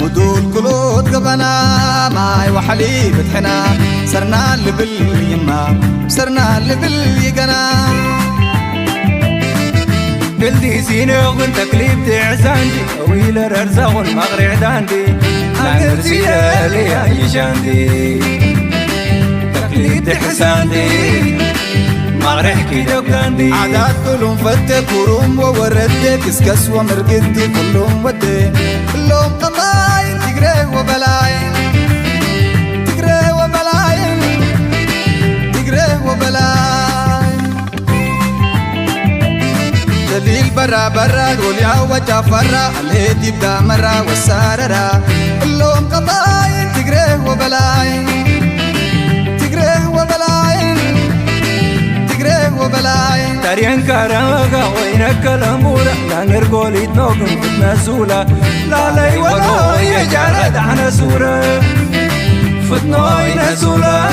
ودول كلوت قبنا ماي وحليب تحنا صرنا لبل يما صرنا لبل يقنا قلدي زينة وانت كليب تعزاندي ويل ررزاق المغرع داندي نعمر زينة لي عيشاندي تكليب تحساندي مغرع كيدا وكاندي عادات كلهم فتك وروم ووردك اسكس ومرقدي كلهم ودي كلهم قطاين تقري وبلاين تقري وبلاين تقري وبلاين دليل برا برا قول يا وجه فرا الهيد يبدا مرة والساررة كلهم قطاين تقري وبلاين تقري وبلاين تقري وبلاين تارين كاراغا وينك الامورة لا نرقول يتنوقن فتنا سولة لا لي ولا يجارد عنا سورة فتنوي نسولة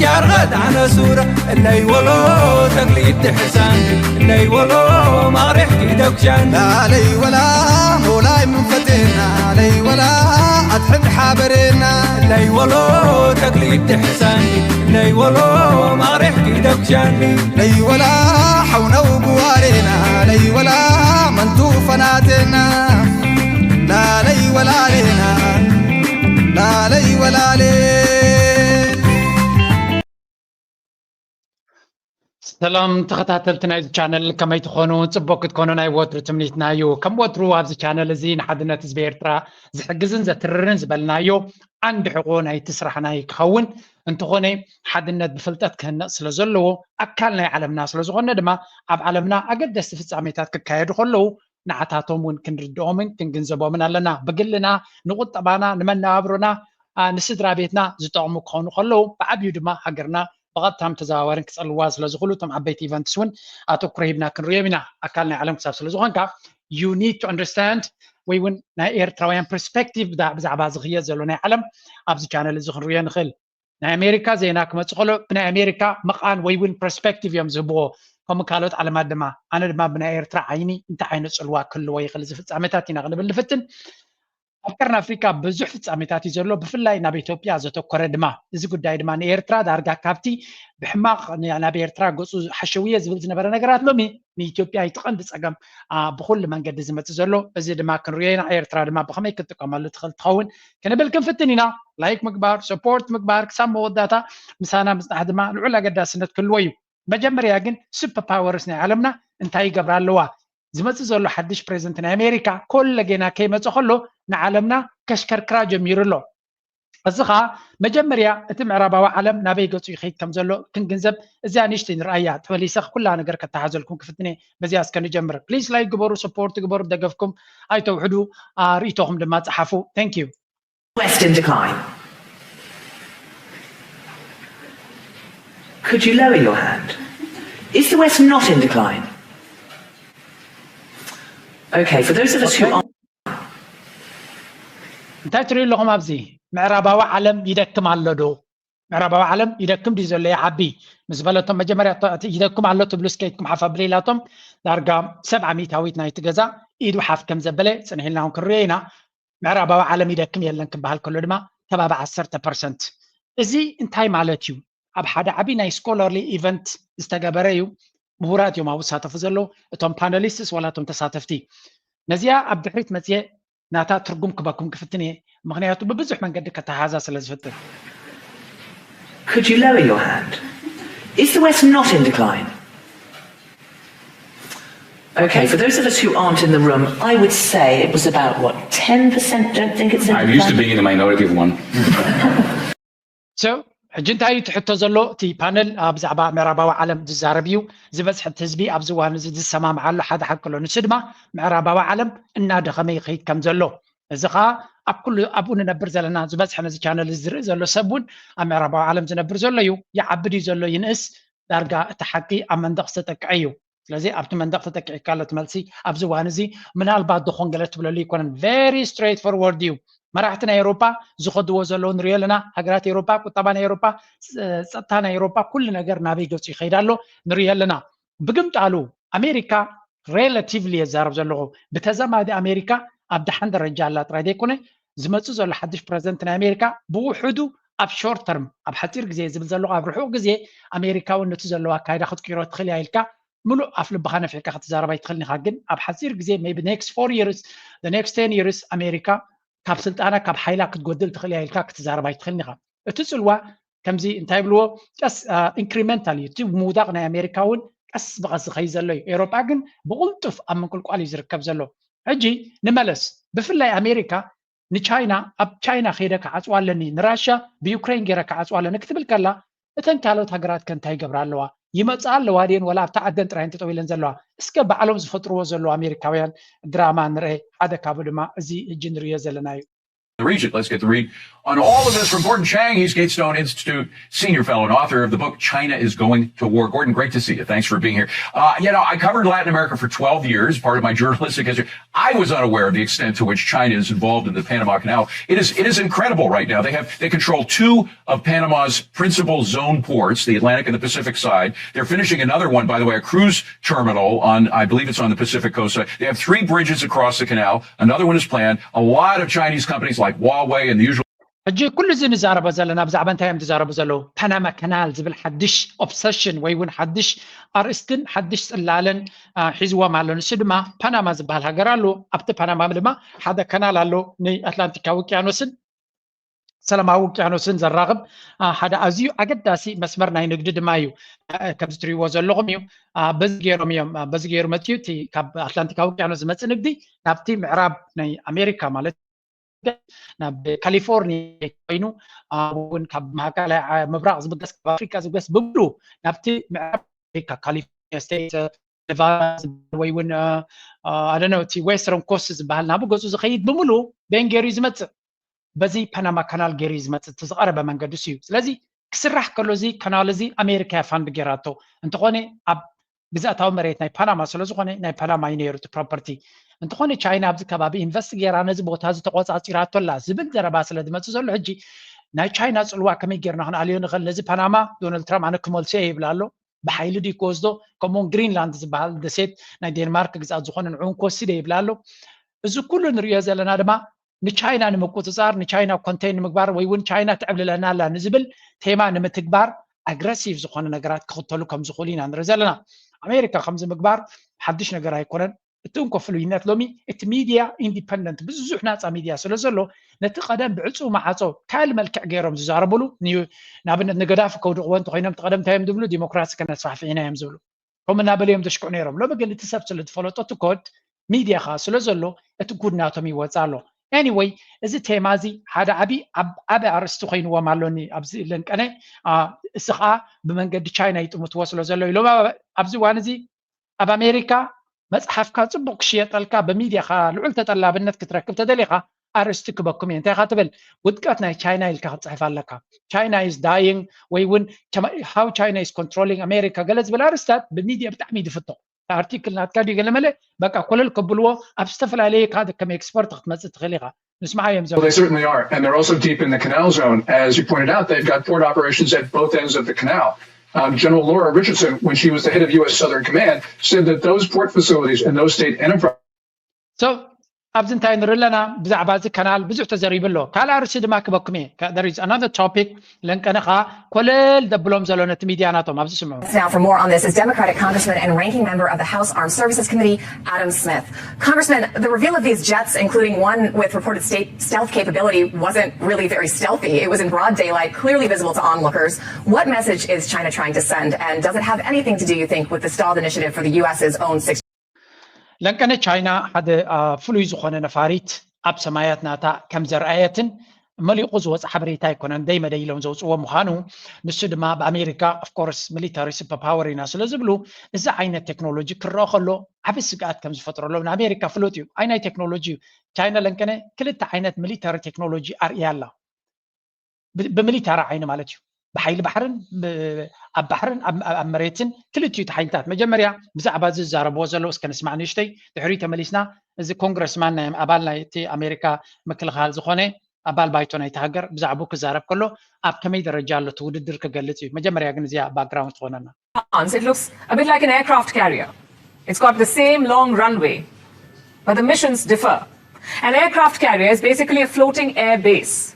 جارد عنا سورة اللي ولو تقليد تحسان اللي ولو ما ريحكي دوكشان لا لي ولا مولاي من فتنا لي ولا أتحب حابرنا اللي ولو تقليد تحسان اللي ولو ما ريحكي دوكشان لي ولا حونا وقوارنا لي ولا منتو فناتنا لا لي ولا لنا لا لي ولا لنا سلام تخاتلتنا هذا القناة كما تكونوا تصبوك تكونوا ناي وتر تمنيتنا يو كم وتروا هذا القناة زين حدنا تزبيرترا زحجزن زتررن زبلنا يو عند حقوقنا يتسرحنا يكون انت غني حدنا بفلتات كنا سلزلو اكلنا علمنا سلزغنا دما اب علمنا اقد استفصاميتات ككايد خلو نعتاتهم ونكن ردهم كنجنزبوا من لنا بقلنا نقط طبعنا نمنا عبرنا نسدرا بيتنا زطعمو كونوا خلو بعبيو دما حقرنا بغضتهم تزاورن كسلواز لزغلو تم عبيت ايفنتس ون اتو قريبنا كنريبنا اكلنا علم كساب سلزغنكا you need to understand ويون نا ايرتراويان برسبكتيف بزعبا زغيه زلونا علم ابز channel زغريا نخل نا امريكا زينا كما تقولوا بنا امريكا مقان ويون برسبكتيف يوم زبو كم كالوت على مادما انا دما بنا ايرترا عيني انت عين صلوا كل وي خلز فصامتاتنا غنبل لفتن أفكرنا أفريقيا بزح فصامتات يزلو بفلاي نابي إثيوبيا زتوكر دما إذا قد دما إيرترا دارجا كابتي بحماق نابي إيرترا قصو حشوية زبل زنبرة نجارات لومي ني إثيوبيا يتقن بسقم بخل من قد زمت زلو إذا دما كن رينا إيرترا دما بخمي كنت كمال تدخل تخون كنا بالكم فتنينا لايك مقبار سبورت مقبار كسام وداتا مسانا مستحد ما العلا قد سنة كل ويو مجمر ياجن سوبر باورسنا عالمنا انتهي قبر اللواء زمت زلو حدش بريزنتنا أمريكا كل جينا كيما تخلو نعلمنا كشكركرا جميرلو أزخا مجمريا اتم عربا وعلم نبي قصي خيط كم زلو كن جنزب إذا نشتين رأيات ولي سخ كلها نقدر كتحازلكم كفتني بزياس كان يجمر بليز لايك جبروا سبورت جبروا دقفكم هاي توحدوا ريتوهم لما تصحفوا ثانك يو West in decline. Could you lower your hand? Is the West not in decline? Okay, for those of us who are እንታይ ትሪኡ ኣለኹም ኣብዚ ምዕራባዊ ዓለም ይደክም ኣሎ ዶ ምዕራባዊ ዓለም ይደክም ዲ ዘሎ ይዓቢ ምስ በለቶም መጀመርያ ይደክም ኣሎ ትብሉ ስከይትኩም ሓፋ ብሌላቶም ዳርጋ 700 ናይቲ ገዛ ኢዱ ሓፍ ከም ዘበለ ፅንሒልናውን ክንሪኦ ኢና ምዕራባዊ ዓለም ይደክም የለን ክበሃል ከሎ ድማ ተባብ 10% እዚ እንታይ ማለት እዩ ኣብ ሓደ ዓቢ ናይ ስኮለርሊ ኢቨንት ዝተገበረ እዩ ምሁራት እዮም ኣብኡ ዝሳተፉ ዘለዉ እቶም ፓነሊስትስ ወላቶም ተሳተፍቲ ነዚኣ ኣብ ድሕሪት መፅየ ናታ ትርጉም ክበኩም ክፍትኒ ምክንያቱ በብዙሕ መንገዲ ከተሓዛ ስለ ዝፍትን Could you lower your hand? Is the West not in decline? Okay, for those of us who aren't in the room, I would say it was about, what, 10%? Don't think it's in decline? I'm used to being in the minority of one. So, ሕጂ እንታይ እዩ ትሕቶ ዘሎ እቲ ፓነል ኣብ ዛዕባ ምዕራባዊ ዓለም ዝዛረብ እዩ ዝበፅሐ ህዝቢ ኣብ ዝዋን እዚ ዝሰማምዓሉ ሓደ ሓቂ ኣሎ ንሱ ድማ ምዕራባዊ ዓለም እናደኸመ ይኸይድ ከም ዘሎ እዚ ከዓ ኣብ ኩሉ ኣብኡ ንነብር ዘለና ዝበፅሐ ነዚ ቻነል ዝርኢ ዘሎ ሰብ እውን ኣብ ምዕራባዊ ዓለም ዝነብር ዘሎ እዩ ይዓብድ እዩ ዘሎ ይንእስ ዳርጋ እቲ ሓቂ ኣብ መንደቕ ዝተጠቅዐ እዩ ስለዚ ኣብቲ መንደቕ ተጠቂዕካ ኣሎ ትመልሲ ኣብዚ እዋን እዚ ምናልባት ድኾን ገለ ትብለሉ ይኮነን ቨሪ ስትሬት ፎርወርድ እዩ መራሕቲ ናይ ኤውሮፓ ዝኸድዎ ዘለዉ ንሪኦ ኣለና ሃገራት ኤውሮፓ ቁጠባ ናይ ኤውሮፓ ፀጥታ ናይ ኤውሮፓ ኩሉ ነገር ናበይ ገፁ ይኸይድ ኣሎ ንሪኦ ኣለና ብግምጣሉ ኣሜሪካ ሬላቲቭሊ የዛረብ ዘለኹ ብተዘማዲ ኣሜሪካ أبدا درجة لا ترى ديكونه زمتو زول حدش بريزنت أمريكا بوحدو أب شورت ترم أب حتير جزء زبل زلوا أب رحوق جزء أمريكا ونتو زلوا كايدا خد كيرو تخلي هيلكا ملو أفل بخانة في كخت زاربا يدخلني خاجن أب حتير جزء maybe next 4 years the next 10 years أمريكا كابسلت أنا كاب حيلا قد قدل تخلي هيلكا كتزاربا يدخلني خا تسلوا كم زي انتاي بلو بس incrementally تو مودقنا أمريكا ون بس بغز خيزلو أوروبا جن بقولتف أما كل قالي زركب زلو هجي نملس بفلا أمريكا نتشاينا أب تشاينا خيرك عسوالني نراشا بيوكرين غيرك عسوالنا نكتب الكلا اتن كالوت هجرات كان تاي قبرالوا يمصال لوادين ولا بتعدن تراين تطويلن زلوا اسك بعلم زفطرو زلوا أمريكاويان دراما نري هذا كابدما زي جنريه زلنايو the region. Let's get the read on all of this from Gordon Chang. He's Gatestone Institute senior fellow and author of the book China is Going to War. Gordon, great to see you. Thanks for being here. I covered Latin America for 12 years, part of my journalistic history. I was unaware of the extent to which China is involved in the Panama Canal. It is incredible right now. They control 2 of Panama's principal zone ports, the Atlantic and the Pacific side. They're finishing another one, by the way, a cruise terminal on, I believe it's on the Pacific coast side. They have 3 bridges across the canal. Another one is planned. A lot of Chinese companies like Huawei and the usual. أجي كل زين زارب زلنا بزعبان تايم تزارب زلو بنما كانال زبل حدش أوبسيشن ويون حدش أرستن حدش سلالن حزوا مالون سدما بنما زبال هجرالو أبت بنما ملما هذا كانال له ني أتلانتيكا وكيانوسن سلام وكيانوسن زرقب هذا أزيو أجداسي مسمرنا ينقدد مايو كبستري وزلقميو بزجيرو متيو تي كاب أتلانتيكا وكيانوس متنقدي نبتي معراب ني أمريكا مالت ناب كاليفورنيا كاينو ون كاب ماكالا مبراق زبقس افريكا زبقس ببلو نابتي امريكا كاليفورنيا ستيت نيفادا ويون I don't know تي ويسترن كوست زبال نابو غزو زخيد بملو بين جيريزمت بزي بنما كانال جيريزمت تزقرب منقدو سيو سلازي كسرح كلو زي كانال زي امريكا فاند جيراتو انتخوني اب بزاتاو مريت ناي بنما سلازخوني ناي بنما ينيرت بروبرتي انتخوني تشاينا بز كبابي انفستيجير انا زبوت هذا تقوصاصيراتو لا زبل زربا سلدمت زلو حجي ناي تشاينا صلوا كمي غيرنا خن عليو نخل لزي بنما دونالد ترامب انا كمول سي يبلالو بحيل دي كوزدو كومون جرينلاند زبال دسيت ناي دنمارك غزا زخون نعون كوسيده يبلالو ازو كل نريا زلنا دما نتشاينا نمقوتصار نتشاينا كونتين مغبار ويون تشاينا تعبل لنا لا نزبل تيما نمتكبار اغريسيف زخون نغرات كخطلو كم زخولين انرزلنا امريكا خمس مغبار حدش نغرا يكونن اتون كفلوينات لومي ات ميديا اندبندنت بزح ناصا ميديا سلازلو نتي قدم بعصو معصو كال ملكع غيرهم زاربلو نيو نابنت نغداف كودو وانت خينم تقدم تايم دبلو ديمقراسي كنا صحفينا يمزلو هم نابليهم تشكو نيرهم لو بقى تسبسل تفلوتو كود ميديا خاص سلازلو اتكودناتهم يوصالو anyway እዚ ቴማዚ ሓደ ዓቢ ኣርስቲ ኮይኑ ማሎኒ ኣብዚ ለንቀነ እስኻ ብመንገዲ ቻይና ይጥሙት ወስሎ ዘሎ ኢሎም ኣብዚ ዋን እዚ ኣብ ኣሜሪካ መጽሐፍካ ጽቡቅ ክሽየጠልካ በሚዲያኻ ልዑል ተጠላብነት ክትረክብ ተደሊኻ ኣርስቲ ክበኩም እንታይ ኻ ትብል ውድቀት ናይ ቻይና ኢልካ ክትጽሕፍ ኣለካ ቻይና is dying ወይ እውን how China is controlling America ገለ ዝብል ኣርስታት በሚድያ ብጣዕሚ ይድፍቶ አርቲክል ናትካ ዲገለመለ በቃ ኮለል ከብልዎ ኣብ ዝተፈላለዩ ካደ ከም ኤክስፐርት ክትመጽእ ትኽእል ኢኻ ንስማዓዮም ዘው They certainly are, and they're also deep in the canal zone. As you pointed out, they've got port operations at both ends of the canal. General Laura Richardson, when she was the head of U.S. Southern Command, said that those port facilities and those state enterprises. So, ኣብዚ እንታይ ንርኢ ኣለና ብዛዕባ እዚ ካናል ብዙሕ ተዘሪብሎ ካልእ ኣርሲ ድማ ክበኩም እየ there is another topic ለንቀነኻ ኮለል ደብሎም ዘሎ ነቲ ሚድያ ናቶም ኣብዚ ስምዑ Now for more on this is Democratic Congressman and ranking member of the House Armed Services Committee, Adam Smith. Congressman, the reveal of these jets, including one with reported stealth capability, wasn't really very stealthy. It was in broad daylight, clearly visible to onlookers. What message is China trying to send, and does it have anything to do, you think, with the stalled initiative for the U.S.'s own 6? لنكن تشاينا هذا فلوي زخونه نفاريت اب سمايات ناتا كم زرعيتن ملي قزوز حبريتا يكون دايما دايلون زوصو مخانو نسو دما بامريكا اوف كورس ميليتاري سوبر باور ناس لزبلو اذا عين التكنولوجي كروخلو عبس سقات كم زفطرلو من امريكا فلوتيو عين تكنولوجي تشاينا لنكن كلتا عينت ميليتاري تكنولوجي اريالا بميليتاري عين مالتيو بحيل بحرن بحرن مريتن كلتيو تحيلتات مجمريا بزعبا زاربو زلو اسكن سمعني شتي دحري تمليسنا እዚ ኮንግረስማን ናይ ኣባል ናይቲ ኣሜሪካ ምክልኻል ዝኾነ ኣባል ባይቶ ናይ ተሃገር ብዛዕባ ክዛረብ ከሎ ኣብ ከመይ ደረጃ ኣሎ ትውድድር ክገልጽ እዩ መጀመሪያ ግን እዚያ ባክግራውንድ ትኾነና It looks a bit like an aircraft carrier. It's got the same long runway, but the missions differ. An aircraft carrier is basically a floating air base.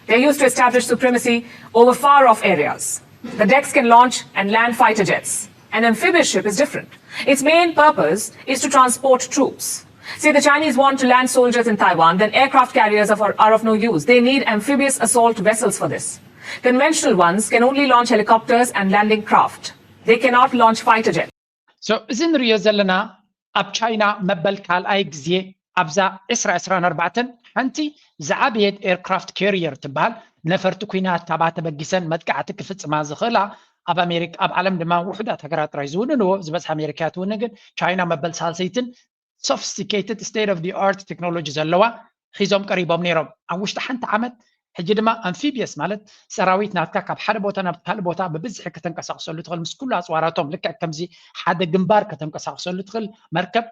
They're used to establish supremacy over far-off areas. The decks can launch and land fighter jets. An amphibious ship is different. Its main purpose is to transport troops. Say the Chinese want to land soldiers in Taiwan, then aircraft carriers are of no use. They need amphibious assault vessels for this. Conventional ones can only launch helicopters and landing craft. They cannot launch fighter jets. So إذن ريو زلنا أب China مبل كال أي جزية أبزا إسرا نربعتن حنتي زعابيت aircraft carrier تبال نفرت كوينات تبعت بجسن مدقعتك فتس ما زخلا أب أمريكا أب عالم دما وحدة تقرأت رايزون إنه زبس أمريكات ونجن China مبل سالسيتن sophisticated state of the art technologies اللوا خيزهم قريبهم نيرهم أوش تحنت عمد حجي دما amphibious مالت سراويت ناتكا كاب حدا بوتا نبتال بوتا ببزح كتنقصاقسو اللي تخل مس كل أصواراتهم لك كمزي حدا جنبار كتنقصاقسو اللي تخل مركب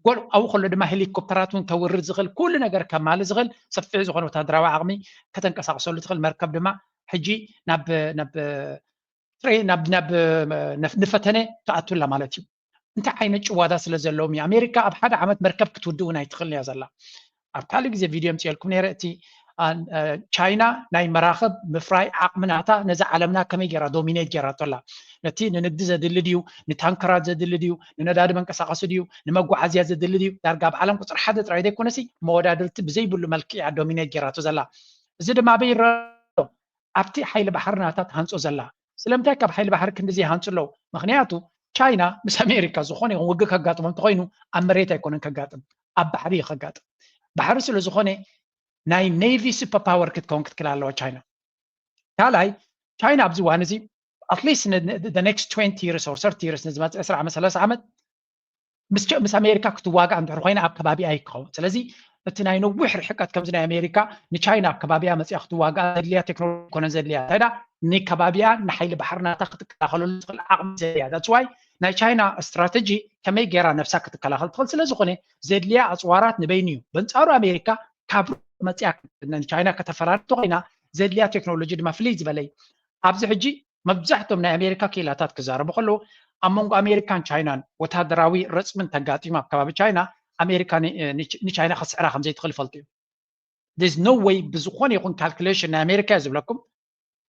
قول أو خلو دما هليكوبترات ونتورد زغل كل نجار كمال زغل صفي زغل وتهدراوا عغمي كتنقصاقسو اللي تخل مركب دما حجي نفتنه تأتولا مالتي انت عينك وادا سلازلوم يا أمريكا أب حدا عمد مركب كتودونا يتخل يا زلا أبتالي زي فيديو متيالكم نيرتي China ناي مراخب مفراي عقمناتا نزع علمنا كمي جرا دومينيت جرا طلا نتي ننقد زدل ديو نتانكرات زدل ديو ننداد منقساقس ديو نمغعازيا زدل ديو دارغا بعالم قصر حد ترايدي كونسي مودادلت بزي بلو ملكي دومينيت جرا زلا زد ما بير ابتي حيل بحرناتات هانصو زلا سلامتك بحيل بحر كندزي هانصلو مخنياتو China مس أمريكا زخوني وغ كغاطم تخوينو أمريكا يكونن كغاطم أب بحري كغاطم بحر سلو زخوني ناي نيفي سوبر باور كتكون كتكلالو China تالاي China أبزوانزي at least in the next 20 years or 30 years نزمات أسرع مثلا عمد مس أمريكا كتواقع عند رخينا أب كبابي أيكو سلازي بتناي نوح رحكات كمزنا أمريكا نتشاينا كبابيا مس يختواقع ليا تكنولوجيا كون زد ليا هذا ني كبابيا نحيل بحرنا تدخلوا العقم زي that's why ناي China استراتيجي كما يجرى نفسها كتكلاخل تخل سلازخوني زد ليا أصوارات نبينيو بنصارو أمريكا كابر متياك ان China كتفرات توينا زد ليا تكنولوجيا دما فليز بلاي ابز حجي مبزحتهم نا أمريكا كيلاتات كزاربو خلو امونغ أمريكان China وتهدراوي رسمن تنقاطيما كباب China أمريكا ني China خسعرا خمزي تخل فلتي there's no way بزخون يكون calculation نا أمريكا زبلكم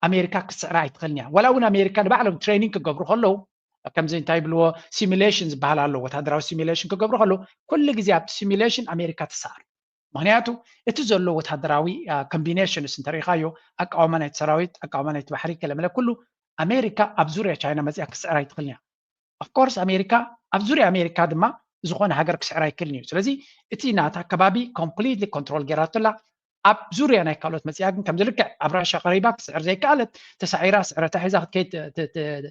أمريكا كسعرا يتخلنيا ولو ان أمريكا بعلم تريننج كقبرو خلو كم زين تايبلو سيميليشنز بحالالو وتهدراو سيميليشن كقبرو خلو كل غزي اب سيميليشن أمريكا تسعر مهنياتو اتزلو وتهدراوي كومبينيشن سنتريخايو اقاومنت سراويت اقاومنت بحري كلام كله أمريكا أبزوريا China مزيا كسعرا يتخلنيا of course أمريكا أبزوريا أمريكا دما زخون هاجر كسعرا يكلنيو سلازي اتي ناتا كبابي completely control جراتلا أبزوريا ناي كالوت مزيا كم ذلك أبراشا قريبا كسعر زي كالت تسعيرا سعر تحيزا كيت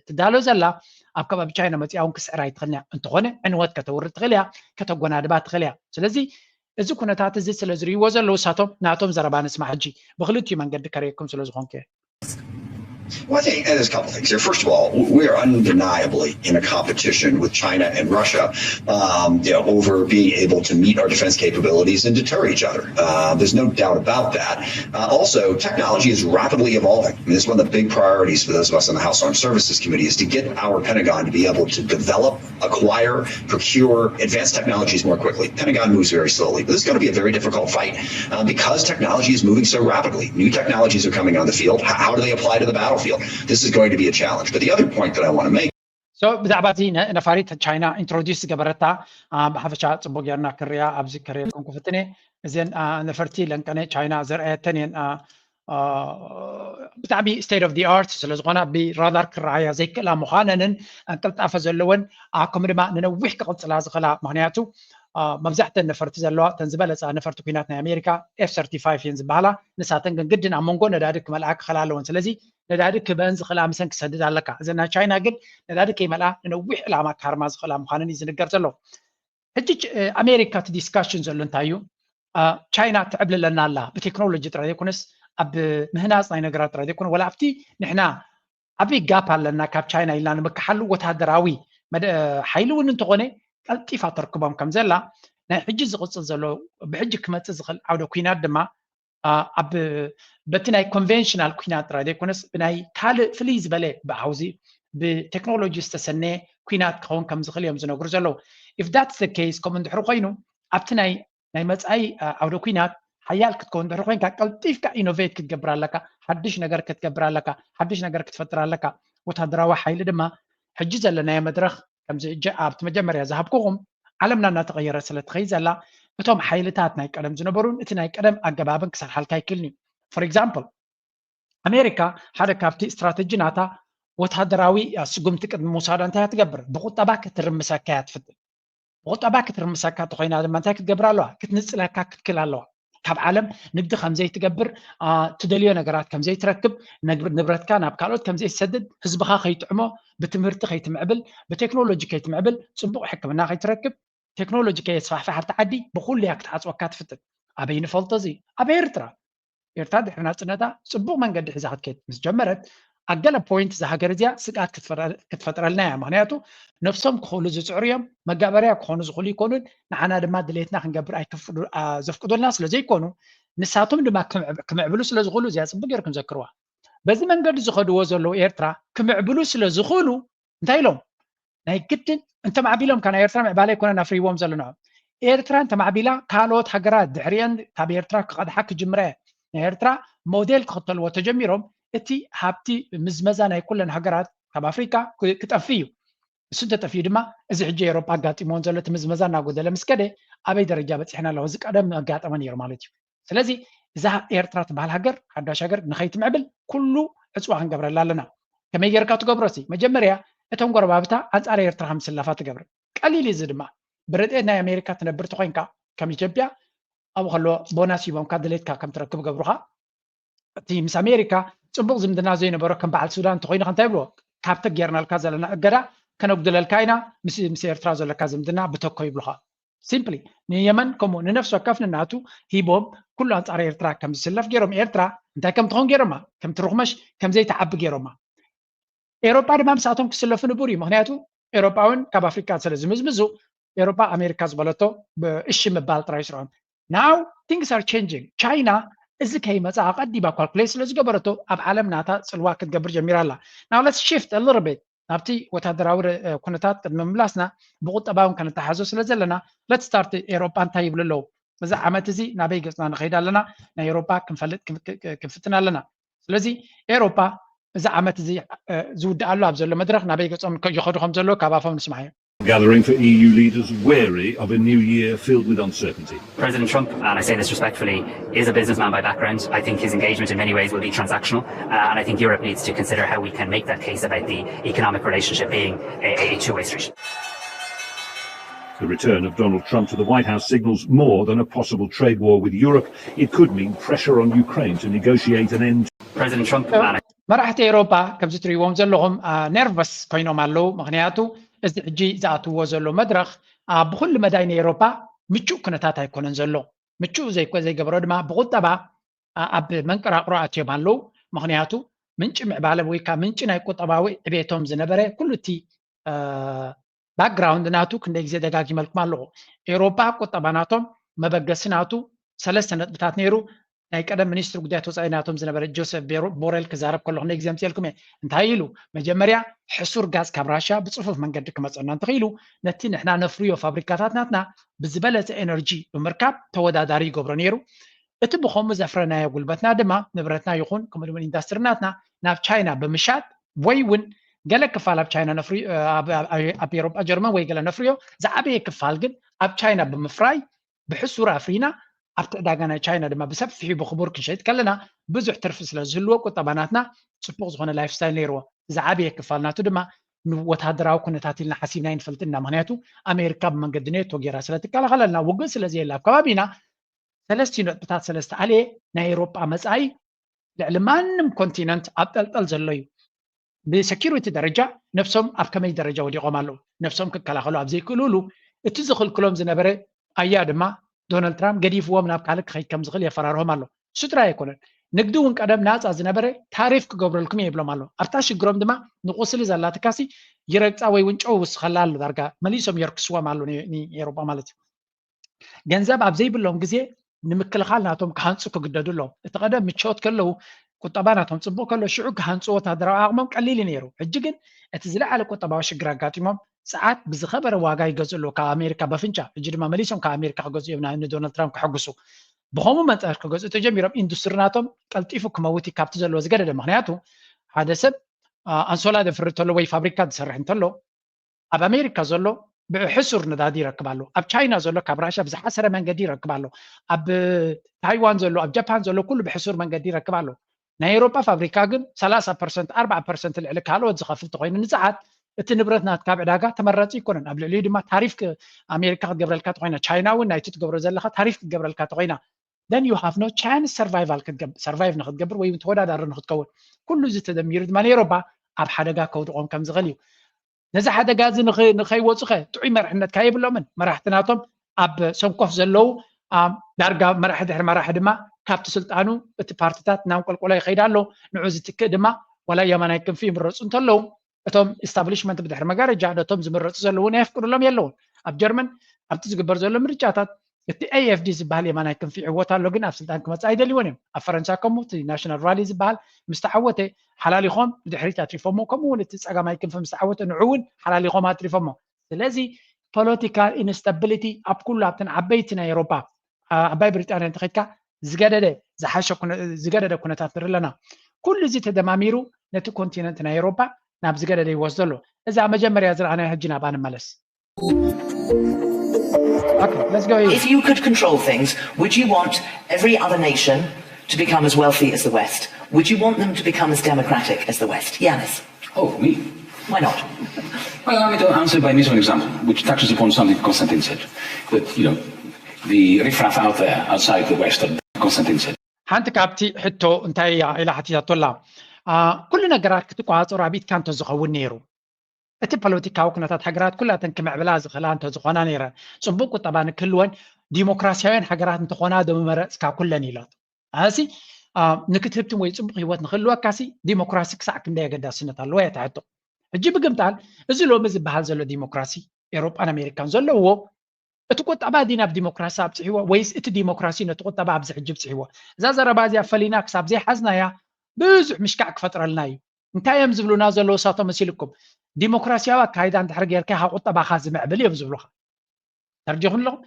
تدالو زلا أب كبابي China مزيا هم كسعرا يتخلنيا انتغوني عنوات كتور تخليا كتغونا دبات تخليا سلازي إذا كنا تعتزي سلازري وزن لو ساتم ناتم زربان اسمع حجي بغلطي من قد كريكم سلازخون كه Well, I think there's a couple things here. First of all, we are undeniably in a competition with China and Russia, over being able to meet our defense capabilities and deter each other. There's no doubt about that. Also, technology is rapidly evolving. I mean, this is one of the big priorities for those of us on the House Armed Services Committee is to get our Pentagon to be able to develop, acquire, procure advanced technologies more quickly. Pentagon moves very slowly, but this is going to be a very difficult fight because technology is moving so rapidly. New technologies are coming on the field. How do they apply to the battlefield? This is going to be a challenge. But the other point that I want to make. So بدعباتي نفاريت China introduce جبرتا بحفشة صبوجيرنا كريا أبزي كريا كم كفتني زين نفرتي لأن China زرع تانين بتعبي state of the art سلزقنا برادار كرايا زي كلا مخانن أنكلت أفزلون عكم رما ننوح كقلت لازقلا مهنياتو مبزحت نفرت زلوا تنزبل نفرت كيناتنا أمريكا F-35 ينزبالها نساتن جدا عمونجو ندارك ملاك خلالون سلزي ندارك بنز خلا مسنك سدد علىك زين China قد ندارك ملا ننوح العما كارماز خلا مخانن يزنقر زلوا هجج أمريكا discussions زلون تايو China تعبل لنا الله بتكنولوجيا ترى يكونس أب مهنا صنع نقرأ ترى يكون ولا أفتي نحنا أبي جابها لنا كاب China إلا نمكحلو وتهدراوي حيلو ننتقونه التفا تركبهم كم زلا نحجز قصة زلو بحج كمت زغل عودة كينات دما أب بتناي conventional كينات رادي كونس بناي كال فليز بله بعوزي بتكنولوجيا استسنة كينات كون كم زغل يوم زنو غرزلو if that's the case كم ندحرو قينو أبتناي ናይ መጻኢ ዓውደ ኩናት ሓያል ክትከውን ድሕሪ ኮይንካ ቀልጢፍካ ኢኖቬት ክትገብር ኣለካ ሓድሽ ነገር ክትገብር ኣለካ ሓድሽ ነገር ክትፈጥር ኣለካ ወታደራዊ ሓይሊ ድማ ሕጂ ዘለናዮ መድረኽ ከምዚ ኣብቲ መጀመርያ ዝሃብኩኹም ዓለምና እናተቐየረ ስለ ትኸይድ ዘላ እቶም ሓይልታት ናይ ቀደም ዝነበሩን እቲ ናይ ቀደም ኣገባብን ክሰርሓልካ ይክእልኒ ፎር ኤግዛምፕል ኣሜሪካ ሓደ ካብቲ ስትራቴጂ ናታ ወታደራዊ ስጉምቲ ቅድሚ ምውሳዳ እንታይ ትገብር ብቁጠባ ክትርምሰካ እያ ትፍትን ብቁጠባ ክትርምሰካ ተኮይና ድማ እንታይ ክትገብር ኣለዋ ክትንፅለካ ክትክል ኣለዋ ካብ ዓለም ንግዲ ከምዘይ ትገብር ትደልዮ ነገራት ከምዘይ ትረክብ ንብረትካ ናብ ካልኦት ከምዘይ ትሰድድ ህዝብኻ ከይጥዕሞ ብትምህርቲ ከይትምዕብል ብቴክኖሎጂ ከይትምዕብል ፅቡቅ ሕክምና ከይትረክብ ቴክኖሎጂ ከየስፋሕፍሕ ሓንቲ ዓዲ ብኩሉ እያ ክትዓፅወካ ትፍትን ኣበይ ንፈልጦ እዚ ኣብ ኤርትራ ድሕሪ ናፅነታ ፅቡቅ መንገዲ ሒዛ ክትከይድ ምስ ጀመረት ኣብ ገለ ፖይንት እዛ ሃገር እዚኣ ስጋት ክትፈጥረልና እያ ምክንያቱ ነፍሶም ክኽእሉ ዝፅዕሩ እዮም መጋበርያ ክኾኑ ዝኽእሉ ይኮኑን ንዓና ድማ ድሌትና ክንገብር ዘፍቅዱልና ስለዘይኮኑ ንሳቶም ድማ ክምዕብሉ ስለዝኽእሉ እዚኣ ፅቡቅ ጌርኩም ዘክርዋ በዚ መንገዲ ዝኸድዎ ዘለዉ ኤርትራ ክምዕብሉ ስለዝኽእሉ እንታይ ኢሎም ናይ ግድን እንተማዕቢሎም ካብ ናይ ኤርትራ ምዕባለ ይኮነን ኣፍሪዎም ዘለና ኤርትራ እንተማዕቢላ ካልኦት ሃገራት ድሕሪአን ካብ ኤርትራ ክቐድሓ ክጅምረ ናይ ኤርትራ ሞዴል ክኽተልዎ ተጀሚሮም እቲ ሃብቲ ምዝመዛ ናይ ኩለን ሃገራት ካብ ኣፍሪካ ክጠፊ እዩ እሱ እንተጠፊዩ ድማ እዚ ሕጂ ኤሮፓ ኣጋጢሞን ዘሎ እቲ ምዝመዛ እናጎደለ ምስ ከደ ኣበይ ደረጃ በፂሕና ኣለዎ እዚ ቀደም ኣጋጠመ ነይሩ ማለት እዩ ስለዚ እዛ ኤርትራ ትበሃል ሃገር ሓዳሽ ሃገር ንኸይትምዕብል ኩሉ ዕፅዋ ክንገብረላ ኣለና ከመይ ጌርካ ትገብሮሲ መጀመርያ እቶም ጎረባብታ ኣንጻር ኤርትራ ከምስላፋ ትገብር ቀሊል እዚ ድማ ብረድኤት ናይ ኣሜሪካ ትነብር ተኮይንካ ከም ኢትዮጵያ ኣብኡ ከሎ ቦናስ ሂቦምካ ድሌትካ ከም ትረክብ ገብሩኻ እቲ ምስ ኣሜሪካ ፅቡቅ ዝምድና ዘይነበሮ ከም በዓል ሱዳን እንተኮይንካ እንታይ ብሎ ካብቲ ጌርናልካ ዘለና እገዳ ከነጉድለልካ ኢና ምስ ኤርትራ ዘለካ ዝምድና ብተኮ ይብሉኻ ሲምፕሊ ንየመን ከምኡ ንነፍሲ ወከፍ ንናቱ ሂቦም ኩሉ ኣንጻር ኤርትራ ከም ዝስለፍ ገይሮም ኤርትራ እንታይ ከም ትኾን ገይሮማ ከም ትርኽመሽ ከምዘይ ተዓቢ ገይሮማ ኤሮፓ ድማ ምስኣቶም ክስለፉ ንቡር እዩ ምክንያቱ ኤሮፓውን ካብ ኣፍሪካ ስለ ዝምዝምዙ ኤሮፓ ኣሜሪካ ዝበለቶ ብእሺ ምባል ጥራይ ስርዖም ናው ቲንግስ አር ቼንጂንግ ቻይና እዚ ከይመፃ ቀዲባ ኳልኩሌት ስለ ዝገበረቶ ኣብ ዓለም ናታ ፅልዋ ክትገብር ጀሚራ ኣላ ናው ሌትስ ሽፍት አ ሊትል ቢት ናብቲ ወታደራዊ ኩነታት ቅድሚ ምምላስና ብቁጠባውን ከነተሓዞ ስለ ዘለና ሌትስ ስታርት ኤሮፓ እንታይ ይብሉ ኣለዉ እዚ ዓመት እዚ ናበይ ገፅና ንኸይድ ኣለና ናይ ኤሮፓ ክንፈልጥ ክንፍትን ኣለና ስለዚ ኤሮፓ እዚ ዓመት እዚ ዝውድኣሉ ኣብ ዘሎ መድረክ ናበይ ገፆም ይኸዱ ከም ዘሎ ካብ ኣፎም ንስማዕ እዮም Gathering for EU leaders wary of a new year filled with uncertainty. President Trump, and I say this respectfully, is a businessman by background. I think his engagement in many ways will be transactional, and I think Europe needs to consider how we can make that case about the economic relationship being a two-way street. The return of Donald Trump to the White House signals more than a possible trade war with Europe. It could mean pressure on Ukraine to negotiate an end. President Trump, መራሕቲ ኤሮፓ ከምዚ ትሪእዎም ዘለኹም ነርቨስ ኮይኖም ኣለዉ ምክንያቱ እዚ ሕጂ ዝኣትዎ ዘሎ መድረኽ ብኩሉ መዳይ ንኤሮፓ ምቹእ ኩነታት ኣይኮነን ዘሎ ምቹእ ዘይገብሮ ድማ ብቁጠባ ኣብ መንቀራቅሮ ኣትዮም ኣለዉ ምክንያቱ ምንጭ ምዕባለ ወይ ከዓ ምንጭ ናይ ቁጠባዊ ዕቤቶም ዝነበረ ኩሉ እቲ ባክግራውንድ ናቱ ክንደይ ግዜ ደጋጊመልኩም ኣለኹ ኤሮፓ ቁጠባ ናቶም መበገሲ ናቱ 3 ነጥብታት ነይሩ ናይ ቀደም ሚኒስትር ጉዳያት ወፃኢ ናቶም ዝነበረ ጆሴፍ ቦሬል ክዛረብ ከለኹ ናይ ግዜ ምፅልኩም እንታይ ኢሉ መጀመርያ ሕሱር ጋዝ ካብ ራሻ ብፅፉፍ መንገዲ ክመፀና እንተኽኢሉ ነቲ ንሕና ነፍርዮ ፋብሪካታት ናትና ብዝበለፀ ኤነርጂ ብምርካብ ተወዳዳሪ ይገብሮ ነይሩ እቲ ብከምኡ ዘፍረናዮ ጉልበትና ድማ ንብረትና ይኹን ከምኡ ድማ ኢንዳስትሪ ናትና ናብ ቻይና ብምሻጥ ወይ እውን ገለ ክፋል ኣብ ቻይና ነፍርዮ ኣብ ኤሮፓ ጀርመን ወይ ገለ ነፍርዮ ዝዓበየ ክፋል ግን ኣብ ቻይና ብምፍራይ ብሕሱር ኣፍሪና ኣብቲ ዕዳጋ ናይ ቻይና ድማ ብሰፊሑ ብክቡር ክንሸይጥ ከለና ብዙሕ ትርፊ ስለ ዝህልዎ ቁጠባናትና ፅቡቅ ዝኾነ ላይፍ ስታይል ነይርዎ ዝዓበየ ክፋል ናቱ ድማ ወታደራዊ ኩነታት ኢልና ሓሲብና ይንፈልጥና ምክንያቱ ኣሜሪካ ብመንገዲ ኔቶ ጌራ ስለትከላኸለልና ውግእ ስለዘየላ ኣብ ከባቢና 3.3 ዓልየ ናይ ኤሮፓ መፃኢ ልዕሊ ማንም ኮንቲነንት ኣብ ጠልጠል ዘሎ እዩ ብሴኪሪቲ ደረጃ ነፍሶም ኣብ ከመይ ደረጃ ወዲቖም ኣለዉ ነፍሶም ክከላኸሉ ኣብ ዘይክእልሉ እቲ ዝኽልክሎም ዝነበረ ኣያ ድማ ዶናልድ ትራምፕ ገዲፍዎም ናብ ካልእ ክኸይድ ከም ዝኽእል የፈራርሆም ኣሎ እሱ ጥራይ ኣይኮነን ንግዲ እውን ቀደም ናፃ ዝነበረ ታሪፍ ክገብረልኩም እየ ይብሎም ኣሎ ኣብታ ሽግሮም ድማ ንቁስሊ ዘላ ትካሲ ይረግፃ ወይ እውን ጨው ውስኸላ ኣሎ ዳርጋ መሊሶም የርክስዎም ኣሎ ንኤሮፓ ማለት እዩ ገንዘብ ኣብ ዘይብሎም ግዜ ንምክልኻል ናቶም ክሃንፁ ክግደዱ ኣለዎም እቲ ቀደም ምቾት ከለዉ ቁጠባ ናቶም ፅቡቅ ከሎ ሽዑ ክሃንፁ ወታደራዊ ዓቕሞም ቀሊል ነይሩ ሕጂ ግን እቲ ዝለዓለ ቁጠባዊ ሽግር ኣጋጢሞም ساعات بزخبر واقع يقصلوا كأمريكا بفنجا جد ما مليسهم كأمريكا قصوا يبنا إن دونالد ترامب كحجسوا بخومو منطقة قصوا تجميرهم إندسترياتهم قلتيفو كموتي كابتزل وزجرة مخنياتو هذا سب أنسولا دفرتلو وي فابريكات سرحن تلو أب أمريكا زلو بحسر ندادي ركبالو أب تشاينا زلو كبراشا بزحسر من قدير ركبالو أب تايوان زلو أب جابان زلو كله بحسر من قدير ركبالو نايروبا فابريكا جن 3% 4% اللي كالو تزخفف تقوين نزعات التنبرتنا تابع داقة تمرت يكونن قبل العيد ما تعرف أمريكا قبل الكاتوينا تشاينا والنايتد قبل زلخة تعرف قبل الكاتوينا then you have no chance survival survive نخد قبل ويم تودع دار نخد كون كل زي تدمير ما نيروبا أب حدا كود قوم كم زغليو نزع حدا جاز نخي وصخة تعي مرحنا تكايب لهم مرحتناتهم أب سمكوف زلو دارجا مرحد ما كابت سلطانو بتبارتات نام كل قلاي خيدالو نعوز تكدما ولا يمنا يكن فيه مرص انتلو اتوم استابليشمنت بدحر مغارجا اتوم زمرص زلو نيفكر لهم يلون اب جرمن اب تزغبر زلو مرجاتات التي اي اف دي زبال يمنا يكن فيه عوتا لوغن اف سلطان كما صايد ليونم افرنسا كوموت ناشونال رالي زبال مستحوته حلال يخوم بدحريت اتريفومو كمون تصغا ما يكن في مستحوته نعون حلال يخوم اتريفومو ስለዚህ political instability اب كل ابتن عبيتنا اوروبا عباي بريطانيا انتخيتكا زغدده كنتات نرلنا كل زي تدماميرو نتو كونتيننتنا اوروبا ناب زغدده يوصلو اذا مجمريا زرعنا هجنا بان ملس Okay, let's go. If you could control things, would you want every other nation to become as wealthy as the West? Would you want them to become as democratic as the West? Yanis. Oh, me? Why not? Well, allow me to answer by means of an example, which touches upon something Konstantin said. That, the riffraff out there outside the West, Konstantin said. حانت كابتي حتو انتهي الى حتى طلاب كل نجرات كتقاطر عبيد كانت زخون نيرو اتي بوليتيكاو كنتات حجرات كلها تنكمع بلا زخلان تزخونا نيرا صبوك طبعا كلون ديمقراسيين حجرات انتخونا دم مرسكا كلن يلات هاسي نكتبتم وي صبوك هيوت نخلوا كاسي ديمقراسي كساك ندي قداسنت الله يتعطو اجي بقمتال ازي لو مز بحال زلو ديمقراسي اوروب ان امريكان زلو اتقطع دينا بديمقراسي بصحيوه ويس ات ديمقراسي نتقطع بزحجب صحيوه زازر بازي فلينا كساب زي حزنا يا بزح مشكع كفتر لناي انتي يم زبلونا زلو ساطو مسيلكم ديمقراسيا كايدا انت حرق يركا قطع باخا زمعبل يبزبلوخا ترجيخن لهم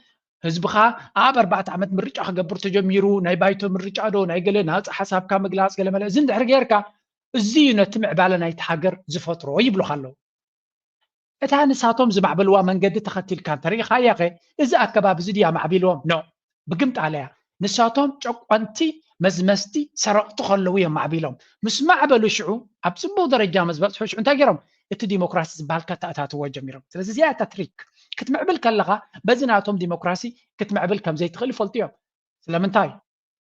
حزبخا اب 4 عمت مريقا خغبر تجميرو ناي بايتو مريقا دو ناي غله ناص حسابكا مغلاص غله مله زند حرق يركا ازي نتمع بالنا يتحجر زفطرو يبلوخالو اتا نساتهم زمعبلوا منقد تختيل كان تاريخ هايقه اذا اكباب زديا معبيلهم نو بقمت عليها نساتهم ጨቋንቲ መዝመስቲ ሰረቅቱ خلوا يم معبيلهم مس معبلو شعو ابصبو درجه مزبط شعو انت غيرهم እቲ ዲሞክራሲ ዝበሃል ከተኣታትዎ ጀሚሮም ስለዚ እዚኣ እታ ትሪክ ክትምዕብል ከለኻ በዝናቶም ዲሞክራሲ ክትምዕብል ከም ዘይትኽእል ይፈልጡ እዮም ስለምንታይ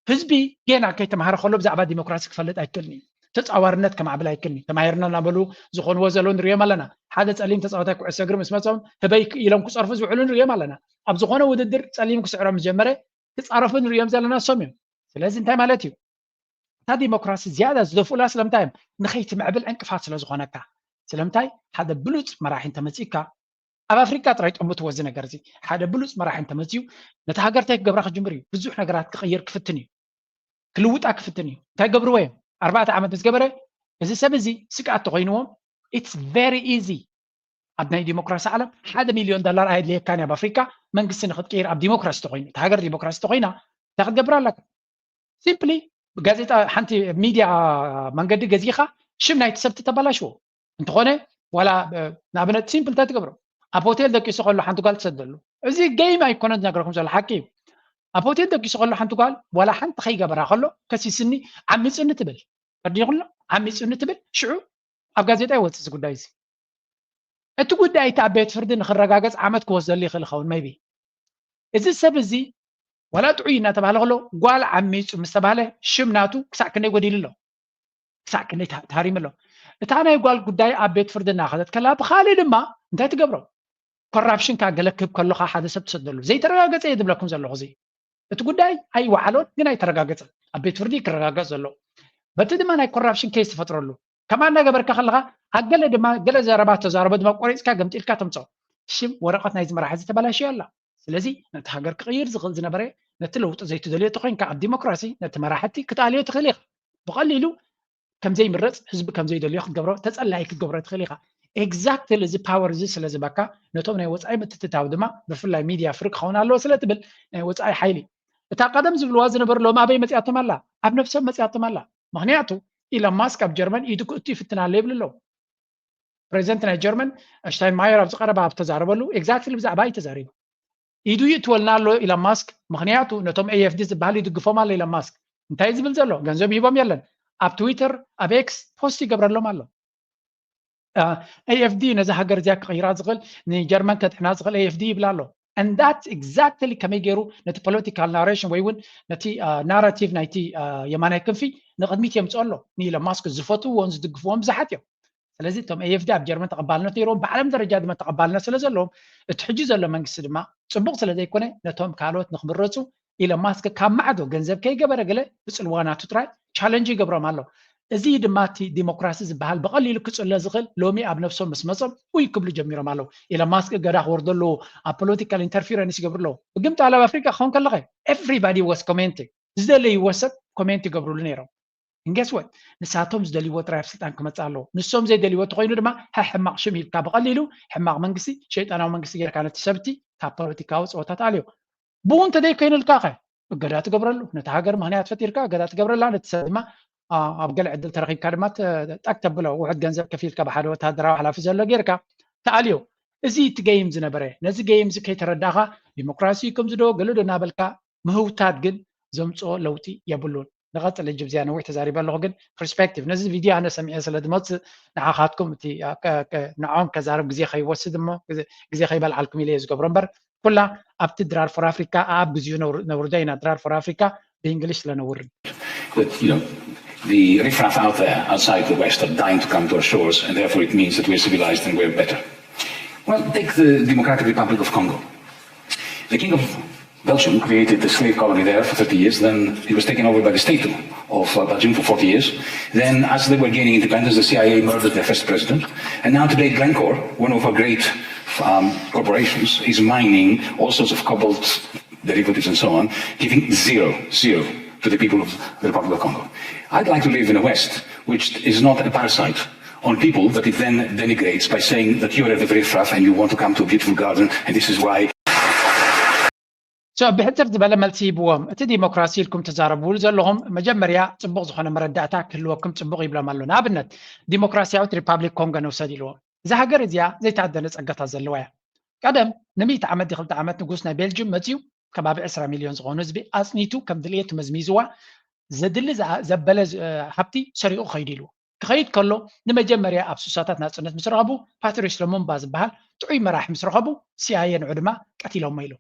ህዝቢ ገና ከይተማሃረ ከሎ ብዛዕባ ዲሞክራሲ ክፈልጥ ኣይክእልኒ ተፃዋርነት ከማዕብል ኣይክእልኒ ተማሂርና እናበሉ ዝኾንዎ ዘሎ ንሪኦም ኣለና ሓደ ፀሊም ተፃዋታይ ኩዕሶ እግሪ ምስ መፅኦም ህበይ ኢሎም ክፀርፉ ዝውዕሉ ንሪኦም ኣለና ኣብ ዝኾነ ውድድር ፀሊም ክስዕሮም ዝጀመረ ክፃረፉ ንሪኦም ዘለና ሶም እዮም ስለዚ እንታይ ማለት እዩ እታ ዲሞክራሲ ዝያዳ ዝደፍኡላ ስለምንታይ እዮም ንኸይትምዕብል ዕንቅፋት ስለ ዝኾነካ ስለምንታይ ሓደ ብሉፅ መራሒ እንተመፂካ ኣብ ኣፍሪካ ጥራይ ጠምቱ ወዚ ነገር እዚ ሓደ ብሉፅ መራሒ እንተመፅዩ ነቲ ሃገር እንታይ ክገብራ ክጅምር እዩ ብዙሕ ነገራት ክቕይር ክፍትን እዩ ክልውጣ ክፍትን እዩ እንታይ ገብርዎ እዮም 4 ዓመት ምስ ገበረ እዚ ሰብ እዚ ስግኣት ተኮይንዎም ኢትስ ቨሪ ኢዚ ኣብ ናይ ዲሞክራሲ ዓለም $1 ሚልዮን ኣየድልየካን ኣብ ኣፍሪካ መንግስቲ ንክትቀይር ኣብ ዲሞክራሲ ተኮይኑ እቲ ሃገር ዲሞክራሲ ተኮይና እንታይ ክትገብር ኣለካ ሲምፕሊ ጋዜጣ ሓንቲ ሚድያ መንገዲ ገዚኻ ሽም ናይቲ ሰብ ተበላሽዎ እንተኾነ ዋላ ንኣብነት ሲምፕል እንታይ ትገብሮ ኣብ ሆቴል ደቂሱ ከሎ ሓንቲ ጓል ትሰደሉ እዚ ጌም ኣይኮነን ዝነገርኩም ዘሎ ሓቂ ኣብ ሆቴል ደቂሱ ከሎ ሓንቲ ጓል ዋላ ሓንቲ ከይገበራ ከሎ ከሲስኒ ዓሚፅኒ ትብል ፈርዲኹሎ ዓሚፅኒ ትብል ሽዑ ኣብ ጋዜጣ ይወፅእ እዚ ጉዳይ እዚ እቲ ጉዳይ እቲ ኣብ ቤት ፍርዲ ንክረጋገፅ ዓመት ክወስደሉ ይኽእል ይኸውን ሜይቢ እዚ ሰብ እዚ ዋላ ጥዑይ እናተባሃለ ከሎ ጓል ዓሚፁ ምስ ተባሃለ ሽም ናቱ ክሳዕ ክንደይ ጎዲሉ ኣሎ ክሳዕ ክንደይ ታሪም ኣሎ እታ ናይ ጓል ጉዳይ ኣብ ቤት ፍርዲ እናኸደት ከላ ብኻልእ ድማ እንታይ ትገብሮ ኮራፕሽን ካገለክብ ከለኻ ሓደ ሰብ ትሰደሉ ዘይተረጋገፀ እየ ዝብለኩም ዘለኹ እዚ እቲ ጉዳይ ኣይወዓሎን ግን ኣይተረጋገፀን ኣብ ቤት ፍርዲ ክረጋገፅ ዘሎ በቲ ድማ ናይ ኮራፕሽን ኬስ ትፈጥረሉ ከማ እናገበርካ ከለኻ ኣገለ ድማ ገለ ዘረባ ተዛረበ ድማ ቆሪፅካ ገምጢልካ ተምፅኦ ሽም ወረቐት ናይ ዝመራሒ እዚ ተበላሽዩ ኣላ ስለዚ ነቲ ሃገር ክቕይር ዝኽእል ዝነበረ ነቲ ለውጢ ዘይትደልዮ ተኮይንካ ኣብ ዲሞክራሲ ነቲ መራሕቲ ክትኣልዮ ትኽእል ኢኻ ብቐሊሉ ከምዘይ ምረፅ ህዝቢ ከምዘይ ደልዮ ክትገብሮ ተፀላይ ክትገብሮ ትኽእል ኢኻ ኤግዛክትሊ እዚ ፓወር እዚ ስለ ዝበካ ነቶም ናይ ወፃኢ ምትትታው ድማ ብፍላይ ሚድያ ፍርቅ ክኸውን ኣለዎ ስለ ትብል ናይ ወፃኢ ሓይሊ እታ ቀደም ዝብልዋ ዝነበሩ ሎም ኣበይ መፅያቶም ኣላ ኣብ ነፍሶም መፅያቶም ኣላ ምክንያቱ ኢሎን ማስክ ኣብ ጀርመን ኢዱ ክእቱ ይፍትና ኣሎ ይብል ኣለዉ ፕሬዚደንት ናይ ጀርመን ሽታይንማየር ኣብ ዝቀረባ ኣብ ተዛረበሉ ኤግዛክትሊ ብዛዕባ እዩ ተዛሪቡ ኢዱ ይእትወልና ኣሎ ኢሎን ማስክ ምክንያቱ ነቶም AFD ዝበሃል ይድግፎም ኣሎ ኢሎን ማስክ እንታይ ዝብል ዘሎ ገንዘብ ሂቦም የለን ኣብ ትዊተር ኣብ ኤክስ ፖስት ይገብረሎም ኣሎ AFD ነዚ ሃገር እዚኣ ክቅይራ ዝኽእል ንጀርመን ከጥሕና ዝኽእል AFD ይብላ ኣሎ and that's exactly ከመይ ገይሩ ነቲ ፖለቲካል ናሬሽን ወይ እውን ነቲ ናራቲቭ ናይቲ የማናይ ክንፊ ንቅድሚት የምፅኦ ኣሎ ንኢሎን ማስክ ዝፈትውዎን ዝድግፍዎን ብዙሓት እዮም ስለዚ እቶም AFD ኣብ ጀርመን ተቐባልነት ነይሮም ብዓለም ደረጃ ድማ ተቐባልነት ስለ ዘለዎም እቲ ሕጂ ዘሎ መንግስቲ ድማ ፅቡቅ ስለ ዘይኮነ ነቶም ካልኦት ንክምረፁ ኢሎን ማስክ ካብ ማዕዶ ገንዘብ ከይገበረ ገለ ብፅልዋናቱ ጥራይ ቻለንጅ ይገብሮም ኣሎ እዚ ድማ እቲ ዲሞክራሲ ዝበሃል ብቐሊሉ ክፅለ ዝኽእል ሎሚ ኣብ ነፍሶም ምስ መፆም ውይ ክብሉ ጀሚሮም ኣለዉ ኢሎን ማስክ ገዳ ክወርዶ ኣለዎ ኣብ ፖለቲካል ኢንተርፌረንስ ይገብሩ ኣለዉ ብግምቲ ኣብ ኣፍሪካ ክኸውን ከለኸ ኤቭሪባዲ ዋስ ኮሜንቲንግ ዝደለይዎ ሰብ ኮሜንት ይገብሩሉ ነይሮም እንገስ ወት ንሳቶም ዝደልይዎ ጥራይ ኣብ ስልጣን ክመፅእ ኣለዎ ንሶም ዘይደልይዎ ተኮይኑ ድማ ሕማቅ ሽም ኢልካ ብቐሊሉ ሕማቅ መንግስቲ ሸይጣናዊ መንግስቲ ጌርካ ነቲ ሰብቲ ካብ ፖለቲካዊ ፀወታት ኣልዮ ብኡ እንተዘይኮይኑልካ ኸ ገዳ ትገብረሉ ነቲ ሃገር ምክንያት ፈጢርካ ገዳ ትገብረላ ነቲ ሰብ ድማ ኣብ ገለ ዕድል ተረኺብካ ድማ ጠቅ ተብሎ ውሕድ ገንዘብ ከፊልካ ብሓደ ወታደራዊ ሓላፊ ዘሎ ጌርካ ተኣልዮ እዚ እቲ ገይም ዝነበረ ነዚ ገይም እዚ ከይተረዳእኻ ዲሞክራሲ ከም ዝዶ ገለዶ እናበልካ ምህውታት ግን ዘምፅኦ ለውጢ የብሉን ንቐፅል እጅ ብዝያ ነዊሕ ተዛሪበ ኣለኹ ግን ፐርስፔክቲቭ ነዚ ቪድዮ ኣነ ሰሚዐ ስለ ዝመፅእ ንዓኻትኩም እቲ ንዖም ከዛርብ ግዜ ከይወስድ እሞ ግዜ ከይበልዓልኩም ኢለ ዝገብሮ እምበር ኩላ ኣብቲ ድራር ፎር ኣፍሪካ ኣብ ግዜኡ ነውርዶ ኢና ድራር ፎር ኣፍሪካ ብእንግሊሽ ስለነውርን The riffraff out there outside the West are dying to come to our shores, and therefore it means that we're civilized and we're better. Well, take the Democratic Republic of Congo. The King of Belgium created a slave colony there for 30 years, then it was taken over by the state of Belgium for 40 years. Then, as they were gaining independence, the CIA murdered their first president. And now today, Glencore, one of our great corporations, is mining all sorts of cobalt derivatives and so on, giving zero to the people of the Republic of Congo. I'd like to live in a West which is not a parasite on people that it then denigrates by saying that you are a riffraff and you want to come to a beautiful garden and this is why. So ብሕፅር ዝበለ መልሲ ይብዎም እቲ ዲሞክራሲ ኢልኩም ተዛረብሉ ዘለኹም መጀመርያ ፅቡቅ ዝኾነ መረዳእታ ክህልወኩም ፅቡቅ ይብሎም ኣሎ ንኣብነት ዲሞክራሲያዊት ሪፓብሊክ ኮንጎ ነውሰድ ኢልዎም እዛ ሃገር እዚኣ ዘይተዓደለ ፀጋታት ዘለዋ እያ ቀደም ን100 ዓመት 2 ዓመት ንጉስ ናይ ቤልጅየም መፅዩ ከባቢ 20 ሚሊዮን ዝኾኑ ህዝቢ ኣፅኒቱ ከም ድልየቱ መዝሚዝዋ ዘድሊ ዘበለ ሃብቲ ሰሪቑ ከይዱ ኢልዎ ክኸይድ ከሎ ንመጀመርያ ኣብ ሱሳታት ናፅነት ምስ ረኸቡ ፓትሪስ ሉሙምባ ዝበሃል ጥዑይ መራሒ ምስ ረኸቡ CIA ንዑ ድማ ቀቲሎሞ ኢሉ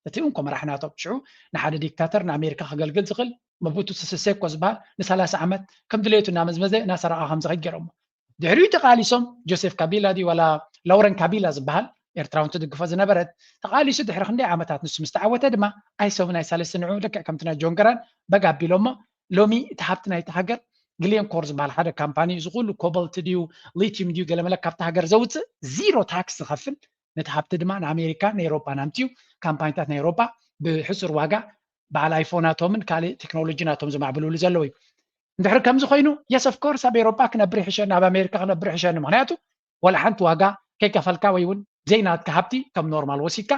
እቲ እንኮ መራሕናቶም ሽዑ ንሓደ ዲክታተር ንኣሜሪካ ክገልግል ዝኽእል መቡቱ ሴሴኮ ዝበሃል ን30 ዓመት ከም ድልየቱ እናመዝመዘ እናሰረቓ ከም ዝኸይድ ገይሮሞ ድሕሪኡ ተቓሊሶም ጆሴፍ ካቢላ ዲ ወላ ላውረን ካቢላ ዝበሃል ኤርትራውን ትድግፎ ዝነበረት ተቓሊሱ ድሕሪ ክንደይ ዓመታት ንሱ ምስ ተዓወተ ድማ ኣይሰው ናይ ሳለስተ ንዑ ልክዕ ከምቲ ናይ ጆን ገራን በጋ ኣቢሎሞ ሎሚ እቲ ሃብቲ ናይቲ ሃገር ግሌንኮር ዝበሃል ሓደ ካምፓኒ ዝኩሉ ኮባልት ድዩ ሊቲየም ድዩ ገለ መለ ካብቲ ሃገር ዘውፅእ ዚሮ ታክስ ዝኸፍል ነቲ ሃብቲ ድማ ንኣሜሪካ ንኤውሮፓ ናምትዩ ካምፓኒታት ናይ ኤውሮፓ ብሕፁር ዋጋ በዓል ኣይፎናቶምን ካልእ ቴክኖሎጂ ናቶም ዘማዕብልሉ ዘለዉ እዩ እንድሕሪ ከምዚ ኮይኑ የስ ኦፍ ኮርስ ኣብ ኤውሮፓ ክነብር ይሕሸኒ ኣብ ኣሜሪካ ክነብር ይሕሸኒ ምክንያቱ ወላ ሓንቲ ዋጋ ከይከፈልካ ወይ እውን ዘይናትካ ሃብቲ ከም ኖርማል ወሲድካ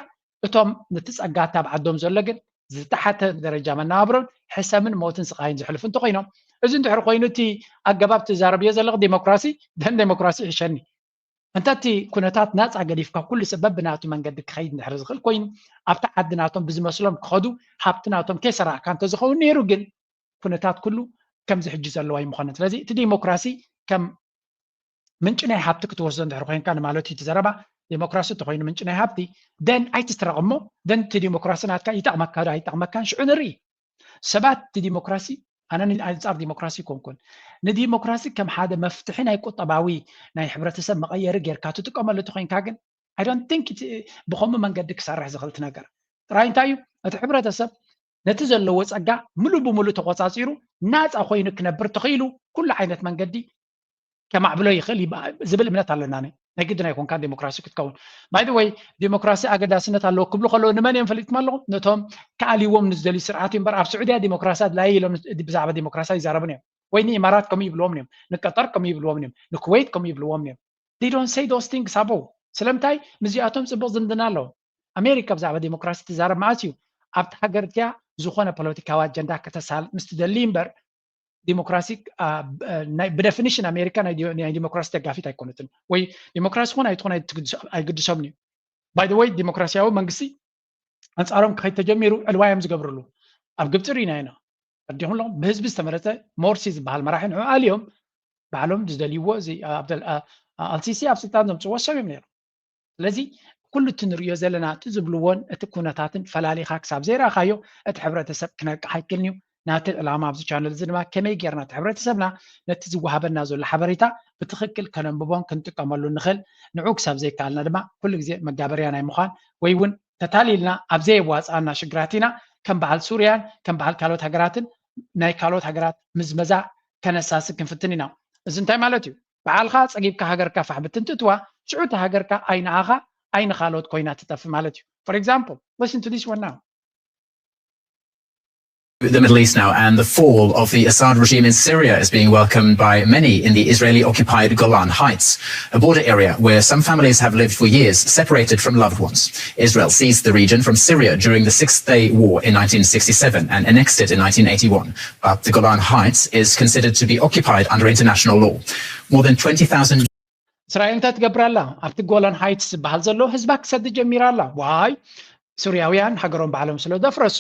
እቶም ነቲ ፀጋታ ኣብ ዓዶም ዘሎ ግን ዝተሓተ ደረጃ መነባብሮን ሕሰምን ሞትን ስቃይን ዝሕልፉ እንተኮይኖም እዚ እንድሕሪ ኮይኑ እቲ ኣገባብ ትዛረብዮ ዘለኹ ዲሞክራሲ ደን ዲሞክራሲ ይሕሸኒ እንተቲ ኩነታት ናፃ ገዲፍካ ኩሉ ሰበብ ብናቱ መንገዲ ክኸይድ እንድሕሪ ዝኽእል ኮይኑ ኣብቲ ዓዲ ናቶም ብዝመስሎም ክኸዱ ሃብቲ ናቶም ከይሰራዕካ እንተዝኸውን ነይሩ ግን ኩነታት ኩሉ ከምዚ ሕጂ ዘለዋ ይምኾነን ስለዚ እቲ ዲሞክራሲ ከም ምንጭ ናይ ሃብቲ ክትወስዶ እንድሕሪ ኮይንካ ንማለት እዩ ትዘረባ ዲሞክራሲ እንተኮይኑ ምንጭ ናይ ሃብቲ ደን ኣይትስረቕ እሞ ደን እቲ ዲሞክራሲ ናትካ ይጠቕመካ ዶ ኣይጠቕመካን ሽዑ ንርኢ ሰባት እቲ ዲሞክራሲ ኣነ ንፃር ዲሞክራሲ ኮንኩን ንዲሞክራሲ ከም ሓደ መፍትሒ ናይ ቁጠባዊ ናይ ሕብረተሰብ መቐየሪ ጌርካ ትጥቀመሉ እንተኮይንካ ግን ኣይ ዶንት ቲንክ ብከምኡ መንገዲ ክሰርሕ ዝኽእል እቲ ነገር ጥራይ እንታይ እዩ እቲ ሕብረተሰብ ነቲ ዘለዎ ፀጋ ሙሉእ ብሙሉእ ተቆፃፂሩ ናፃ ኮይኑ ክነብር ተኽኢሉ ኩሉ ዓይነት መንገዲ ከማዕብሎ ይኽእል ዝብል እምነት ኣለና ናይ ግድን ኣይኮንካ ዲሞክራሲ ክትከውን ባይ ዘ ወይ ዲሞክራሲ ኣገዳስነት ኣለዎ ክብሉ ከለዉ ንመን እዮም ፈሊጥኩም ኣለኹም ነቶም ከኣልይዎም ንዝደልዩ ስርዓት እዩ እምበር ኣብ ስዑድያ ዲሞክራሲያት ላይ ኢሎም ብዛዕባ ዲሞክራሲያ ይዛረቡን እዮም ወይ ንኢማራት ከምኡ ይብልዎም እዮም ንቀጠር ከምኡ ይብልዎም እዮም ንኩዌት ከምኡ ይብልዎም እዮም they don't say those things abo ስለምታይ ምዚኣቶም ጽቡቕ ዝምድና ኣለዎ ኣሜሪካ ብዛዕባ ዲሞክራሲ ትዛረብ መዓዝ እዩ ኣብቲ ሃገርትያ ዝኾነ ፖለቲካዊ ኣጀንዳ ከተሳል ምስ ትደሊ እምበር ዲሞክራሲ ብደፊኒሽን ኣሜሪካ ናይ ዲሞክራሲ ደጋፊት ኣይኮነትን ወይ ዲሞክራሲ ኾን ኣይትኾን ኣይግድሶምን እዩ ባይ ዘ ወይ ዲሞክራሲያዊ መንግስቲ አንጻሮም ከይተጀሚሩ ዕልዋዮም ዝገብርሉ ኣብ ግብፂ ሪና ኢና ቀዲኹሎም ብህዝቢ ዝተመረፀ ሞርሲ ዝበሃል መራሒ ንዑ ኣልዮም ባዕሎም ዝደልይዎ እዚ ኣልሲሲ ኣብ ስልጣን ዘምፅዎ ሰብ እዮም ነይሩ ስለዚ ኩሉ እቲ ንሪኦ ዘለና እቲ ዝብልዎን እቲ ኩነታትን ፈላሊኻ ክሳብ ዘይረኣኻዮ እቲ ሕብረተሰብ ክነቅሕ ኣይክእልን እዩ ናቲ ዕላማ ኣብዚ ቻነል እዚ ድማ ከመይ ጌርና እቲ ሕብረተሰብና ነቲ ዝወሃበና ዘሎ ሓበሬታ ብትክክል ከነንብቦን ክንጥቀመሉ ንኽእል ንዑ ክሳብ ዘይከኣልና ድማ ኩሉ ግዜ መጋበርያ ናይ ምዃን ወይ እውን ተታሊልና ኣብ ዘይዋፅኣና ሽግራት ኢና ከም በዓል ሱርያን ከም በዓል ካልኦት ሃገራትን ናይ ካልኦት ሃገራት ምዝመዛ ከነሳስግ ክንፍትን ኢና እዚ እንታይ ማለት እዩ በዓልካ ፀጊብካ ሃገርካ ፋሕ ብትንትትዋ ሽዑቲ ሃገርካ ኣይንዓኻ ኣይን ካልኦት ኮይና ትጠፍ ማለት እዩ for example listen to this one now The Middle East now, and the fall of the Assad regime in Syria is being welcomed by many in the Israeli-occupied Golan Heights, a border area where some families have lived for years, separated from loved ones. Israel seized the region from Syria during the Six-Day War in 1967 and annexed it in 1981. But the Golan Heights is considered to be occupied under international law. More than 20,000... እስራኤል እንታይ ትገብር ኣላ ኣብቲ ጎላን ሃይትስ ዝበሃል ዘሎ ህዝባ ክሰድድ ጀሚራ ኣላ ዋይ ሱርያውያን ሃገሮም ባዕሎም ስለ ደፍረሱ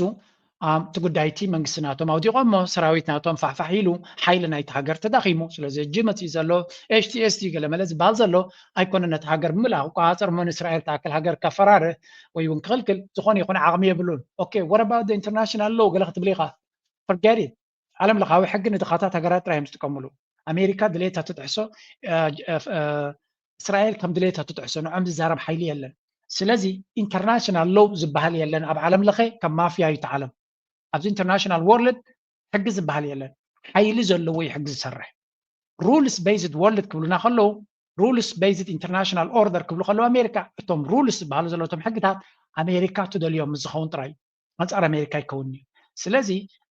እቲ ጉዳይቲ መንግስቲ ናቶም ኣውዲቖም እሞ ሰራዊት ናቶም ፋሕፋሕ ኢሉ ሓይሊ ናይቲ ሃገር ተዳኺሙ ስለዚ እጂ መፅኡ ዘሎ HTST ገለመለ ዝበሃል ዘሎ ኣይኮነ ነቲ ሃገር ምምላእ ቋፅር ሞ ንእስራኤል ተኣክል ሃገር ከፈራርህ ወይ እውን ክኽልክል ዝኾነ ይኹን ዓቕሚ የብሉን ኦኬ what about the international law ገለ ክትብል ኢኻ forget it ዓለም ለኻዊ ሕጊ ንድኻታት ሃገራት ጥራይ ዝጥቀምሉ ኣሜሪካ ድሌታ ትጥሕሶ እስራኤል ከም ድሌታ ትጥሕሶ ንዖም ዝዛረብ ሓይሊ የለን ስለዚ ኢንተርናሽናል ሎው ዝበሃል የለን ኣብ ዓለም ለኸ ከም ማፍያ እዩ ተዓለም ኣብዚ ኢንተርናሽናል ወርልድ ሕጊ ዝበሃል የለን ሓይሊ ዘለዎ እዩ ሕጊ ዝሰርሕ ሩልስ ቤዝድ ወርልድ ክብሉና ከለዉ ሩልስ ቤዝድ ኢንተርናሽናል ኦርደር ክብሉ ከለዉ ኣሜሪካ እቶም ሩልስ ዝበሃሉ ዘለቶም ሕግታት ኣሜሪካ ትደልዮም ዝኸውን ጥራይ ኣንጻር ኣሜሪካ ይከውን እዩ ስለዚ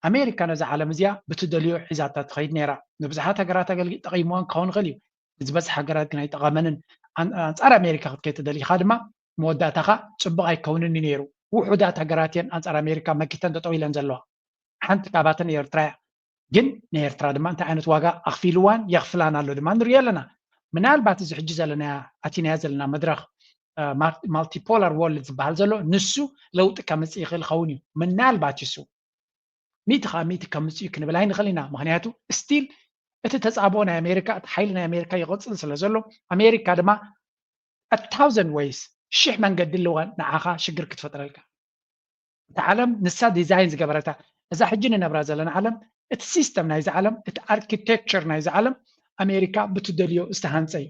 ኣሜሪካ ነዚ ዓለም እዚኣ ብትደልዮ ሒዛታ ትኸይድ ነይራ ንብዙሓት ሃገራት ጠቒምዎን ክኸውን ይኽእል እዩ ዝበዝሕ ሃገራት ግን ኣይጠቐመንን ኣንጻር ኣሜሪካ ክትከይትደሊኻ ድማ መወዳእታኻ ፅቡቕ ኣይከውንን እዩ ነይሩ ውሑዳት ሃገራት እየን ኣንጻር ኣሜሪካ መኪተን ጠጠው ኢለን ዘለዋ ሓንቲ ካብኣተን ኤርትራ እያ ግን ንኤርትራ ድማ እንታይ ዓይነት ዋጋ ኣኽፊልዋን የኽፍላን ኣሎ ድማ ንሪኦ ኣለና ምናልባት እዚ ሕጂ ዘለና ኣቲናያ ዘለና መድረኽ ማልቲፖላር ወርልድ ዝበሃል ዘሎ ንሱ ለውጢ ከምፅእ ይኽእል ኸውን እዩ ምናልባት እሱ ሚእቲ ከዓ ሚእቲ ከምፅኡ ክንብል ኣይንኽእል ኢና ምክንያቱ ስቲል እቲ ተፃብኦ ናይ ኣሜሪካ እቲ ሓይሊ ናይ ኣሜሪካ ይቕፅል ስለ ዘሎ ኣሜሪካ ድማ 1000 ways ሽሕ መንገዲ ኣለዋ ንዓኻ ሽግር ክትፈጥረልካ እቲ ዓለም ንሳ ዲዛይን ዝገበረታ እዛ ሕጂ ንነብራ ዘለና ዓለም እቲ ሲስተም ናይዚ ዓለም እቲ ኣርኪቴክቸር ናይዚ ዓለም ኣሜሪካ ብትደልዮ ዝተሃንፀ እዩ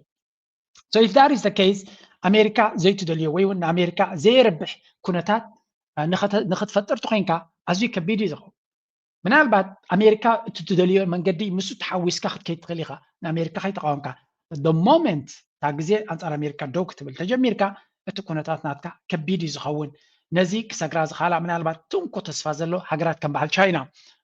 so if that is the case ኣሜሪካ ዘይትደልዮ ወይ እውን ንኣሜሪካ ዘይረብሕ ኩነታት ንኽትፈጥር ትኮይንካ ኣዝዩ ከቢድ እዩ ዝኸውን ምናልባት ኣሜሪካ እትትደልዮ መንገዲ ምስ ተሓዊስካ ክትከይድ ትኽእል ኢኻ ንኣሜሪካ ከይተቃወምካ the moment እታ ግዜ ኣንጻር ኣሜሪካ ደው ክትብል ተጀሚርካ እቲ ኩነታት ናትካ ከቢድ እዩ ዝኸውን ነዚ ክሰግራ ዝኽኣላ ምናልባት ትንኮ ተስፋ ዘሎ ሃገራት ከም በዓል ቻይና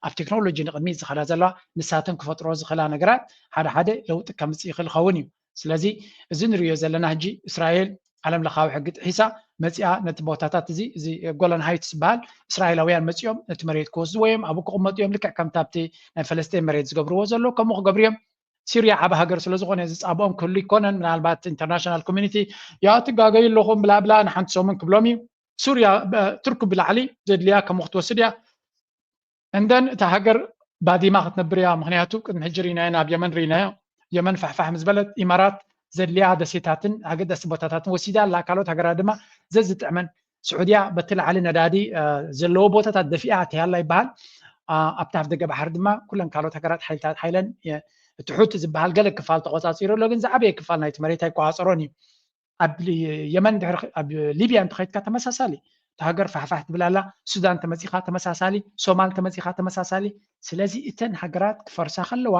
ኣብ ቴክኖሎጂ ንቅድሚት ዝኸዳ ዘለዋ ንሳተን ክፈጥሮ ዝኽእላ ነገራት ሓደ ሓደ ለውጢ ከምፅእ ይኽእል ይኸውን እዩ ስለዚ እዚ ንሪኦ ዘለና ሕጂ እስራኤል ዓለም ለኻዊ ሕጊ ጥሒሳ መፂኣ ነቲ ቦታታት እዚ ጎላን ሃይትስ ዝበሃል እስራኤላውያን መፂኦም ነቲ መሬት ክወስድዎ እዮም ኣብኡ ክቕመጡ እዮም ልክዕ ከምቲ ኣብቲ ናይ ፈለስጢን መሬት ዝገብርዎ ዘሎ ከምኡ ክገብሩ እዮም ሲርያ ዓበ ሃገር ስለ ዝኾነ ዝፃብኦም ክህሉ ይኮነን ምናልባት ኢንተርናሽናል ኮሚኒቲ ያ ትጋገዩ ኣለኹም ብላብላ ንሓንቲ ሰሙን ክብሎም እዩ ሱርያ ትርኩ ብላዕሊ ዘድልያ ከምኡ ክትወስድ እያ እንደን እታ ሃገር ባዲማ ክትነብር እያ ምክንያቱ ቅድሚ ሕጂ ሪናዮ ናብ የመን ሪናዮ የመን ፋሕፋሕ ምስ በለት ኢማራት ዘድልያ ደሴታትን ኣገደስቲ ቦታታትን ወሲዳ ኣላ ካልኦት ሃገራት ድማ ዘዝጥዕመን ስዑድያ በቲ ላዕሊ ነዳዲ ዘለዎ ቦታታት ደፊኣ ኣትያላ ይበሃል ኣብቲ ኣፍ ደገ ባሕሪ ድማ ኩለን ካልኦት ሃገራት ሓይልታት ሓይለን እቲ ሑቲ ዝበሃል ገለ ክፋል ተቆፃፂሩ ኣሎ ግን ዝዓበየ ክፋል ናይቲ መሬት ኣይቋፃፀሮን እዩ ኣብ የመን ድሕሪ ኣብ ሊብያ እንተኸይድካ ተመሳሳሊ እቲ ሃገር ፋሕፋሕ ትብል ኣላ ሱዳን ተመፂኻ ተመሳሳሊ ሶማል ተመፂኻ ተመሳሳሊ ስለዚ እተን ሃገራት ክፈርሳ ከለዋ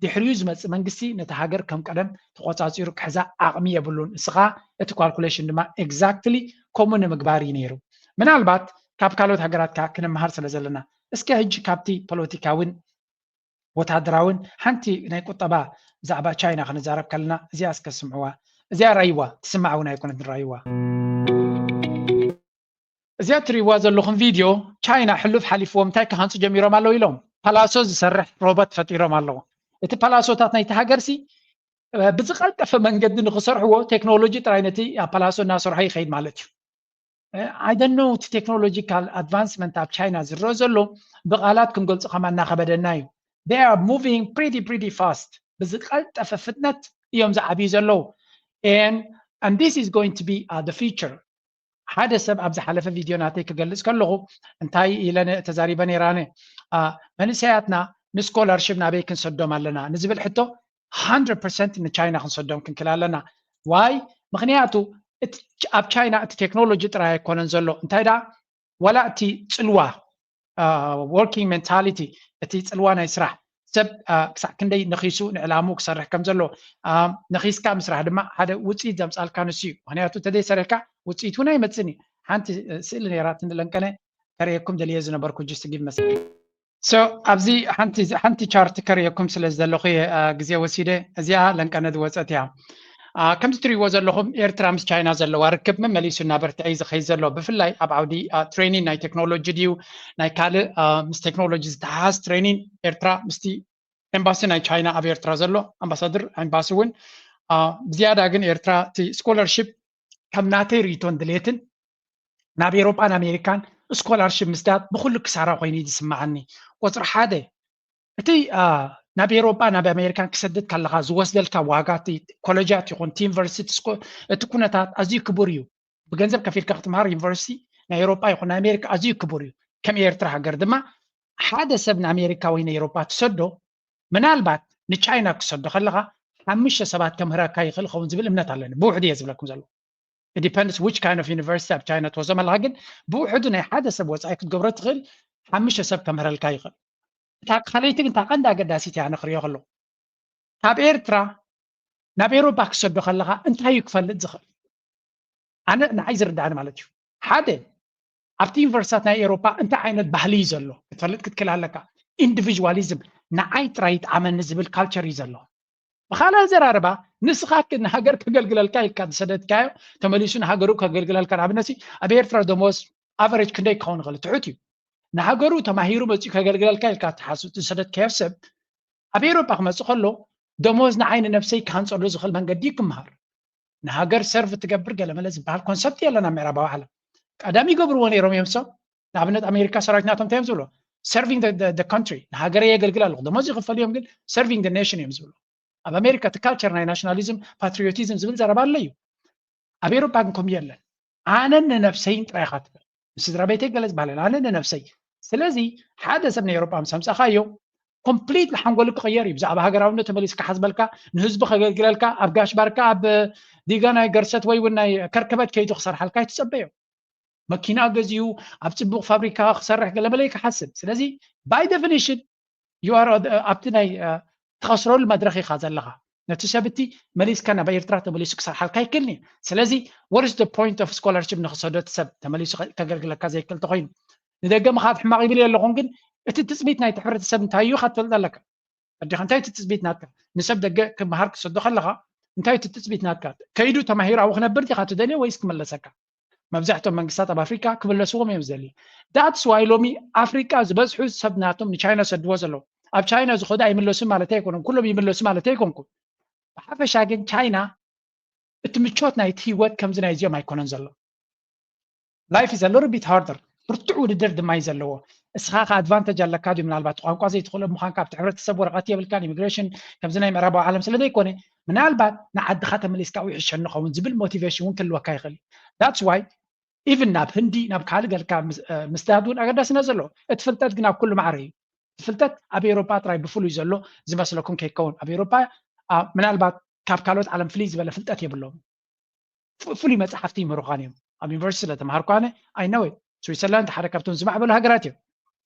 ድሕሪኡ ዝመፅእ መንግስቲ ነቲ ሃገር ከም ቀደም ተቆፃፂሩ ክሕዛ ዓቕሚ የብሉን እስኻ እቲ ካልኩሌሽን ድማ ኤግዛክትሊ ከምኡ ንምግባር እዩ ነይሩ ምናልባት ካብ ካልኦት ሃገራት ክንመሃር ስለ ዘለና እስኪ ሕጂ ካብቲ ፖለቲካውን ወታደራውን ሓንቲ ናይ ቁጠባ ዛዕባ ቻይና ክንዛረብ ከለና እዚኣ እስከስምዕዋ እዚኣ ራይዋ ትስማዕውን ኣይኮነት ራይዋ እዚኣ ትሪእዋ ዘለኹም ቪድዮ ቻይና ሕሉፍ ሓሊፍዎም እንታይ ክሃንፁ ጀሚሮም ኣለዉ ኢሎም ፓላሶ ዝሰርሕ ሮቦት ፈጢሮም ኣለዎ እቲ ፓላሶታት ናይቲ ሃገርሲ ብዝቐልጠፈ መንገዲ ንክሰርሕዎ ቴክኖሎጂ ጥራይ ነቲ ፓላሶ እናሰርሖ ይኸይድ ማለት እዩ I don't know the technological advancement of China ዝረአ ዘሎ ብቃላት ክንገልጾ ከማ እናኸበደና እዩ they are moving pretty fast ብዝቐልጠፈ ፍጥነት እዮም ዝዓብዩ ዘለዉ and this is going to be the future ሓደ ሰብ ኣብ ዝሓለፈ ቪድዮ ናተይ ክገልጽ ከለኹ እንታይ ኢለን ተዛሪበ ነይራነ መንእሰያትና ንስኮላርሽፕ ናበይ ክንሰዶም ኣለና ንዝብል ሕቶ 100% ንቻይና ክንሰዶም ክንክል ኣለና ዋይ ምክንያቱ ኣብ ቻይና እቲ ቴክኖሎጂ ጥራይ ኣይኮነን ዘሎ እንታይ ዳ ወላ እቲ ፅልዋ working mentality እቲ ፅልዋ ናይ ስራሕ ሰብ ክሳዕ ክንደይ ነኺሱ ንዕላሙ ክሰርሕ ከም ዘሎ ነኺስካ ምስራሕ ድማ ሓደ ውፅኢት ዘምፃልካ ንሱ እዩ ምክንያቱ ተደይ ሰሪሕካ ውፅኢት እውን ኣይመፅን እዩ ሓንቲ ስእሊ ነይራት ንለንቀነ ከርእየኩም ደልየ ዝነበርኩ ጅስት ጊቭ መስ so ኣብዚ ሓንቲ ቻርት ከርእየኩም ስለ ዘለኹ ግዜ ወሲደ እዚኣ ለንቀነ ዝወፀት እያ ከምቲ ትሪእዎ ዘለኹም ኤርትራ ምስ ቻይና ዘለዋ ርክብ መመሊሱ እናበርትዐ ዝኸይድ ዘሎ ብፍላይ ኣብ ዓውዲ ትሬኒንግ ናይ ቴክኖሎጂ ድዩ ናይ ካልእ ምስ ቴክኖሎጂ ዝተሓሓዝ ትሬኒንግ ኤርትራ ምስቲ ኤምባሲ ናይ ቻይና ኣብ ኤርትራ ዘሎ ኣምባሳደር ኤምባሲ እውን ብዝያዳ ግን ኤርትራ እቲ ስኮላርሽፕ ከም ናተይ ርእቶን ድሌትን ናብ ኤሮጳን ኣሜሪካን ስኮላርሽፕ ምስዳት ብኩሉ ክሳራ ኮይኑ ዝስማዓኒ ቁፅሪ ሓደ እቲ ናብ ኤሮጳ ናብ ኣሜሪካን ክሰድድ ከለኻ ዝወስደልካ ዋጋ እቲ ኮሌጃት ይኹን እቲ ዩኒቨርሲቲ እቲ ኩነታት ኣዝዩ ክቡር እዩ ብገንዘብ ከፊልካ ክትምሃር ዩኒቨርሲቲ ናይ ኤሮጳ ይኹን ናይ ኣሜሪካ ኣዝዩ ክቡር እዩ ከም ኤርትራ ሃገር ድማ ሓደ ሰብ ንኣሜሪካ ወይ ንኤሮጳ ትሰዶ ምናልባት ንቻይና ክሰዶ ከለኻ 5 ሰባት ከምህረካ ይኽእል ኸውን ዝብል እምነት ኣለኒ ብውሕዱ እየ ዝብለኩም ዘሎ it depends which kind of university ኣብ ቻይና ትወስዶም ኣለካ ግን ብውሕዱ ናይ ሓደ ሰብ ወፃኢ ክትገብሮ ትኽእል 5 ሰብ ከምህረልካ ይኽእል እታ ካልይቲ ግን ታቐንዲ ኣገዳሲት እያ ንኽሪኦ ከለኹ ካብ ኤርትራ ናብ ኤሮጳ ክሰዶ ከለኻ እንታይ እዩ ክፈልጥ ዝኽእል ኣነ ንዓይ ዝርዳእኒ ማለት እዩ ሓደ ኣብቲ ዩኒቨርሲታት ናይ ኤሮጳ እንታይ ዓይነት ባህሊ እዩ ዘሎ ክትፈልጥ ክትክእል ኣለካ ኢንዲቪዥዋሊዝም ንዓይ ጥራይ ይጠዓመኒ ዝብል ካልቸር እዩ ዘሎ ብኻልእ ኣዘራርባ ንስኻ ንሃገር ከገልግለልካ ኢልካ ዝሰደድካዮ ተመሊሱ ንሃገሩ ከገልግለልካ ንኣብነት ኣብ ኤርትራ ደሞዝ ኣቨሬጅ ክንደይ ክኸውን ይኽእል ትሑት እዩ ንሃገሩ ተማሂሩ መፅኡ ከገልግለልካ ኢልካ ትሓስብ ዝሰደድካዮ ሰብ ኣብ ኤሮጳ ክመፅእ ከሎ ደሞዝ ንዓይ ንነፍሰይ ክሃንፀሉ ዝኽእል መንገዲ ክምሃር ንሃገር ሰርቭ ትገብር ገለመለ ዝበሃል ኮንሰፕት የለና ምዕራባዊ ዓለም ቀዳሚ ይገብርዎ ነይሮም እዮም ሰብ ንኣብነት ኣሜሪካ ሰራዊት ናቶም እንታይ እዮም ዝብሎ ሰርቪንግ the country ንሃገረይ የገልግል ኣለኹ ደሞዝ ይኽፈል እዮም ግን ሰርቪንግ the nation እዮም ዝብሎ ኣብ ኣሜሪካ እቲ ካልቸር ናይ ናሽናሊዝም ፓትሪዮቲዝም ዝብል ዘረባ ኣሎ እዩ ኣብ ኤሮጳ ግን ከምኡ የለን ኣነ ንነፍሰይን ጥራይካ ትብል ምስድራ ቤተይ ገለ ዝበሃለን ኣነ ንነፍሰይ ስለዚ ሓደ ሰብ ናይ ኤሮጳ ምስ ኣምፃእኻዮ ኮምፕሊት ሓንጎሉ ክቕየር እዩ ብዛዕባ ሃገራውነት ተመሊስካ ሓዝበልካ ንህዝቢ ከገልግለልካ ኣብ ጋሽባርካ ኣብ ዲጋ ናይ ገርሰት ወይ እውን ናይ ከርከበት ከይዱ ክሰርሓልካ ይትፀበዮ መኪና ገዚኡ ኣብ ፅቡቕ ፋብሪካ ክሰርሕ ገለመለ ክሓስብ ስለዚ ባይ ዴፊኒሽን ዩ ኣር ኣብቲ ናይ ትኸስረሉ መድረኽ ኢኻ ዘለኻ ነቲ ሰብቲ መሊስካ ናብ ኤርትራ ተመሊሱ ክሰርሓልካ ይክእልኒ ስለዚ what is the point of scholarship ንክሰዶ እቲ ሰብ ተመሊሱ ከገልግለካ ዘይክእል ተኮይኑ ንደገ ምኻት ሕማቕ ይብል ኣለኹን ግን እቲ ትፅቢት ናይቲ ሕብረተሰብ እንታይ እዩ ካ ትፈልጥ ኣለካ ኣዲኻ እንታይ እቲ ትፅቢት ናትካ ንሰብ ደገ ክመሃር ክሰዶ ከለኻ እንታይ እቲ ትፅቢት ናትካ ከይዱ ተማሂሩ ኣብኡ ክነብር ዲኻ ትደልዮ ወይስ ክመለሰካ መብዛሕትኦም መንግስታት ኣብ ኣፍሪካ ክምለስዎም እዮም ዝደልዩ ዳትስ ዋይ ሎሚ ኣፍሪካ ዝበዝሑ ሰብ ናቶም ንቻይና ሰድዎ ዘለዉ ኣብ ቻይና ዝኸዱ ኣይምለሱን ማለት ኣይኮኑን ኩሎም ይምለሱ ማለት ኣይኮንኩን ብሓፈሻ ግን ቻይና እቲ ምቾት ናይቲ ህይወት ከምዚ ናይ እዚኦም ኣይኮነን ዘሎ ላይፍ ኢዝ አ ሊትል ቢት ሃርደር ብርቱዕ ውድድር ድማ እዩ ዘለዎ እስኻ ከኣድቫንተጅ ኣለካ ድዩ ምናልባት ቋንቋ ዘይትኽእሎ ምዃንካ ኣብቲ ሕብረተሰብ ወረቐት የብልካን ኢሚግሬሽን ከምዚ ናይ ምዕራባዊ ዓለም ስለዘይኮነ ምናልባት ንዓድኻ ተመሊስካ ውሕሸ ንኸውን ዝብል ሞቲቬሽን እውን ክህልወካ ይኽእል ዳትስ ዋይ ኢቭን ናብ ህንዲ ናብ ካልእ ገልካ ምስዳድ እውን ኣገዳስነት ዘለዎ እቲ ፍልጠት ግን ኣብ ኩሉ ማዕረ እዩ ፍልጠት ኣብ ኤሮጳ ጥራይ ብፍሉይ ዘሎ ዝመስለኩም ከይከውን ኣብ ኤሮጳ ምናልባት ካብ ካልኦት ዓለም ፍልይ ዝበለ ፍልጠት የብለዎም ፍሉይ መፅሓፍቲ ይምህሩኻን እዮም ኣብ ዩኒቨርሲቲ ስለተምሃርኩ ኣነ ኣይነወይ ስዊትዘርላንድ ሓደ ካብቶም ዝማዕበሉ ሃገራት እዮም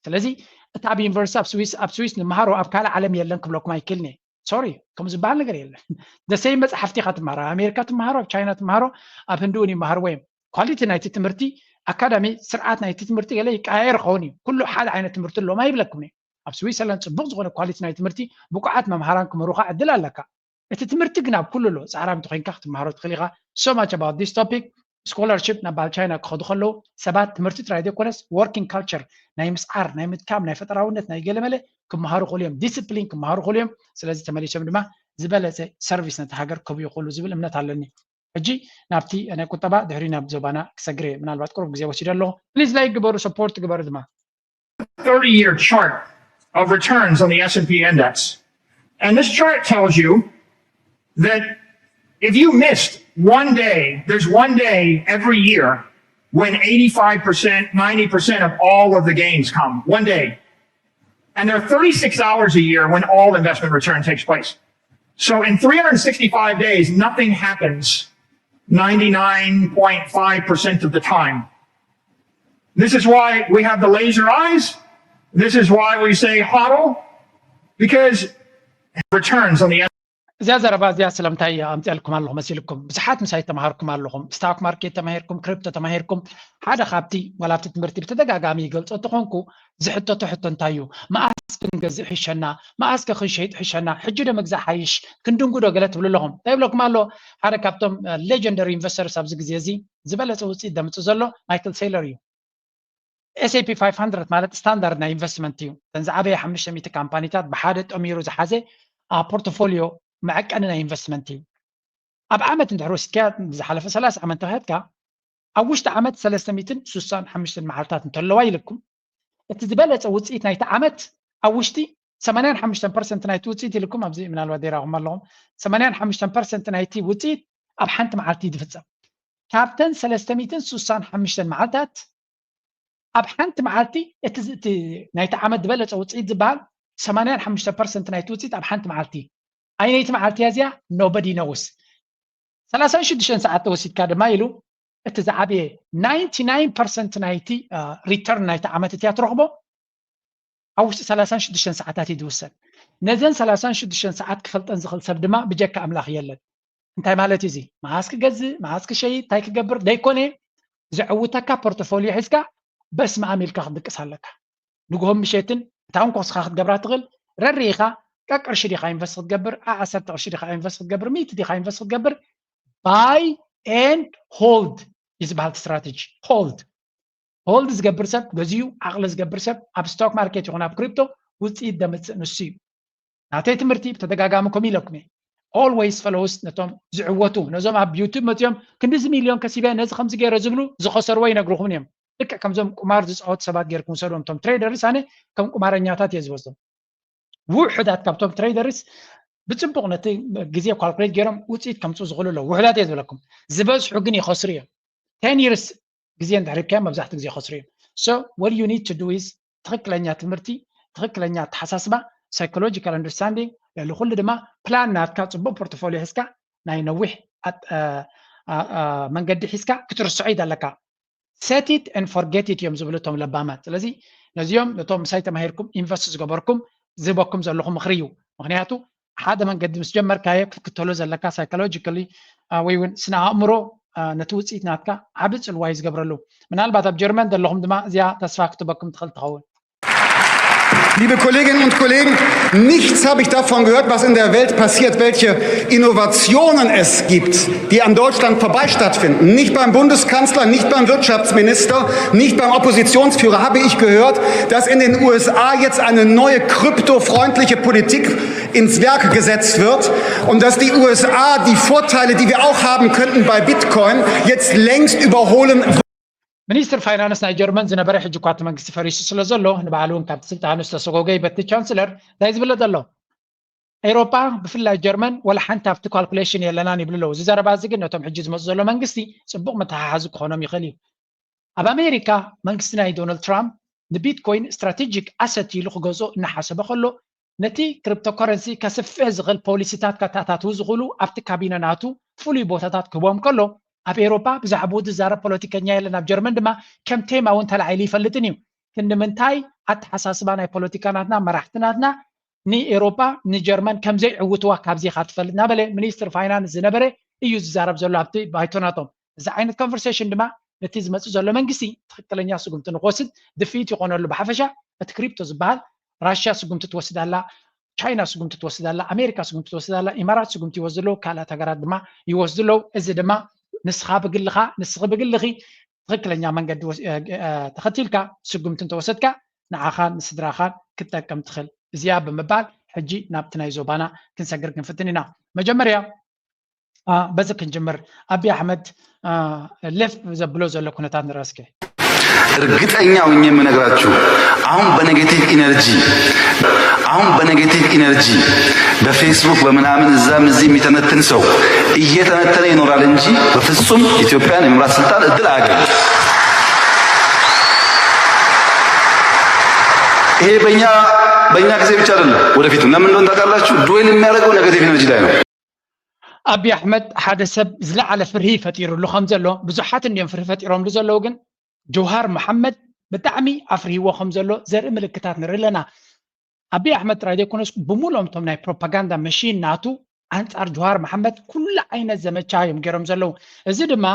ስለዚ እቲ ኣብ ዩኒቨርሲቲ ኣብ ስዊስ ንምሃሮ ኣብ ካልእ ዓለም የለን ክብለኩም ኣይክእልኒ ሶሪ ከምኡ ዝበሃል ነገር የለን ደሰይ መፅሓፍቲ ኢኻ ትምሃሮ ኣብ ኣሜሪካ ትምሃሮ ኣብ ቻይና ትምሃሮ ኣብ ህንዲ እውን ይመሃርዎ እዮም ኳሊቲ ናይቲ ትምህርቲ ኣካዳሚ ስርዓት ናይቲ ትምህርቲ ገለ ይቀያየር ክኸውን እዩ ኩሉ ሓደ ዓይነት ትምህርቲ ኣለዎም ኣይብለኩም ኣብ ስዊዘርላንድ ጽቡቕ ዝኾነ ኳሊቲ ናይ ትምህርቲ ብቁዓት መምሃራን ክምሩኻ ዕድል ኣለካ እቲ ትምህርቲ ግን ኣብ ኩሉ ጻዕራም ተኾይንካ ክትመሃሮ ትኽእል ኢኻ so much about this topic scholarship ናብ ቻይና ክኸዱ ከለዉ ሰባት ትምህርቲ ጥራይ ዘይኮነስ working culture ናይ ምስዓር ናይ ምጥቃም ናይ ፈጠራውነት ናይ ገለመለ ክመሃሩ ክእሉ እዮም ዲስፕሊን ክመሃሩ ክእሉ እዮም ስለዚ ተመሊሶም ድማ ዝበለፀ ሰርቪስ ነቲ ሃገር ክህቡ ይኽእሉ ዝብል እምነት ኣለኒ ሕጂ ናብቲ ናይ ቁጠባ ድሕሪ ናብ ዞባና ክሰግረ ምናልባት ቁርብ ግዜ ወሲደ ኣለኹ ፕሊዝ ላይክ ግበሩ ሰፖርት ግበሩ ድማ 30-year chart of returns on the S&P index. And this chart tells you that if you missed one day, there's one day every year when 85%, 90% of all of the gains come, one day. And there are 36 hours a year when all investment return takes place. So in 365 days, nothing happens 99.5% of the time. This is why we have the laser eyes. This is why we say HODL, because returns on the እዚኣ ዘረባ እዚኣ ስለምንታይ ኣምፅልኩም ኣለኹ መሲልኩም ብዙሓት ምሳይ ተማሃርኩም ኣለኹም ስታክ ማርኬት ተማሂርኩም ክሪፕቶ ተማሂርኩም ሓደ ካብቲ ዋላብቲ ትምህርቲ ብተደጋጋሚ ይገልፆ ተኾንኩ ዝሕተቶ ሕቶ እንታይ እዩ መዓስ ክንገዝእ ሕሸና መዓስ ክንሸይጥ ሕሸና ሕጂ ዶ መግዛእ ሓይሽ ክንድንጉዶ ገለ ትብሉ ኣለኹም እንታይ ይብለኩም ኣሎ ሓደ ካብቶም ሌጀንደሪ ኢንቨስተርስ ኣብዚ ግዜ እዚ ዝበለፀ ውፅኢት ዘምፅእ ዘሎ ማይክል ሴይለር እዩ S&P 500 ማለት ስታንዳርድ ናይ ኢንቨስትመንት እዩ ተንዝዓበየ 500 ካምፓኒታት ብሓደ ጠሚሩ ዝሓዘ ፖርቶፎሊዮ معقن ናይ ኢንቨስትመንት እዩ ኣብ ዓመት እንድሕር ወሲድካ ዝሓለፈ 30 ዓመት ተኸድካ ኣብ ውሽጢ ዓመት 365 መዓልታት እንተለዋ ኢልኩም እቲ ዝበለፀ ውፅኢት ናይቲ ዓመት ኣብ ውሽጢ 85% ናይቲ ውፅኢት ኢልኩም ኣብዚ ምናልባት ዴራኹም ኣለኹም 85% ናይቲ ውፅኢት ኣብ ሓንቲ መዓልቲ ይፍፀም ካብተን 365 መዓልታት ኣብ ሓንቲ መዓልቲ እቲ ናይቲ ዓመት ዝበለፀ ውፅኢት ዝበሃል 85% ናይቲ ውፅኢት ኣብ ሓንቲ መዓልቲ ኣይነይቲ መዓልቲ እዚኣ nobody knows 36 ሰዓት ተወሲድካ ድማ ኢሉ እቲ ዝዓበየ 99% ናይቲ ሪተርን ናይቲ ዓመት እትያ ትረኽቦ ኣብ ውሽጢ 36 ሰዓታት ይድውሰን ነዘን 36 ሰዓት ክፈልጠን ዝኽእል ሰብ ድማ ብጀካ ኣምላኽ የለን እንታይ ማለት እዩ እዚ መዓስ ክገዝእ መዓስ ክሸይጥ እንታይ ክገብር ደይኮነ ዝዕውተካ ፖርቶፎሊዮ ሒዝካ በስመ አብ ኢልካ ክትድቅስ ኣለካ ንግሆም ምሸትን እታውን ኮስካ ክትገብራ ትኽእል ረሪኢኻ قرش دي خاين فسخ تقبر 10 قرش دي خاين فسخ تقبر 100 دي خاين فسخ تقبر buy and hold يزبال استراتيجي hold زقبر سب غزيو عقل زقبر سب اب ستوك ماركت يكون اب كريبتو وتصيد دمت نسي نعطي تمرتي بتدقاقامكم يلكم always follows نتوم زعوتو نزوم اب يوتيوب متيوم كندز مليون كسيبان نز 5 غير زبلو زخسر وين نغرخم يوم لك كم زوم قمار زعوت سبات غيركم سروم توم تريدرز انا كم قمارنياتات يزوزو وحدات كابتوب تريدرز بتصبغ نتي جزيه كالكوليت جيرم وتصيد كم تزغلوا له وحدات يزولكم زبز حقني خسريه 10 years جزيه ندحر كام مبزحت جزيه خسريه so what you need to do is تخكلنيا تمرتي تخكلنيا تحساسبا psychological understanding لكل دما بلان ناتكا صبو بورتفوليو حسكا ناي نوح من قد حسكا كتر السعيد لك set it and forget it يوم زبلتهم لبامات لذي نزيوم نتوم سايت ماهركم انفستس جبركم زبكم زلهم مخريو مغنياتو حدا من قد مسجمر كايك كتلو زلكا سايكولوجيكالي ويون سنا امرو نتوصيت ناتكا عبص الوايز قبرلو من البات بجرمن دلهم دما زيا تسفاكتو بكم دخل تخون Liebe Kolleginnen und Kollegen, nichts habe ich davon gehört, was in der Welt passiert, welche Innovationen es gibt, die an Deutschland vorbei stattfinden. Nicht beim Bundeskanzler, nicht beim Wirtschaftsminister, nicht beim Oppositionsführer habe ich gehört, dass in den USA jetzt eine neue kryptofreundliche Politik ins Werk gesetzt wird und dass die USA die Vorteile, die wir auch haben könnten bei Bitcoin, jetzt längst überholen. ሚኒስትር ፋይናንስ ናይ ጀርመን ዝነበረ ሕጂ ኳት መንግስቲ ፈሪሱ ስለ ዘሎ ንባዕሉን ካብቲ ስልጣኑ ዝተሰጎገ በቲ ቻንስለር እንታይ ዝብለ ዘሎ ኤሮፓ ብፍላይ ጀርመን ወላ ሓንቲ ኣብቲ ካልኩሌሽን የለናን ይብሉ ኣለዉ እዚ ዘረባ እዚ ግን ነቶም ሕጂ ዝመፁ ዘሎ መንግስቲ ፅቡቕ መተሓሓዚ ክኾኖም ይኽእል እዩ ኣብ ኣሜሪካ መንግስቲ ናይ ዶናልድ ትራምፕ ንቢትኮይን ስትራቴጂክ ኣሰት ኢሉ ክገዝኦ እናሓሰበ ከሎ ነቲ ክሪፕቶከረንሲ ከስፍሕ ዝኽእል ፖሊሲታት ከታታትው ዝኽእሉ ኣብቲ ካቢነ ናቱ ፍሉይ ቦታታት ክህቦም ከሎ ኣብ ኤሮፓ ብዛዕባ ዝዛረብ ፖለቲከኛ የለን ኣብ ጀርመን ድማ ከም ቴማ እውን ተላዒሉ ይፈልጥን እዩ ክንምንታይ ኣተሓሳስባ ናይ ፖለቲካናትና መራሕትናትና ንኤሮፓ ንጀርመን ከምዘይ ዕውትዋ ካብዚ ኢኻ ትፈልጥ እናበለ ሚኒስትር ፋይናንስ ዝነበረ እዩ ዝዛረብ ዘሎ ኣብቲ ባይቶናቶም እዚ ዓይነት ኮንቨርሴሽን ድማ ነቲ ዝመፅእ ዘሎ መንግስቲ ትክክለኛ ስጉምቲ ንክወስድ ድፊት ይኾነሉ ብሓፈሻ እቲ ክሪፕቶ ዝበሃል ራሽያ ስጉምቲ ትወስድ ኣላ ቻይና ስጉምቲ ትወስድ ኣላ ኣሜሪካ ስጉምቲ ትወስድ ኣላ ኢማራት ስጉምቲ ይወስድ ኣለዉ ካልኦት ሃገራት ድማ ይወስድ ኣለዉ እዚ ድማ ንስኻ ብግልኻ ንስኺ ብግልኺ ትክክለኛ መንገዲ ተኸቲልካ ስጉምቲ እንተወሰድካ ንዓኻን ንስድራኻን ክትጠቀም ትኽእል እዚኣ ብምባል ሕጂ ናብቲ ናይ ዞባና ክንሰግር ክንፍትን ኢና መጀመርያ በዚ ክንጅምር አብይ አሕመድ ለፍ ዘብሎ ዘሎ ኩነታት ንረስከ እርግጠኛ ሆኜ የምነግራችሁ አሁን በኔጌቲቭ ኢነርጂ በፌስቡክ በምናምን እዛም እዚህ የሚተነትን ሰው እየተነተነ ይኖራል እንጂ በፍጹም ኢትዮጵያን የመምራት ስልጣን እድል አያገኝም። ይሄ በእኛ ጊዜ ብቻ አይደለም፣ ወደፊትም ለምን እንደሆነ ታውቃላችሁ? ዱዌል የሚያደርገው ኔጌቲቭ ኢነርጂ ላይ ነው። አብይ አሕመድ ሓደ ሰብ ዝለዓለ ፍርሂ ፈጢሩሉ ከም ዘሎ ብዙሓት እንዲኦም ፍርሂ ፈጢሮምሉ ዘለዉ ግን ጀውሃር መሐመድ ብጣዕሚ ኣፍርሂዎ ከም ዘሎ ዘርኢ ምልክታት ንርኢ ኣለና። አብይ አሕመድ ጥራይ ዘይኮነስ ብሙሉኦም እቶም ናይ ፕሮፓጋንዳ መሽን ናቱ ኣንጻር ጀውሃር መሐመድ ኩሉ ዓይነት ዘመቻ እዮም ገይሮም ዘለዉ። እዚ ድማ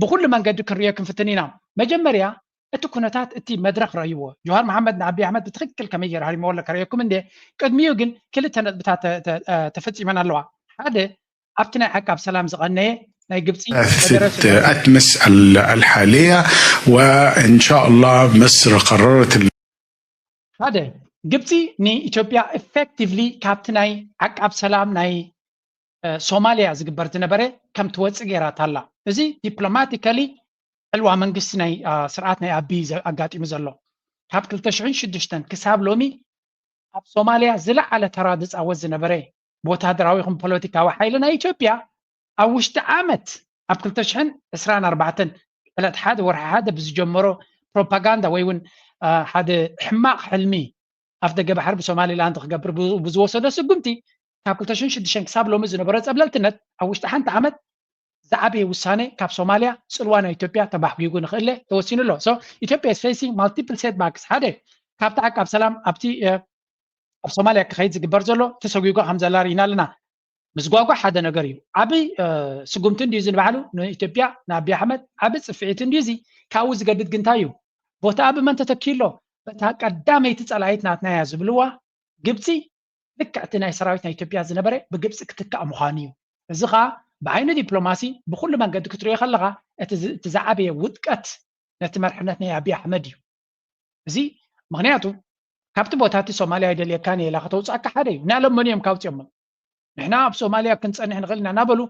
ብኩሉ መንገዲ ክንሪኦ ክንፍትን ኢና። መጀመርያ እቲ ኩነታት እቲ መድረክ ረእይዎ ጀውሃር መሐመድ ንአብይ አሕመድ ብትክክል ከመይ ጌር ሃሪሞ ወላ ከርእየኩም እንዴ ቅድሚኡ ግን ክልተ ነጥብታት ተፈፂመን ኣለዋ። ሓደ ኣብቲ ናይ ዓቃብ ሰላም ዝቐነየ ናይ ግብፂ أتمس الحالية وإن شاء الله مصر قررت هذا ግብፂ ንኢትዮጵያ ኢፌክቲቭሊ ካብቲ ናይ ዓቃብ ሰላም ናይ ሶማልያ ዝግበር ዝነበረ ከም ትወፅእ ጌራት ኣላ። እዚ ዲፕሎማቲካሊ ዕልዋ መንግስቲ ናይ ስርዓት ናይ አብይ ኣጋጢሙ ዘሎ ካብ 2006 ክሳብ ሎሚ ኣብ ሶማልያ ዝለዓለ ተራ ዝፃወት ዝነበረ ወታደራዊ ይኹን ፖለቲካዊ ሓይሊ ናይ ኢትዮጵያ ኣብ ውሽጢ ዓመት ኣብ 2024 ዕለት ሓደ ወርሒ ሓደ ብዝጀመሮ ፕሮፓጋንዳ ወይ እውን ሓደ ሕማቕ ሕልሚ ኣፍ ደገ ባሕሪ ብሶማሊላንድ ክገብር ብዝወሰዶ ስጉምቲ ካብ 2006 ክሳብ ሎሚ ዝነበረ ፀብለልትነት ኣብ ውሽጢ ሓንቲ ዓመት ዝዓበየ ውሳኔ ካብ ሶማልያ ፅልዋ ናይ ኢትዮጵያ ተባሕጊጉ ንኽእለ ተወሲኑ ኣሎ። ሶ ኢትዮጵያ is facing multiple setbacks ሓደ ካብቲ ዓቃብ ሰላም ኣብቲ ኣብ ሶማልያ ክኸይድ ዝግበር ዘሎ ተሰጊጉ ከም ዘላ ርኢና ኣለና። ምስጓጓ ሓደ ነገር እዩ። ዓብይ ስጉምቲ እንድዩ ዝንባዕሉ ንኢትዮጵያ ንአብይ አሕመድ ዓብይ ፅፍዒት እንድዩ እዚ ካብኡ ዝገድድ ግን እንታይ እዩ ቦታ ብመን ተተኪሎ በታ ቀዳመይቲ ፀላኢት ናትና እያ ዝብልዋ ግብፂ ልክዕቲ ናይ ሰራዊት ናይ ኢትዮጵያ ዝነበረ ብግብፂ ክትከእ ምዃኑ እዩ። እዚ ከዓ ብዓይኒ ዲፕሎማሲ ብኩሉ መንገዲ ክትሪኦ ከለካ እቲ ዝዓበየ ውጥቀት ነቲ መርሕነት ናይ አብይ አሕመድ እዩ። እዚ ምክንያቱ ካብቲ ቦታ እቲ ሶማልያ ይደልየካን የላ ከተውፃእካ ሓደ እዩ ንዓሎም መን እዮም ካውፅኦም ንሕና ኣብ ሶማልያ ክንፀንሕ ንኽእል ኢና እናበሉ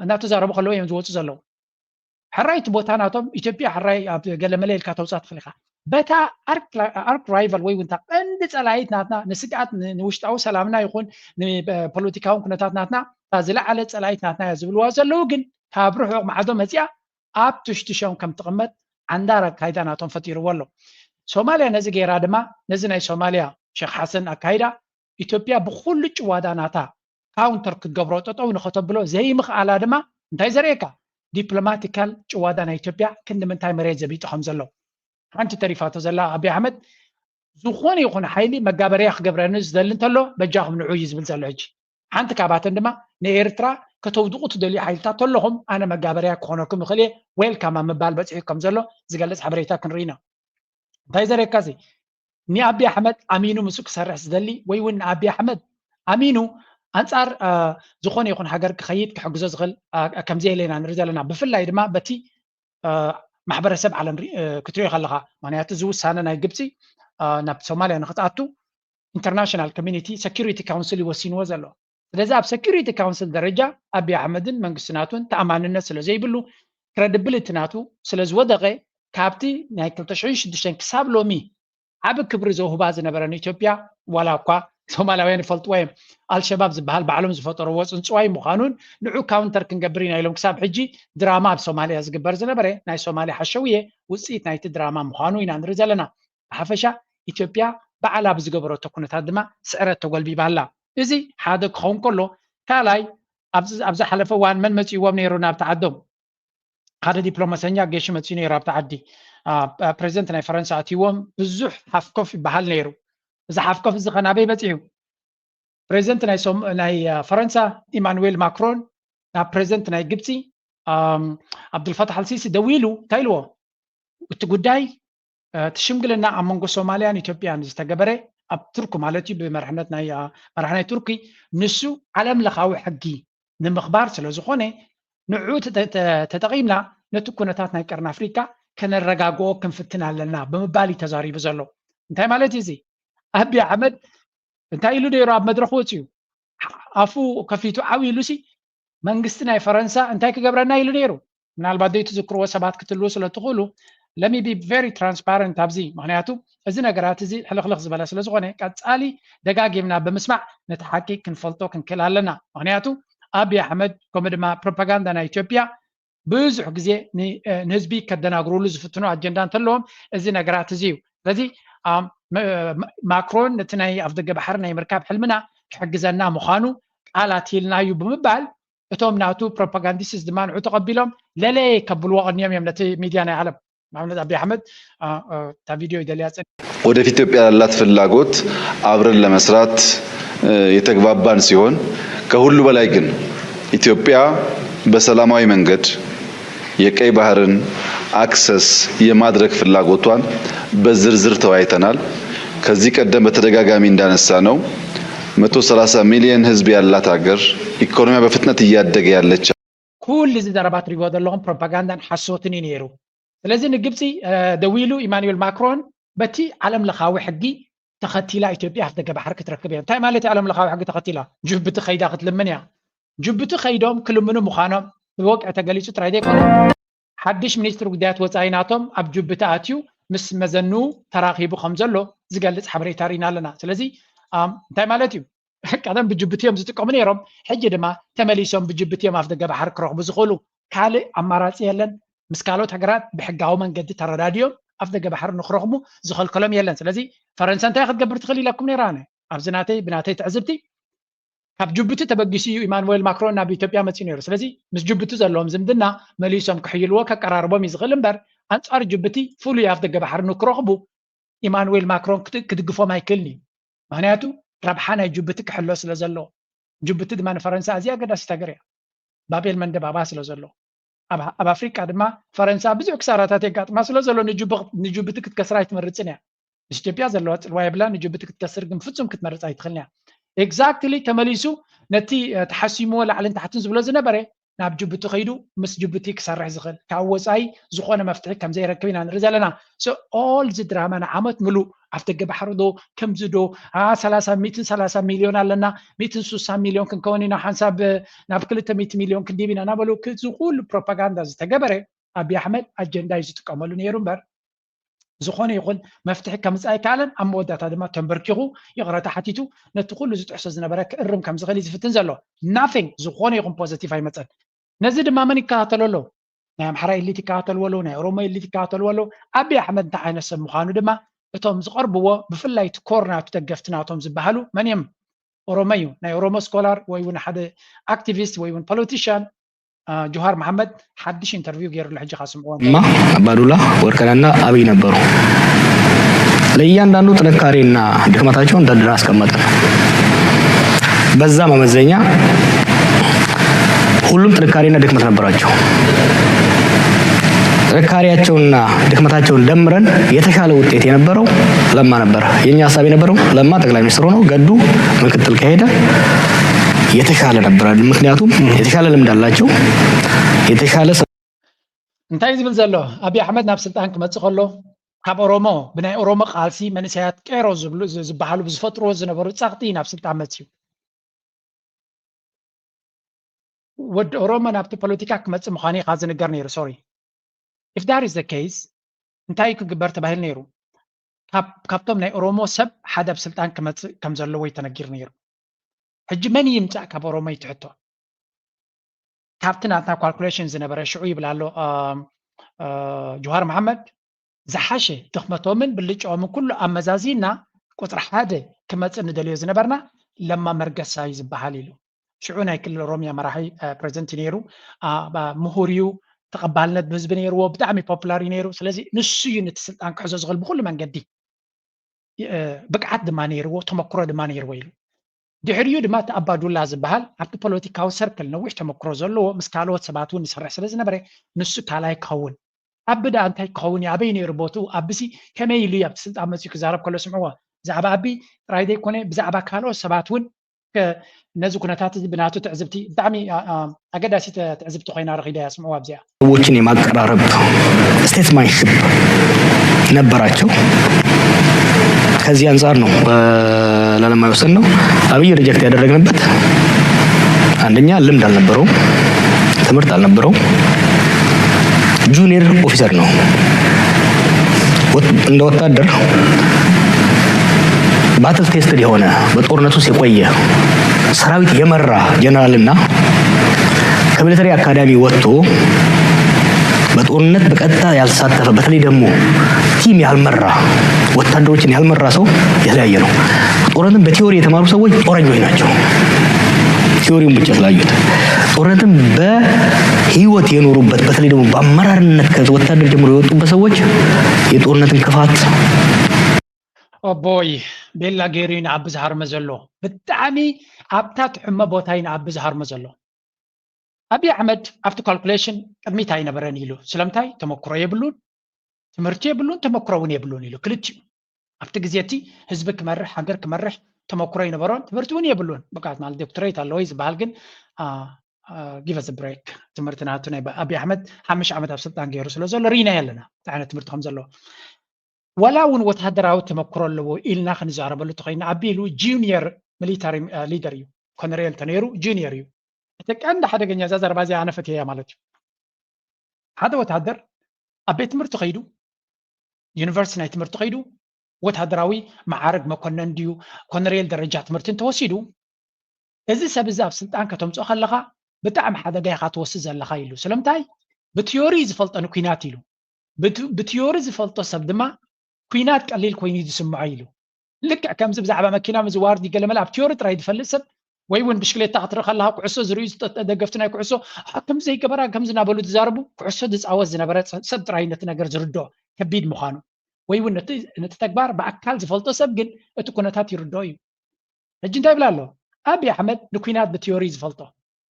እናተዛረቡ ከለዉ እዮም ዝወፁ ዘለዉ። ሕራይ እቲ ቦታ ናቶም ኢትዮጵያ ሕራይ ኣብ ገለመለ ኢልካ ተውፃእ ትኽእል ኢኻ በታ ኣርክ ራይቫል ወይ እውን ቀንዲ ፀላኢት ናትና ንስግኣት ንውሽጣዊ ሰላምና ይኹን ንፖለቲካዊ ኩነታት ናትና እታ ዝለዓለ ፀላኢት ናትና እያ ዝብልዋ ዘለዉ ግን ካብ ርሑቕ ማዕዶ መፂኣ ኣብ ትሽትሾም ከም ትቕመጥ ዓንዳር ኣካይዳ ናቶም ፈጢርዎ ኣሎ። ሶማልያ ነዚ ገይራ ድማ ነዚ ናይ ሶማልያ ሼክ ሓሰን ኣካይዳ ኢትዮጵያ ብኩሉ ጭዋዳ ናታ ካውንተር ክትገብሮ ጠጠው ንኸተብሎ ዘይምኽኣላ ድማ እንታይ ዘርእየካ ዲፕሎማቲካል ጭዋዳ ናይ ኢትዮጵያ ክንዲ ምንታይ መሬት ዘቢጡ ከም ዘሎ ሓንቲ ተሪፋቶ ዘላ አብይ አሕመድ ዝኾነ ይኹን ሓይሊ መጋበርያ ክገብረኒ ዝደሊ እንተሎ በጃኹም ንዑ እዩ ዝብል ዘሎ ሕጂ ሓንቲ ካብኣተን ድማ ንኤርትራ ከተውድቑ ትደልዩ ሓይልታት ተለኹም ኣነ መጋበርያ ክኾነኩም ይኽእል እየ ዌልካም ኣብ ምባል በፂሑ ከም ዘሎ ዝገልፅ ሓበሬታ ክንርኢ ኢና። እንታይ ዘርእየካ እዚ ንአብይ አሕመድ ኣሚኑ ምስኡ ክሰርሕ ዝደሊ ወይ እውን ንአብይ አሕመድ ኣሚኑ ኣንጻር ዝኾነ ይኹን ሃገር ክኸይድ ክሕግዞ ዝኽእል ከምዘየለ ኢና ንርኢ ዘለና። ብፍላይ ድማ በቲ ማሕበረሰብ ዓለም ክትሪኦ ከለካ ምክንያቱ እዚ ውሳነ ናይ ግብፂ ናብ ሶማልያ ንክትኣቱ ኢንተርናሽናል ኮሚኒቲ ሴኪሪቲ ካውንስል ይወሲንዎ ዘሎ። ስለዚ ኣብ ሴኪሪቲ ካውንስል ደረጃ አብይ አሕመድን መንግስቲ ናቱን ተኣማንነት ስለ ዘይብሉ ክሬዲብሊቲ ናቱ ስለ ዝወደቐ ካብቲ ናይ 2006 ክሳብ ሎሚ ዓብ ክብሪ ዘውህባ ዝነበረ ንኢትዮጵያ ዋላ እኳ ሶማልያውያን ይፈልጥዎ እዮም አልሸባብ ዝበሃል ባዕሎም ዝፈጠርዎ ፅንፅዋይ ምዃኑን ንዑ ካውንተር ክንገብር ኢና ኢሎም ክሳብ ሕጂ ድራማ ኣብ ሶማልያ ዝግበር ዝነበረ ናይ ሶማልያ ሓሸውየ ውፅኢት ናይቲ ድራማ ምዃኑ ኢና ንርኢ ዘለና። ብሓፈሻ ኢትዮጵያ ባዕላ ብዝገበረቶ ኩነታት ድማ ስዕረት ተጎልቢባ ኣላ። እዚ ሓደ ክኸውን ከሎ ካልኣይ ኣብ ዝሓለፈ እዋን መን መፂዎም ነይሩ ናብቲ ዓዶም ሓደ ዲፕሎማሰኛ ጌሽ መፂኡ ነይሩ ኣብቲ ዓዲ ፕሬዚደንት ናይ ፈረንሳ ኣትይዎም ብዙሕ ሓፍኮፍ ይበሃል ነይሩ። እዚ ሓፍኮፍ እዚ ከናበይ በፂሑ ፕሬዚደንት ናይ ፈረንሳ ኢማኑዌል ማክሮን ናብ ፕሬዚደንት ናይ ግብፂ ዓብዱልፈታሕ አልሲሲ ደው ኢሉ እንታይ ኢልዎ እቲ ጉዳይ እቲ ሽምግልና ኣብ መንጎ ሶማልያን ኢትዮጵያን ዝተገበረ ኣብ ቱርክ ማለት እዩ ብመርሕነት ናይ መራሕናይ ቱርኪ ንሱ ዓለም ለኻዊ ሕጊ ንምኽባር ስለ ዝኾነ ንዑ ተጠቒምና ነቲ ኩነታት ናይ ቀርኒ ኣፍሪካ ከነረጋግኦ ክንፍትን ኣለና ብምባል እዩ ተዛሪቡ ዘሎ እንታይ ማለት እዩ እዚ ኣብይ ኣሕመድ እንታይ ኢሉ ነይሩ ኣብ መድረክ ወፂኡ ኣፉ ከፊቱ ዓብዪ ኢሉሲ መንግስቲ ናይ ፈረንሳ እንታይ ክገብረና ኢሉ ነይሩ ምናልባት ደይ ትዝክርዎ ሰባት ክትልዎ ስለ ትኽእሉ let me be very transparent ኣብዚ ምክንያቱ እዚ ነገራት እዚ ሕልኽልኽ ዝበለ ስለ ዝኾነ ቀፃሊ ደጋጊምና ብምስማዕ ነቲ ሓቂ ክንፈልጦ ክንክእል ኣለና ምክንያቱ ኣብይ ኣሕመድ ከምኡ ድማ ፕሮፓጋንዳ ናይ ኢትዮጵያ ብዙሕ ግዜ ንህዝቢ ከደናግሩሉ ዝፍትኑ ኣጀንዳ እንተለዎም እዚ ነገራት እዚ እዩ ስለዚ ማክሮን ነቲ ናይ ኣፍ ደገ ባሕሪ ናይ ምርካብ ሕልምና ክሕግዘና ምዃኑ ቃላት ሂልናዩ ብምባል እቶም ናቱ ፕሮፓጋንዲስትስ ድማ ንዑ ተቐቢሎም ለለየ ከብልዎ ቀኒዮም እዮም ነቲ ሚድያ ናይ ዓለም ማምነት አብይ አህመድ ታ ቪዲዮ ይደልያ ወደፊት ኢትዮጵያ ያላት ፍላጎት አብረን ለመስራት የተግባባን ሲሆን ከሁሉ በላይ ግን ኢትዮጵያ በሰላማዊ መንገድ የቀይ ባህርን አክሰስ የማድረግ ፍላጎቷን በዝርዝር ተወያይተናል። ከዚህ ቀደም በተደጋጋሚ እንዳነሳ ነው 130 ሚሊዮን ህዝብ ያላት ሀገር ኢኮኖሚያ በፍጥነት እያደገ ያለች ኩል እዚ ዘረባት ሪቦ ዘለዎም ፕሮፓጋንዳን ሓሶትን ነይሩ ስለዚ ንግብፂ ደዊሉ ኢማኑኤል ማክሮን በቲ ዓለም ለኻዊ ሕጊ ተኸቲላ ኢትዮጵያ ኣፍ ደገ ባሕሪ ክትረክብ እያ እንታይ ማለት ዓለም ለኻዊ ሕጊ ተኸቲላ ጅቡቲ ኸይዳ ክትልምን እያ ጅቡቲ ኸይዶም ክልምኑ ምዃኖም ብወቅዕ ተገሊጹ ጥራይ ዘይኮነ ሓድሽ ሚኒስትር ጉዳያት ወፃኢ ናቶም ኣብ ጅቡቲ ኣትዩ ምስ መዘኑ ተራኺቡ ከም ዘሎ ዝገልጽ ሓበሬታ ሪና ኣለና ስለዚ እንታይ ማለት እዩ ቀደም ብጅቡቲዮም ዝጥቀሙ ነይሮም ሕጂ ድማ ተመሊሶም ብጅቡቲዮም ኣፍ ደገ ባሕሪ ክረኽቡ ዝኽእሉ ካልእ ኣማራፂ የለን ምስ ካልኦት ሃገራት ብሕጋዊ መንገዲ ተረዳድዮም ኣፍ ደገ ባሕሪ ንክረኽቡ ዝኸልከሎም የለን ስለዚ ፈረንሳ እንታይ ክትገብር ትኽእል ኢለኩም ነይራ ኣብዚ ናተይ ብናተይ ትዕዝብቲ ካብ ጅቡቲ ተበጊሱ እዩ ኢማኑኤል ማክሮን ናብ ኢትዮጵያ መፂኡ ነይሩ ስለዚ ምስ ጅቡቲ ዘለዎም ዝምድና መሊሶም ክሕይልዎ ከቀራርቦም እዩ ዝኽእል እምበር ኣንጻር ጅቡቲ ፍሉይ ኣፍ ደገ ባሕሪ ንክረኽቡ ኢማኑኤል ማክሮን ክድግፎም ኣይክእልን እዩ ምክንያቱ ረብሓ ናይ ጅቡቲ ክሕሎ ስለ ዘለዎ ጅቡቲ ድማ ንፈረንሳ ኣዝያ ኣገዳሲት ሃገር እያ ባቤል መንደባባ ስለ ዘሎ ኣብ ኣፍሪካ ድማ ፈረንሳ ብዙሕ ክሳራታት የጋጥማ ስለ ዘሎ ንጅቡቲ ክትከስር ኣይትመርፅን እያ ምስ ኢትዮጵያ ዘለዋ ፅልዋ የብላ ንጅቡቲ ክትከስር ግን ፍጹም ክትመርፅ ኣይትኽእልን እያ ኤግዛክትሊ ተመሊሱ ነቲ ተሓሲምዎ ላዕልን ታሕትን ዝብሎ ዝነበረ ናብ ጅቡቲ ኸይዱ ምስ ጅቡቲ ክሰርሕ ዝኽእል ካብ ወፃኢ ዝኾነ መፍትሒ ከም ዘይረክብ ኢና ንርኢ ዘለና ኦል ዚ ድራማ ንዓመት ምሉእ ኣፍ ደገ ባሕሪ ዶ ከምዚ ዶ 130 ሚሊዮን ኣለና 160 ሚሊዮን ክንከውን ኢና ሓንሳብ ናብ 200 ሚሊዮን ክንዲብ ኢና ናበሉ እዚ ኩሉ ፕሮፓጋንዳ ዝተገበረ ኣብይ ኣሕመድ ኣጀንዳ እዩ ዝጥቀመሉ ነይሩ እምበር ዝኾነ ይኹን መፍትሒ ከምፃ ኣይከኣለን ኣብ መወዳእታ ድማ ተንበርኪኹ ይቕረታ ሓቲቱ ነቲ ኩሉ ዝጥሕሶ ዝነበረ ክእርም ከም ዝኽእል ዝፍትን ዘሎ ናቲንግ ዝኾነ ይኹን ፖዘቲቭ ኣይመፀን ነዚ ድማ መን ይከታተሎ ኣሎ ናይ ኣምሓራ ኤሊት ይከታተልዎ ኣለዉ ናይ ኦሮሞ ኤሊት ይከታተልዎ ኣለዉ ኣብይ ኣሕመድ እንታይ ዓይነት ሰብ ምዃኑ ድማ እቶም ዝቐርብዎ ብፍላይ እቲ ኮር ናቱ ደገፍቲ ናቶም ዝበሃሉ መን እዮም ኦሮሞ እዩ ናይ ኦሮሞ ስኮላር ወይ እውን ሓደ አክቲቪስት ወይ እውን ፖለቲሽያን ጆሃር መሐመድ ሓድሽ ኢንተርቪው ገይሩሉ ሕጂ ካስምዕዎ እማ አባዱላ ወርቅነህና አብይ ነበሩ ለእያንዳንዱ ጥንካሬና ድክመታቸውን እንደድራ አስቀመጠ በዛ መመዘኛ ሁሉም ጥንካሬና ድክመት ነበራቸው ጥንካሬያቸውና ድክመታቸውን ደምረን የተሻለ ውጤት የነበረው ለማ ነበር የኛ ሐሳብ የነበረው ለማ ጠቅላይ ሚኒስትር ሆኖ ገዱ ምክትል ከሄደ የተሻለ ነበር ምክንያቱም የተሻለ ልምድ አላቸው የተሻለ እንታይ ዝብል ዘሎ ኣብይ ኣሕመድ ናብ ስልጣን ክመጽእ ከሎ ካብ ኦሮሞ ብናይ ኦሮሞ ቃልሲ መንእሰያት ቀይሮ ዝበሃሉ ብዝፈጥርዎ ዝነበሩ ጻቕጢ ናብ ስልጣን መጽኡ ወዲ ኦሮሞ ናብቲ ፖለቲካ ክመጽእ ምዃኑ ኢኻ ዝንገር ነይሩ ሶሪ if that is the case እንታይ ክግበር ተባሂሉ ነይሩ ካብቶም ናይ ኦሮሞ ሰብ ሓደ ኣብ ስልጣን ክመጽእ ከም ዘለዎ ይተነጊር ነይሩ ሕጂ መን ይምጻእ ካብ ኦሮሞ ይትሕቶ ካብቲ ናትና ካልኩሌሽን ዝነበረ ሽዑ ይብል ኣሎ ጆሃር መሐመድ ዝሓሸ ድኽመቶምን ብልጭኦምን ኩሉ ኣመዛዚና ቁፅሪ ሓደ ክመጽእ ንደልዮ ዝነበርና ለማ መርገሳ እዩ ዝበሃል ኢሉ ሽዑ ናይ ክልል ኦሮሚያ መራሒ ፕሬዚደንት ነይሩ ምሁር እዩ ተቐባልነት ብህዝቢ ነይርዎ ብጣዕሚ ፖፑላር ነይሩ ስለዚ ንሱ እዩ ነቲ ስልጣን ክሕዞ ዝኽእል ብኩሉ መንገዲ ብቅዓት ድማ ነይርዎ ተመክሮ ድማ ነይርዎ ኢሉ ድሕሪኡ ድማ እቲ ኣባዱላ ዝበሃል ኣብቲ ፖለቲካዊ ሰርክል ነዊሕ ተመክሮ ዘለዎ ምስ ካልኦት ሰባት እውን ይሰርሕ ስለ ዝነበረ ንሱ ካልኣይ ክኸውን ኣብ ብዳ እንታይ ክኸውን እዩ ኣበይ ነይሩ ቦትኡ ኣብሲ ከመይ ኢሉ ኣብቲ ስልጣን መፅኡ ክዛረብ ከሎ ስምዕዎ ብዛዕባ ኣቢ ጥራይ ዘይኮነ ብዛዕባ ካልኦት ሰባት እውን ነዚ ኩነታት እዚ ብናቱ ትዕዝብቲ ብጣዕሚ ኣገዳሲ ትዕዝብቲ ኮይና ረኺዳ እያ ስምዕዋ ኣብዚኣ ሰዎችን የማቀራረብ ስቴትስማንሽፕ ነበራቸው። ከዚህ አንጻር ነው ለለማ የወሰድነው። አብይ ሪጀክት ያደረግንበት አንደኛ ልምድ አልነበረው፣ ትምህርት አልነበረው፣ ጁኒየር ኦፊሰር ነው። እንደ ወታደር ባትል ቴስትድ የሆነ በጦርነቱ ውስጥ የቆየ ሰራዊት የመራ ጀነራልና ከሚሊተሪ አካዳሚ ወጥቶ በጦርነት በቀጥታ ያልተሳተፈ በተለይ ደግሞ ቲም ያልመራ ወታደሮችን ያልመራ ሰው የተለያየ ነው። ጦርነትን በቲዮሪ የተማሩ ሰዎች ጦረኞች ናቸው። ቲዮሪውን ብቻ ስላዩት ጦርነትን በህይወት የኖሩበት በተለይ ደግሞ በአመራርነት ከወታደር ጀምሮ የወጡበት ሰዎች የጦርነትን ክፋት ኦቦይ ቤላ ጌሪን ኣብ ዝሃርመ ዘሎ ብጣዕሚ ኣብታት ሕመ ቦታ ይንኣብ ዝሃርመ ዘሎ ኣብይ ኣሕመድ ኣብቲ ካልኩሌሽን ቅድሚት ኣይነበረን ኢሉ ስለምንታይ ተመክሮ የብሉን ትምህርቲ የብሉን ተመክሮ እውን የብሉን ኢሉ ክልቲኡ ኣብቲ ግዜ እቲ ህዝቢ ክመርሕ ሃገር ክመርሕ ተመክሮ ይነበሮን ትምህርቲ እውን የብሉን ብቃት ማለት ዶክተሬት ኣለዎ ዝበሃል ግን ጊቭ ኣስ ብሬክ ትምህርቲ ናቱ ናይ ኣብይ ኣሕመድ 5 ዓመት ኣብ ስልጣን ገይሩ ስለ ዘሎ ሪና ኣለና እንታይ ዓይነት ትምህርቲ ከም ዘለዎ ወላ እውን ወታደራዊ ተመክሮ ኣለዎ ኢልና ክንዛረበሉ ተኸይና ኣቢሉ ጁኒየር ሚሊታሪ ሊደር እዩ ኮሎኔል ተነይሩ ጁኒየር እዩ እቲ ቀንዲ ሓደገኛ እዛ ዘረባ እዚኣ ኣነ ፈትየ እያ ማለት እዩ ሓደ ወታደር ኣብ ቤት ትምህርቲ ከይዱ ዩኒቨርሲቲ ናይ ትምህርቲ ከይዱ ወታደራዊ ማዕረግ መኮነን ድዩ ኮሎኔል ደረጃ ትምህርትን ተወሲዱ እዚ ሰብ እዚ ኣብ ስልጣን ከተምፅኦ ከለኻ ብጣዕሚ ሓደጋ ኢኻ ትወስድ ዘለኻ ኢሉ ስለምንታይ ብቲዮሪ ዝፈልጦ ንኩናት ኢሉ ብቲዮሪ ዝፈልጦ ሰብ ድማ ኩናት ቀሊል ኮይኑ ዝስምዖ ኢሉ ልክዕ ከምዚ ብዛዕባ መኪና ምዝዋርድ ይገለመል ኣብ ቲዮሪ ጥራይ ዝፈልጥ ሰብ ወይ እውን ብሽክሌታ ክትርኢ ከለካ ኩዕሶ ዝርዩ ደገፍቲ ናይ ኩዕሶ ከምዚ ዘይገበራ ከምዚ እናበሉ ትዛረቡ ኩዕሶ ዝፃወት ዝነበረ ሰብ ጥራይ ነቲ ነገር ዝርድኦ ከቢድ ምዃኑ ወይ እውን ነቲ ተግባር ብኣካል ዝፈልጦ ሰብ ግን እቲ ኩነታት ይርድኦ እዩ ሕጂ እንታይ ይብላ ኣሎ ኣብይ ኣሕመድ ንኩናት ብቲዮሪ ዝፈልጦ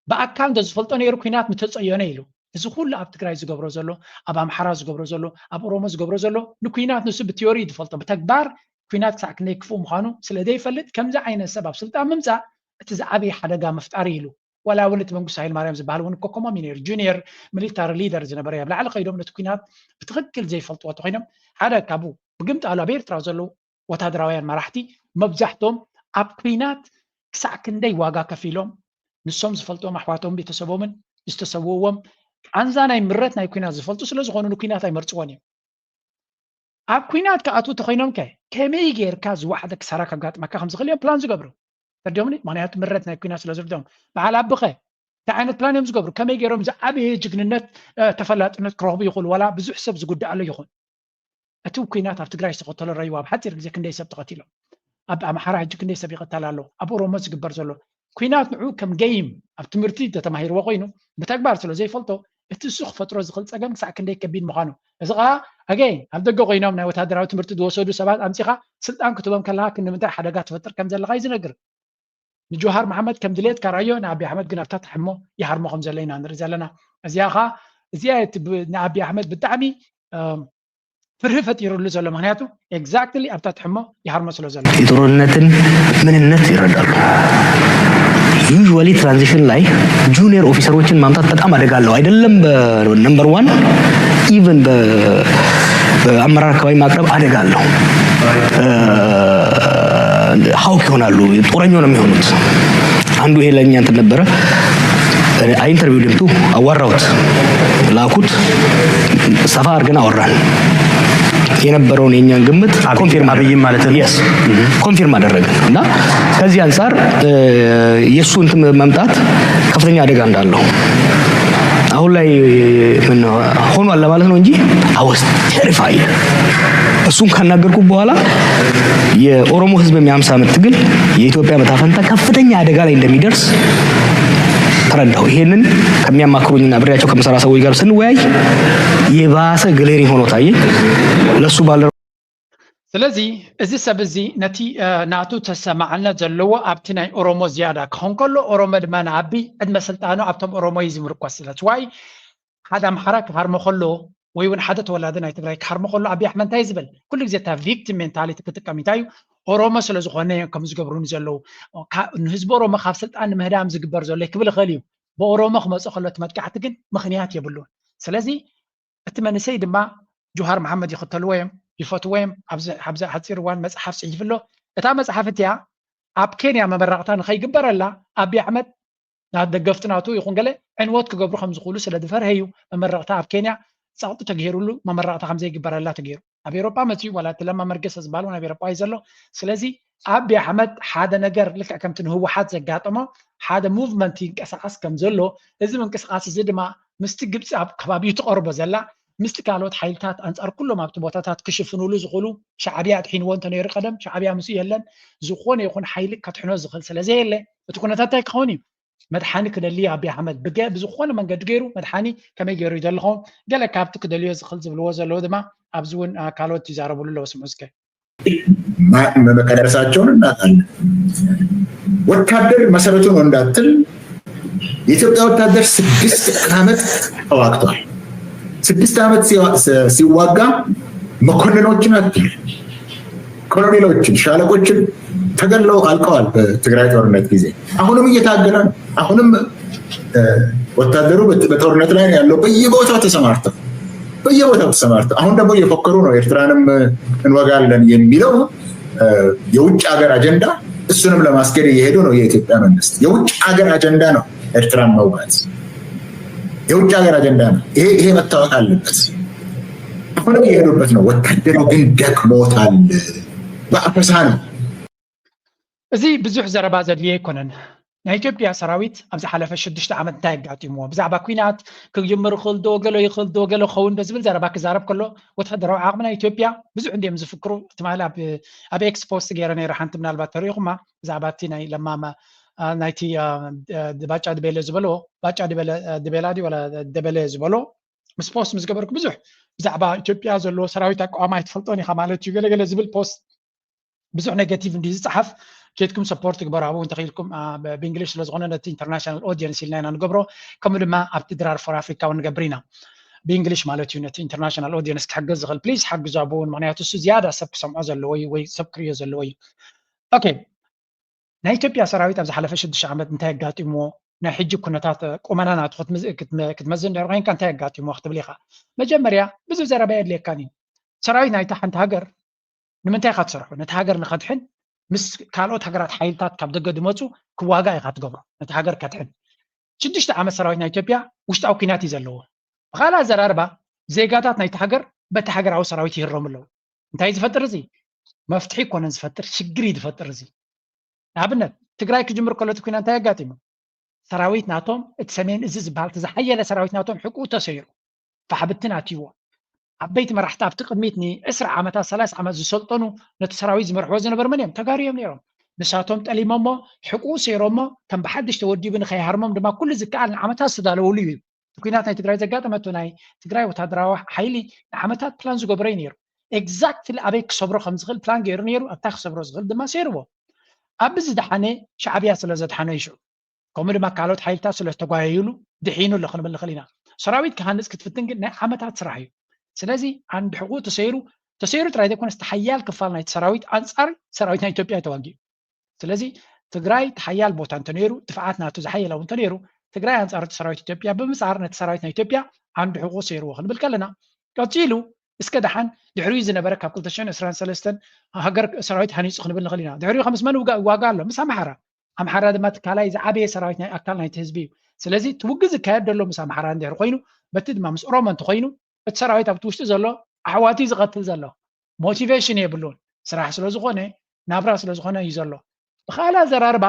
ብኣካል እንተ ዝፈልጦ ነይሩ ኩናት ምተፀየነ ኢሉ እዚ ኩሉ ኣብ ትግራይ ዝገብሮ ዘሎ ኣብ ኣምሓራ ዝገብሮ ዘሎ ኣብ ኦሮሞ ዝገብሮ ዘሎ ንኩናት ንሱ ብቲዮሪ ዝፈልጦ ብተግባር ኩናት ክሳዕ ክንደይ ክፉእ ምዃኑ ስለ ዘይፈልጥ ከምዚ ዓይነት ሰብ ኣብ ስልጣን ምምፃእ እቲ ዝዓበየ ሓደጋ ምፍጣሪ ኢሉ ወላ እውን እቲ መንግስቱ ሃይለማርያም ዝበሃል እውን ኮከሞም ነይሩ ጁኒየር ሚሊታሪ ሊደር ዝነበረ ኣብ ላዕሊ ከይዶም ነቲ ኩናት ብትክክል ዘይፈልጥዎ ኮይኖም ሓደ ካብኡ ብግምጣሉ ኣብ ኤርትራ ዘለዉ ወታደራውያን መራሕቲ መብዛሕቶም ኣብ ኩናት ክሳዕ ክንደይ ዋጋ ከፊሎም ንሶም ዝፈልጦም ኣሕዋቶም ቤተሰቦምን ዝተሰውዎም ቃንዛ ናይ ምረት ናይ ኩናት ዝፈልጡ ስለ ዝኾኑ ንኩናት ኣይመርፅዎን እዮም ኣብ ኩናት ከኣትዉ ተኮይኖም ከመይ ጌርካ ዝዋሕደ ክሳራ ከጋጥመካ ከም ዝኽእል እዮም ፕላን ዝገብሩ ተርዲኦምኒ ምክንያቱ ምረት ናይ ኩናት ስለ ዝርድኦም በዓል ኣቦኸ እንታይ ዓይነት ፕላን እዮም ዝገብሩ ከመይ ገይሮም ዝዓበየ ጅግንነት ተፈላጥነት ክረኽቡ ይኽእሉ ዋላ ብዙሕ ሰብ ዝጉዳእሉ ይኹን እቲ ኩናት ኣብ ትግራይ ዝተኸተሎ ረይዋ ኣብ ሓፂር ግዜ ክንደይ ሰብ ተኸቲሎም ኣብ ኣምሓራ ሕጂ ክንደይ ሰብ ይኸተል ኣሎ ኣብ ኦሮሞ ዝግበር ዘሎ ኩናት ንዑ ከም ገይም ኣብ ትምህርቲ ተተማሂርዎ ኮይኑ ብተግባር ስለ ዘይፈልጦ እቲ እሱ ክፈጥሮ ዝኽእል ፀገም ክሳዕ ክንደይ ከቢድ ምዃኑ እዚ ከዓ ኣገይን ኣብ ደገ ኮይኖም ናይ ወታደራዊ ትምህርቲ ዝወሰዱ ሰባት ኣምፂኻ ስልጣን ክትቦም ከለካ ንምንታይ ሓደጋ ትፈጥር ከም ዘለካ እዩ ዝነግር ንጆሃር መሓመድ ከም ድሌትካ ራእዮ ንኣብይ ኣሕመድ ግን ኣብታ ትሕሞ ይሃርሞ ከም ዘሎ ኢና ንርኢ ዘለና እዚኣ ከዓ እዚኣ ንኣብይ ኣሕመድ ብጣዕሚ ፍርህ ፈጢሩሉ ዘሎ ምክንያቱ ኤግዛክትሊ ኣብታ ትሕሞ ይሃርሞ ስለ ዘሎ የጦርነትን ምንነት ይረዳሉ። ዩዥዋሊ ትራንዚሽን ላይ ጁኒየር ኦፊሰሮችን ማምጣት በጣም አደጋ አለው። አይደለም በነምበር 1 ኢቭን በአመራር አካባቢ ማቅረብ አደጋ አለው። ሀውክ ይሆናሉ፣ ጦረኛ ነው የሚሆኑት። አንዱ ይሄ ለኛ እንትን ነበረ። ኢንተርቪው ልምቱ አዋራውት ላኩት፣ ሰፋ አድርገን አወራን። የነበረውን የኛን ግምት ኮንፊርም አብይም ማለት ነው yes ኮንፊርም አደረገ እና ከዚህ አንፃር የሱ እንትን መምጣት ከፍተኛ አደጋ እንዳለው አሁን ላይ ምን ሆኗል ለማለት ነው እንጂ አወስ ቴሪፋይድ እሱን ካናገርኩ በኋላ የኦሮሞ ህዝብ የ50 ዓመት ትግል የኢትዮጵያ መታፈንታ ከፍተኛ አደጋ ላይ እንደሚደርስ ተረዳው። ይሄንን ከሚያማክሩኝና አብሬያቸው ከመሰራ ሰዎች ጋር ስንወያይ የባሰ ግሌሪ ሆኖ ታየኝ ለሱ ባለ ስለዚህ እዚ ሰብ እዚ ነቲ ናቱ ተሰማዕነት ዘለዎ ኣብቲ ናይ ኦሮሞ ዝያዳ ክኾን ከሎ ኦሮሞ ድማ ንዓቢ ዕድመ ስልጣኑ ኣብቶም ኦሮሞ እዩ ዝምርኮስ ስለዚ ዋይ ሓደ ኣምሓራ ክሃርሞ ከሎ ويون حدا تولادنا يتغير كحرم خلو أبي أحمد تايزبل كل جزء تا victim mentality كتكامي تايو أوروما سلا زخونة كم زجبرون زلوا نهزب أوروما خافصلت أن مهدام زجبر زلوا كبل خليو بأوروما خمس أخلت متكحتكن مخنيات يبلون سلازي أتمنى سيد ما جوهر محمد يختلوهم يفتوهم حبز حتصير وان مصحف صحيح له اتا مصحفتيا اب كينيا مبرقتان خي جبر الله ابي احمد ناد دغفتناتو يكون قال عنوت كغبرو خمس قولو سلا دفر هيو مبرقتا اب كينيا صاوت تغيرولو مبرقتا خمس جبر الله تغيرو ابي اوروبا متي ولا تلما مرقس زبالو ابي اوروبا يزلو سلازي ابي احمد حدا نجر لك كمتن هو حد زغاطمو حدا موفمنت ينقسقس كم زلو لازم انقسقاس زدما مستجبص اب كبابي تقرب زلا مستقالوت حيلتات انصار كلهم ابت بوتاتات كشفنولو زخلو شعبيا دحين وانت نير قدم شعبيا مسي يلن زخون يكون حيلك كتحنو زخل سلازي يله بتكونتاتا يكوني مدحاني كدلي ابي احمد بقى بزخون من قد غيرو مدحاني كما يغيرو يدلخون قال كابت كدلي زخل زبلو زلو دما ابزون كالوت يزاربولو لو سمسك ما መቀደሳቸውን እናታለን ወታደር መሰረቱ ነው እንዳትል የኢትዮጵያ ወታደር 6 ዓመት ተዋግቷል 6 ዓመት ሲዋጋ መኮንኖችን አጥቷል ኮሎኔሎችን ሻለቆችን ተገለው አልቀዋል በትግራይ ጦርነት ጊዜ አሁንም እየታገለ ነው አሁንም ወታደሩ በጦርነት ላይ ያለው በየቦታው ተሰማርተው አሁን ደግሞ እየፎከሩ ነው ኤርትራንም እንወጋለን የሚለው የውጭ ሀገር አጀንዳ እሱንም ለማስገድ እየሄዱ ነው የኢትዮጵያ መንግስት የውጭ ሀገር አጀንዳ ነው ኤርትራን መውጋት የውጭ ሀገር አጀንዳ ነው ይሄ መታወቅ አለበት አሁንም እየሄዱበት ነው ወታደሩ ግን ደክሞታል በአፈሳ ነው እዚ ብዙሕ ዘረባ ዘድልየ ይኮነን ናይ ኢትዮጵያ ሰራዊት ኣብዚ ሓለፈ 6 ዓመት እንታይ ኣጋጢምዎ ብዛዕባ ኩናት ክጅምር ይኽእል ዶ ገሎ ኸውን በዝብል ዘረባ ክዛረብ ከሎ ወተሃደራዊ ዓቕሚ ናይ ኢትዮጵያ ብዙሕ እንድዮም ዝፍክሩ ትማሊ ኣብ ኤክስፖስት ገይረ ነይረ ሓንቲ ምናልባት ተሪኢኹማ ብዛዕባ እቲ ናይ ለማማ ናይቲ ባጫ ድቤለ ዝበሎ ባጫ ድቤላ ዲ ወላ ደበለ ዝበሎ ምስ ፖስት ምስ ገበርኩ ብዙሕ ብዛዕባ ኢትዮጵያ ዘለዎ ሰራዊት ኣቋማ ይትፈልጦን ኢኻ ማለት እዩ ገለገለ ዝብል ፖስት ብዙሕ ኔጋቲቭ እንዲ ዝፅሓፍ كيتكم سبورت كبرابو انت خيلكم بانجلش لزغنا نت انترناشونال اودينس لنا نغبرو كم لما ابتدرار فور افريكا ونغبرينا بانجلش مالتي نت انترناشونال اودينس كحجز غل بليز حجز ابون معناته زياده سب سمعوا زلوي وي سب كريو زلوي اوكي ናይ ኢትዮጵያ ሰራዊት ኣብዚ ሓለፈ 6 ዓመት እንታይ ኣጋጢሞ ናይ ሕጂ ኩነታት ቁመናናት ክትመዝን ዳር ኮይንካ እንታይ ኣጋጢሞ ክትብል ኢኻ መጀመርያ ብዙሕ ዘረባ የድልየካኒ ሰራዊት ናይታ ሓንቲ ሃገር ንምንታይ ኢኻ ትሰርሑ ነቲ ሃገር ንኸድሕን ምስ ካልኦት ሃገራት ሓይልታት ካብ ደገ ድመፁ ክዋጋ ኢኻ ትገብሮ ነቲ ሃገር ከትሕን 6 ዓመት ሰራዊት ናይ ኢትዮጵያ ውሽጣዊ ኩናት እዩ ዘለዎ ብኻልእ ኣዘራርባ ዜጋታት ናይቲ ሃገር በቲ ሃገራዊ ሰራዊት ይህረሙ ኣለዉ እንታይ ዝፈጥር እዚ መፍትሒ ይኮነን ዝፈጥር ሽግሪ ዝፈጥር እዚ ንኣብነት ትግራይ ክጅምር ከሎ እቲ ኩናት እንታይ ኣጋጢሙ ሰራዊት ናቶም እቲ ሰሜን እዚ ዝበሃል እቲ ዝሓየለ ሰራዊት ናቶም ሕቁኡ ተሰይሩ ፋሕብትን ኣትይዎ ዓበይቲ መራሕቲ ኣብቲ ቅድሚት ን20 ዓመታት 30 ዓመት ዝሰልጠኑ ነቲ ሰራዊት ዝመርሕዎ ዝነበሩ መን እዮም ተጋርዮም ነይሮም ንሳቶም ጠሊሞሞ ሕቁኡ ሰይሮሞ ከም ብሓድሽ ተወዲቡ ንኸይሃርሞም ድማ ኩሉ ዝከኣል ንዓመታት ዝተዳለወሉ እዩ ኩናት ናይ ትግራይ ዘጋጠመቱ ናይ ትግራይ ወታደራዊ ሓይሊ ንዓመታት ፕላን ዝገበረ እዩ ነይሩ ኤግዛክትሊ ኣበይ ክሰብሮ ከም ዝኽእል ፕላን ገይሩ ነይሩ ኣብታ ክሰብሮ ዝኽእል ድማ ሰይርዎ ኣብ ዝደሓነ ሻዕብያ ስለ ዘድሓነ ይሽዑ ከምኡ ድማ ካልኦት ሓይልታት ስለ ዝተጓየዩሉ ድሒኑ ኣሎ ክንብል ንኽእል ኢና ሰራዊት ክሃንፅ ክትፍትን ግን ናይ ዓመታት ስራሕ እዩ ስለዚ አንድ ሕቁ ተሰይሩ ጥራይ ዘይኮነስ ተሓያል ክፋል ናይቲ ሰራዊት አንጻር ሰራዊት ናይ ኢትዮጵያ ተዋጊኡ ስለዚ ትግራይ ተሓያል ቦታ እንተነይሩ ጥፍዓት ናቱ ዝሓየለ እውን እንተነይሩ ትግራይ አንጻር ሰራዊት ኢትዮጵያ ብምጻር ነቲ ሰራዊት ናይ ኢትዮጵያ አንድ ሕቁ ሰይርዎ ክንብል ከለና ቀፂሉ እስከ ደሓን ድሕሪኡ ዝነበረ ካብ 2023 ሃገር ሰራዊት ሃኒፁ ክንብል ንኽእል ኢና ድሕሪኡ ከምስ መን ዋጋ ኣሎ ምስ ኣምሓራ ድማ ትካላይ ዝዓበየ ሰራዊት ናይ ኣካል ናይቲ ህዝቢ እዩ ስለዚ ትውግዝ ዝካየድ ዘሎ ምስ ኣምሓራ እንድሕሪ ኮይኑ በቲ ድማ ምስ ኦሮሞ እንተኮይኑ እቲ ሰራዊት ኣብቲ ውሽጢ ዘሎ ኣሕዋቲ ዝቐትል ዘሎ ሞቲቬሽን የብሉን ስራሕ ስለ ዝኾነ ናብራ ስለ ዝኾነ እዩ ዘሎ ብኻልእ ኣዘራርባ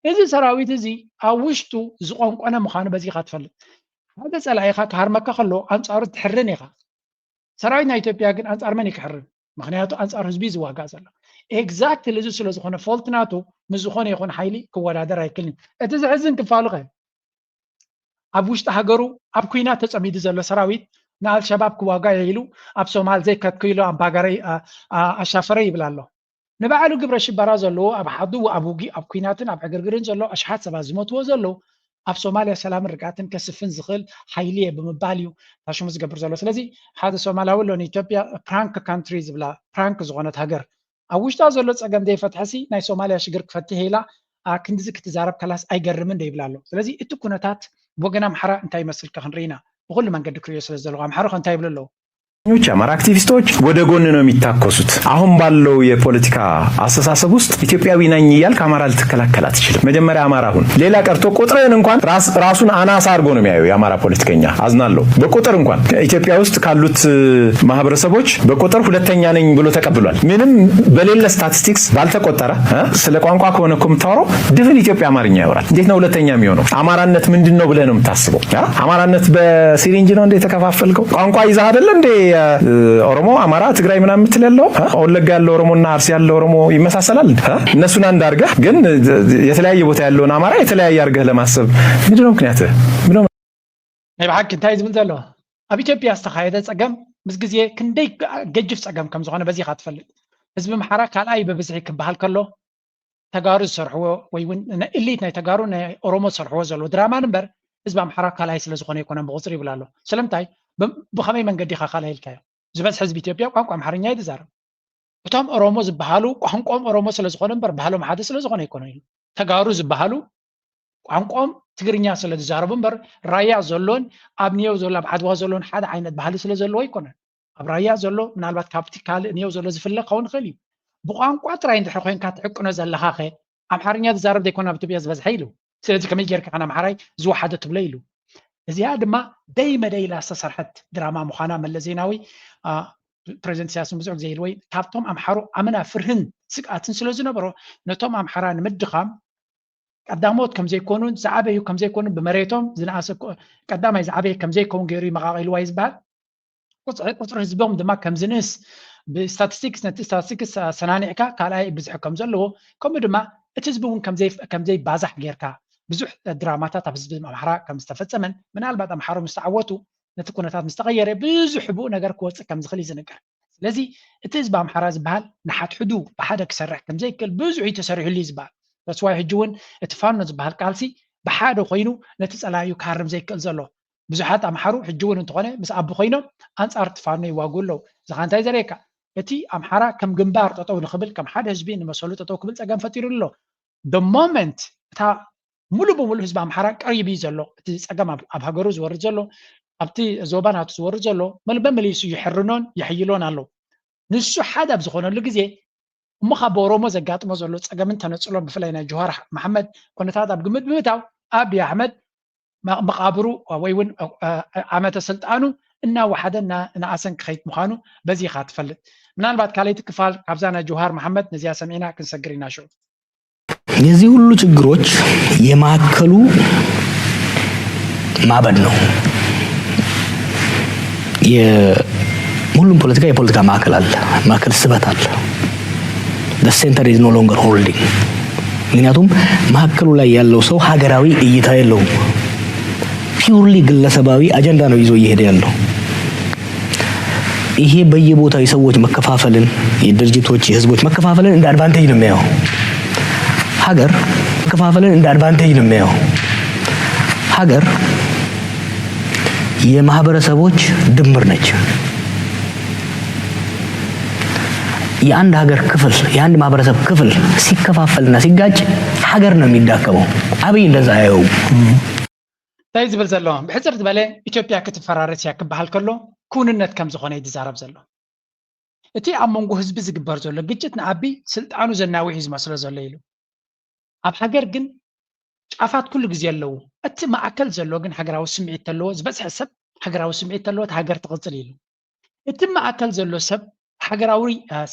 እዚ ሰራዊት እዚ ኣብ ውሽጡ ዝቆንቆነ ምዃኑ በዚኻ ትፈልጥ ሓደ ፀላኢኻ ክሃርመካ ከሎ ኣንፃሩ ትሕርን ኢኻ ሰራዊት ናይ ኢትዮጵያ ግን ኣንፃር መን ይክሕርን ምክንያቱ ኣንፃር ህዝቢ ዝዋጋእ ዘሎ ኤግዛክትሊ እዚ ስለ ዝኾነ ፎልት ናቱ ምስ ዝኾነ ይኹን ሓይሊ ክወዳደር ኣይክእልን እቲ ዝሕዝን ክፋሉ ኸ ኣብ ውሽጢ ሃገሩ ኣብ ኩናት ተፀሚዱ ዘሎ ሰራዊት ንኣልሸባብ ክዋጋ ኢሉ ኣብ ሶማል ዘይከትክኢሉ ኣምባገረይ ኣሻፈረ ይብል ኣሎ ንባዕሉ ግብረ ሽበራ ዘለዎ ኣብ ሓዱ ኣብ ውጊ ኣብ ኩናትን ኣብ ዕግርግርን ዘሎ ኣሽሓት ሰባት ዝመትዎ ዘለዉ ኣብ ሶማልያ ሰላም ርግኣትን ከስፍን ዝኽእል ሓይሊ ብምባል እዩ ታሽሙ ዝገብር ዘሎ ስለዚ ሓደ ሶማላዊ ሎ ንኢትዮጵያ ፕራንክ ካንትሪ ዝብላ ፕራንክ ዝኾነት ሃገር ኣብ ውሽጣ ዘሎ ፀገም ዘይፈትሐሲ ናይ ሶማልያ ሽግር ክፈትሕ ኢላ ክንዲዚ ክትዛረብ ከላስ ኣይገርምን ይብላ ኣሎ ስለዚ እቲ ኩነታት ብወገን ኣምሓራ እንታይ ይመስል ክንርኢና ብኩሉ መንገዲ ክርዮ ስለ ዘለኹ ኣምሓራ እንታይ ይብሉ ኣለዉ አማራ አክቲቪስቶች ወደ ጎን ነው የሚታኮሱት። አሁን ባለው የፖለቲካ አስተሳሰብ ውስጥ ኢትዮጵያዊ ነኝ እያልክ አማራ ልትከላከል አትችልም። መጀመሪያ አማራ ሁን። ሌላ ቀርቶ ቁጥርን እንኳን ራሱን አናሳ አድርጎ ነው የሚያየው የአማራ ፖለቲከኛ። አዝናለሁ። በቁጥር እንኳን ኢትዮጵያ ውስጥ ካሉት ማህበረሰቦች በቁጥር ሁለተኛ ነኝ ብሎ ተቀብሏል። ምንም በሌለ ስታቲስቲክስ ባልተቆጠረ ስለ ቋንቋ ከሆነ እኮ የምታወራው ድፍን ኢትዮጵያ አማርኛ ያወራል። እንዴት ነው ሁለተኛ የሚሆነው? አማራነት ምንድነው ብለህ ነው የምታስበው? አማራነት በሲሪንጅ ነው እንዴ ተከፋፈልከው? ቋንቋ ይዘህ አይደል እንዴ ኦሮሞ አማራ ትግራይ ምናምን ምትለለው ወለጋ ያለው ኦሮሞና አርሲ ያለው ኦሮሞ ይመሳሰላል እነሱን አንድ አርገህ ግን የተለያየ ቦታ ያለውን አማራ የተለያየ አርገህ ለማሰብ ምንድነው ምክንያት ምንድነው ይባክ እንታይ ዝብል ዘሎ ኣብ ኢትዮጵያ ዝተኻየደ ፀገም ምስ ግዜ ክንደይ ገጅፍ ፀገም ከም ዝኾነ በዚ ካትፈልጥ ህዝቢ ምሓራ ካልኣይ በብዝሒ ክበሃል ከሎ ተጋሩ ዝሰርሕዎ ወይ እውን ኢሊት ናይ ተጋሩ ናይ ኦሮሞ ዝሰርሕዎ ዘሎ ድራማን እምበር ህዝቢ ኣምሓራ ካልኣይ ስለ ዝኾነ ይኮነ ብቁፅሪ ይብላ ኣሎ ስለምንታይ ብኸመይ መንገዲ ኢኻ ካልኣይ ኢልካዮ ዝበዝሕ ህዝቢ ኢትዮጵያ ቋንቋ ኣምሓርኛ ይዛረብ እቶም ኦሮሞ ዝበሃሉ ቋንቋኦም ኦሮሞ ስለ ዝኾነ እምበር ባህሎም ሓደ ስለ ዝኾነ ይኮነ እዩ ተጋሩ ዝበሃሉ ቋንቋኦም ትግርኛ ስለ ዝዛረቡ እምበር ራያ ዘሎን ኣብ ኒየው ዘሎ ኣብ ዓድዋ ዘሎን ሓደ ዓይነት ባህሊ ስለ ዘለዎ ይኮነን ኣብ ራያ ዘሎ ምናልባት ካብቲ ካልእ ኒየው ዘሎ ዝፍለ ክኸውን ይኽእል እዩ ብቋንቋ ጥራይ እንድሕር ኮንካ ትዕቅኖ ዘለኻ ኸ ኣምሓርኛ ዝዛረብ ዘይኮነ ኣብ ኢትዮጵያ ዝበዝሐ ኢሉ ስለዚ ከመይ ጌርካ ኸ ኣምሓራይ ዝወሓደ ትብሎ ኢሉ እዚኣ ድማ ደይ መደይላ ዝተሰርሐት ድራማ ምዃና መለስ ዜናዊ ፕሬዚደንት ኢሳያስ ብዙሕ ግዜ ኢሉ ወይ ካብቶም ኣምሓሮ ኣመና ፍርህን ስግኣትን ስለ ዝነበሮ ነቶም ኣምሓራ ንምድኻም ቀዳሞት ከም ዘይኮኑን ዝዓበዩ ከም ዘይኮኑን ብመሬቶም ዝነኣሰ ቀዳማይ ዝዓበየ ከም ዘይከውን ገይሩ መቃቂልዋ ይዝበሃል ቁፅሪ ህዝቦም ድማ ከም ዝንእስ ብስታቲስቲክስ ነቲ ስታቲስቲክስ ሰናኒዕካ ካልኣይ ብዙሕ ከም ዘለዎ ከምኡ ድማ እቲ ህዝቢ እውን ከም ዘይባዛሕ ጌርካ ብዙሕ ድራማታት ኣብ ህዝቢ ኣምሓራ ከም ዝተፈፀመን ምናልባት ኣምሓሮ ምስ ተዓወቱ ነቲ ኩነታት ምስ ተቐየረ ብዙሕ ብኡ ነገር ክወፅእ ከም ዝኽእል ይዝንገር ስለዚ እቲ ህዝቢ ኣምሓራ ዝበሃል ንሓትሕዱ ብሓደ ክሰርሕ ከም ዘይክእል ብዙሕ እዩ ተሰሪሑሉ ዝበሃል ተስዋይ ሕጂ እውን እቲ ፋኖ ዝበሃል ቃልሲ ብሓደ ኮይኑ ነቲ ፀላዩ ክሃርም ዘይክእል ዘሎ ብዙሓት ኣምሓሩ ሕጂ እውን እንተኾነ ምስ ኣቦ ኮይኖም ኣንፃር እቲ ፋኖ ይዋግኡ ኣለዉ እዚኻ እንታይ ዘርእየካ እቲ ኣምሓራ ከም ግንባር ጠጠው ንኽብል ከም ሓደ ህዝቢ ንመሰሉ ጠጠው ክብል ፀገም ፈጢሩሉ ኣሎ ደ ሞመንት እታ ሙሉ ብሙሉ ህዝቢ ኣምሓራ ቀሪብ እዩ ዘሎ እቲ ፀገም ኣብ ሃገሩ ዝወርድ ዘሎ ኣብቲ ዞባ ናቱ ዝወርድ ዘሎ መልበመሊሱ ይሕርኖን ይሕይሎን ኣሎ ንሱ ሓደ ኣብ ዝኾነሉ ግዜ እሞ ካብ በኦሮሞ ዘጋጥሞ ዘሎ ፀገምን ተነፅሎን ብፍላይ ናይ ጀዋር መሓመድ ኩነታት ኣብ ግምት ብምእታው ኣብይ ኣሕመድ መቃብሩ ወይ እውን ዓመተ ስልጣኑ እናወሓደ እናኣሰን ክኸይድ ምዃኑ በዚ ኢኻ ትፈልጥ ምናልባት ካልአይቲ ክፋል ካብዛ ናይ ጀዋር መሓመድ ነዚያ ሰሚዕና ክንሰግር ኢና ሽዑ የዚህ ሁሉ ችግሮች የማዕከሉ ማበድ ነው ሁሉም ፖለቲካ የፖለቲካ ማዕከል አለ ማዕከል ስበት አለ the center is no longer holding ምክንያቱም ማዕከሉ ላይ ያለው ሰው ሀገራዊ እይታ የለውም ፒውርሊ ግለሰባዊ አጀንዳ ነው ይዞ እየሄደ ያለው ይሄ በየቦታው የሰዎች መከፋፈልን የድርጅቶች የህዝቦች መከፋፈልን እንደ አድቫንቴጅ ነው የሚያየው ሀገር መከፋፈልን እንደ አድቫንቴጅ ነው የሚያየው ሀገር የማህበረሰቦች ድምር ነች የአንድ ሀገር ክፍል የአንድ ማህበረሰብ ክፍል ሲከፋፈልና ሲጋጭ ሀገር ነው የሚዳከመው አብይ እንደዛ ያየው ታይ ዝብል ዘሎ ብሕፅር ዝበለ ኢትዮጵያ ክትፈራረስ ያ ክበሃል ከሎ ኩንነት ከም ዝኾነ ይዛረብ ዘሎ እቲ ኣብ መንጎ ህዝቢ ዝግበር ዘሎ ግጭት ንዓቢ ስልጣኑ ዘናዊሕ ዝመስሎ ዘሎ ኢሉ ኣብ ሃገር ግን ጫፋት ኩሉ ግዜ ኣለዉ እቲ ማዕከል ዘሎ ግን ሃገራዊ ስምዒት ኣለዎ ዝበፅሐ ሰብ ሃገራዊ ስምዒት ኣለዎ እቲ ሃገር ትቕፅል ኢሉ እቲ ማዕከል ዘሎ ሰብ ሃገራዊ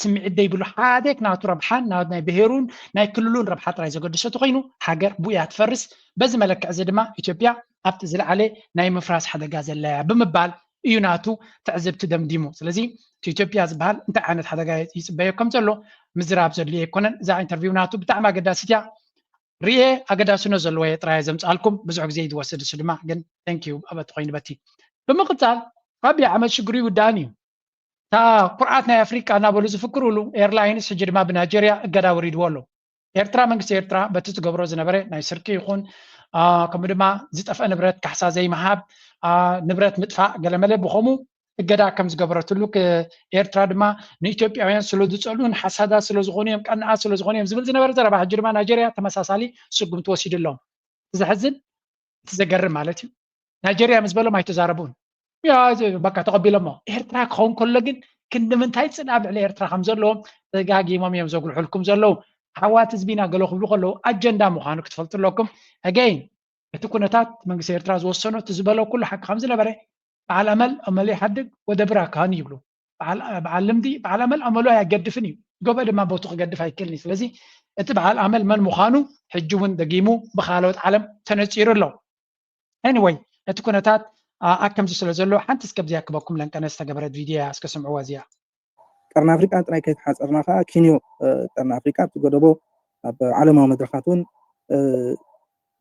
ስምዒት ደይብሉ ሓደ ናቱ ረብሓን ናይ ብሄሩን ናይ ክልሉን ረብሓ ጥራይ ዘገድሰቱ ኮይኑ ሃገር ቡያ ትፈርስ በዚ መለክዕ እዚ ድማ ኢትዮጵያ ኣብቲ ዝለዓለ ናይ ምፍራስ ሓደጋ ዘለያ ብምባል እዩ ናቱ ትዕዝብቲ ደምዲሙ ስለዚ ኢትዮጵያ ዝበሃል እንታይ ዓይነት ሓደጋ ይፅበዮ ከም ዘሎ ምዝራብ ዘድልዮ ኣይኮነን እዛ ኢንተርቪው ናቱ ብጣዕሚ ኣገዳሲት እያ ርኤ ኣገዳስኖ ዘለዎ ጥራይ ዘምፃልኩም ብዙሕ ግዜ ይወስድ እሱ ድማ ግን ቴንኪዩ ኣበቲ ኮይኑ በቲ ብምቕፃል ኣብይ ዓመት ሽግሩ ይውዳእን እዩ تا قرآن أفريقيا أنا بقول زفكروا له إيرلاينز حجر ما بنيجيريا قدر وريدوا له إيرترا منكس إيرترا بتست جبروز نبرة نايسركي يكون ከምኡ ድማ ዝጠፍአ ንብረት ካሕሳ ዘይምሃብ ንብረት ምጥፋእ ገለመለ ብኸምኡ እገዳ ከም ዝገበረትሉ ኤርትራ ድማ ንኢትዮጵያውያን ስለ ዝፀልኡን ሓሳዳት ስለ ዝኾኑ እዮም ቀንዓት ስለ ዝኾኑ እዮም ዝብል ዝነበረ ዘረባ ሕጂ ድማ ናይጀርያ ተመሳሳሊ ስጉምቲ ወሲድሎም ዝሕዝን ትዘገርም ማለት እዩ ናይጀርያ ምስ በሎም ኣይተዛረቡን በቃ ተቐቢሎሞ ኤርትራ ክኸውን ከሎ ግን ክንምንታይ ፅናብ ልዕሊ ኤርትራ ከም ዘለዎም ተጋጊሞም እዮም ዘጉልሑልኩም ዘለው ሓዋት ህዝቢና ገለ ክብሉ ከለዉ ኣጀንዳ ምዃኑ ክትፈልጡ ኣለኩም ኣገይን እቲ ኩነታት መንግስቲ ኤርትራ ዝወሰኖ እቲ ዝበሎ ኩሉ ሓቂ ከም ዝነበረ በዓል ኣመል ኣመሉ ይሓድግ ወደብራ ካህን ይብሉ በዓል ልምዲ በዓል ኣመል ኣመሉ ኣያገድፍን እዩ ጎበ ድማ ቦቱ ክገድፍ ኣይክእልኒ ስለዚ እቲ በዓል ኣመል መን ምዃኑ ሕጂ እውን ደጊሙ ብካልኦት ዓለም ተነፂሩ ኣሎ ኤኒዌይ እቲ ኩነታት ኣከምዚ ስለ ዘሎ ሓንቲ እስከብዚያ ክበኩም ለንቀነ ዝተገበረት ቪድዮ እስከ ስምዕዋ እዚኣ ቀርኒ ኣፍሪቃ ጥራይ ከይተሓፀርና ከዓ ኬንዮ ቀርኒ ኣፍሪቃ ብትገደቦ ኣብ ዓለማዊ መድረኻት እውን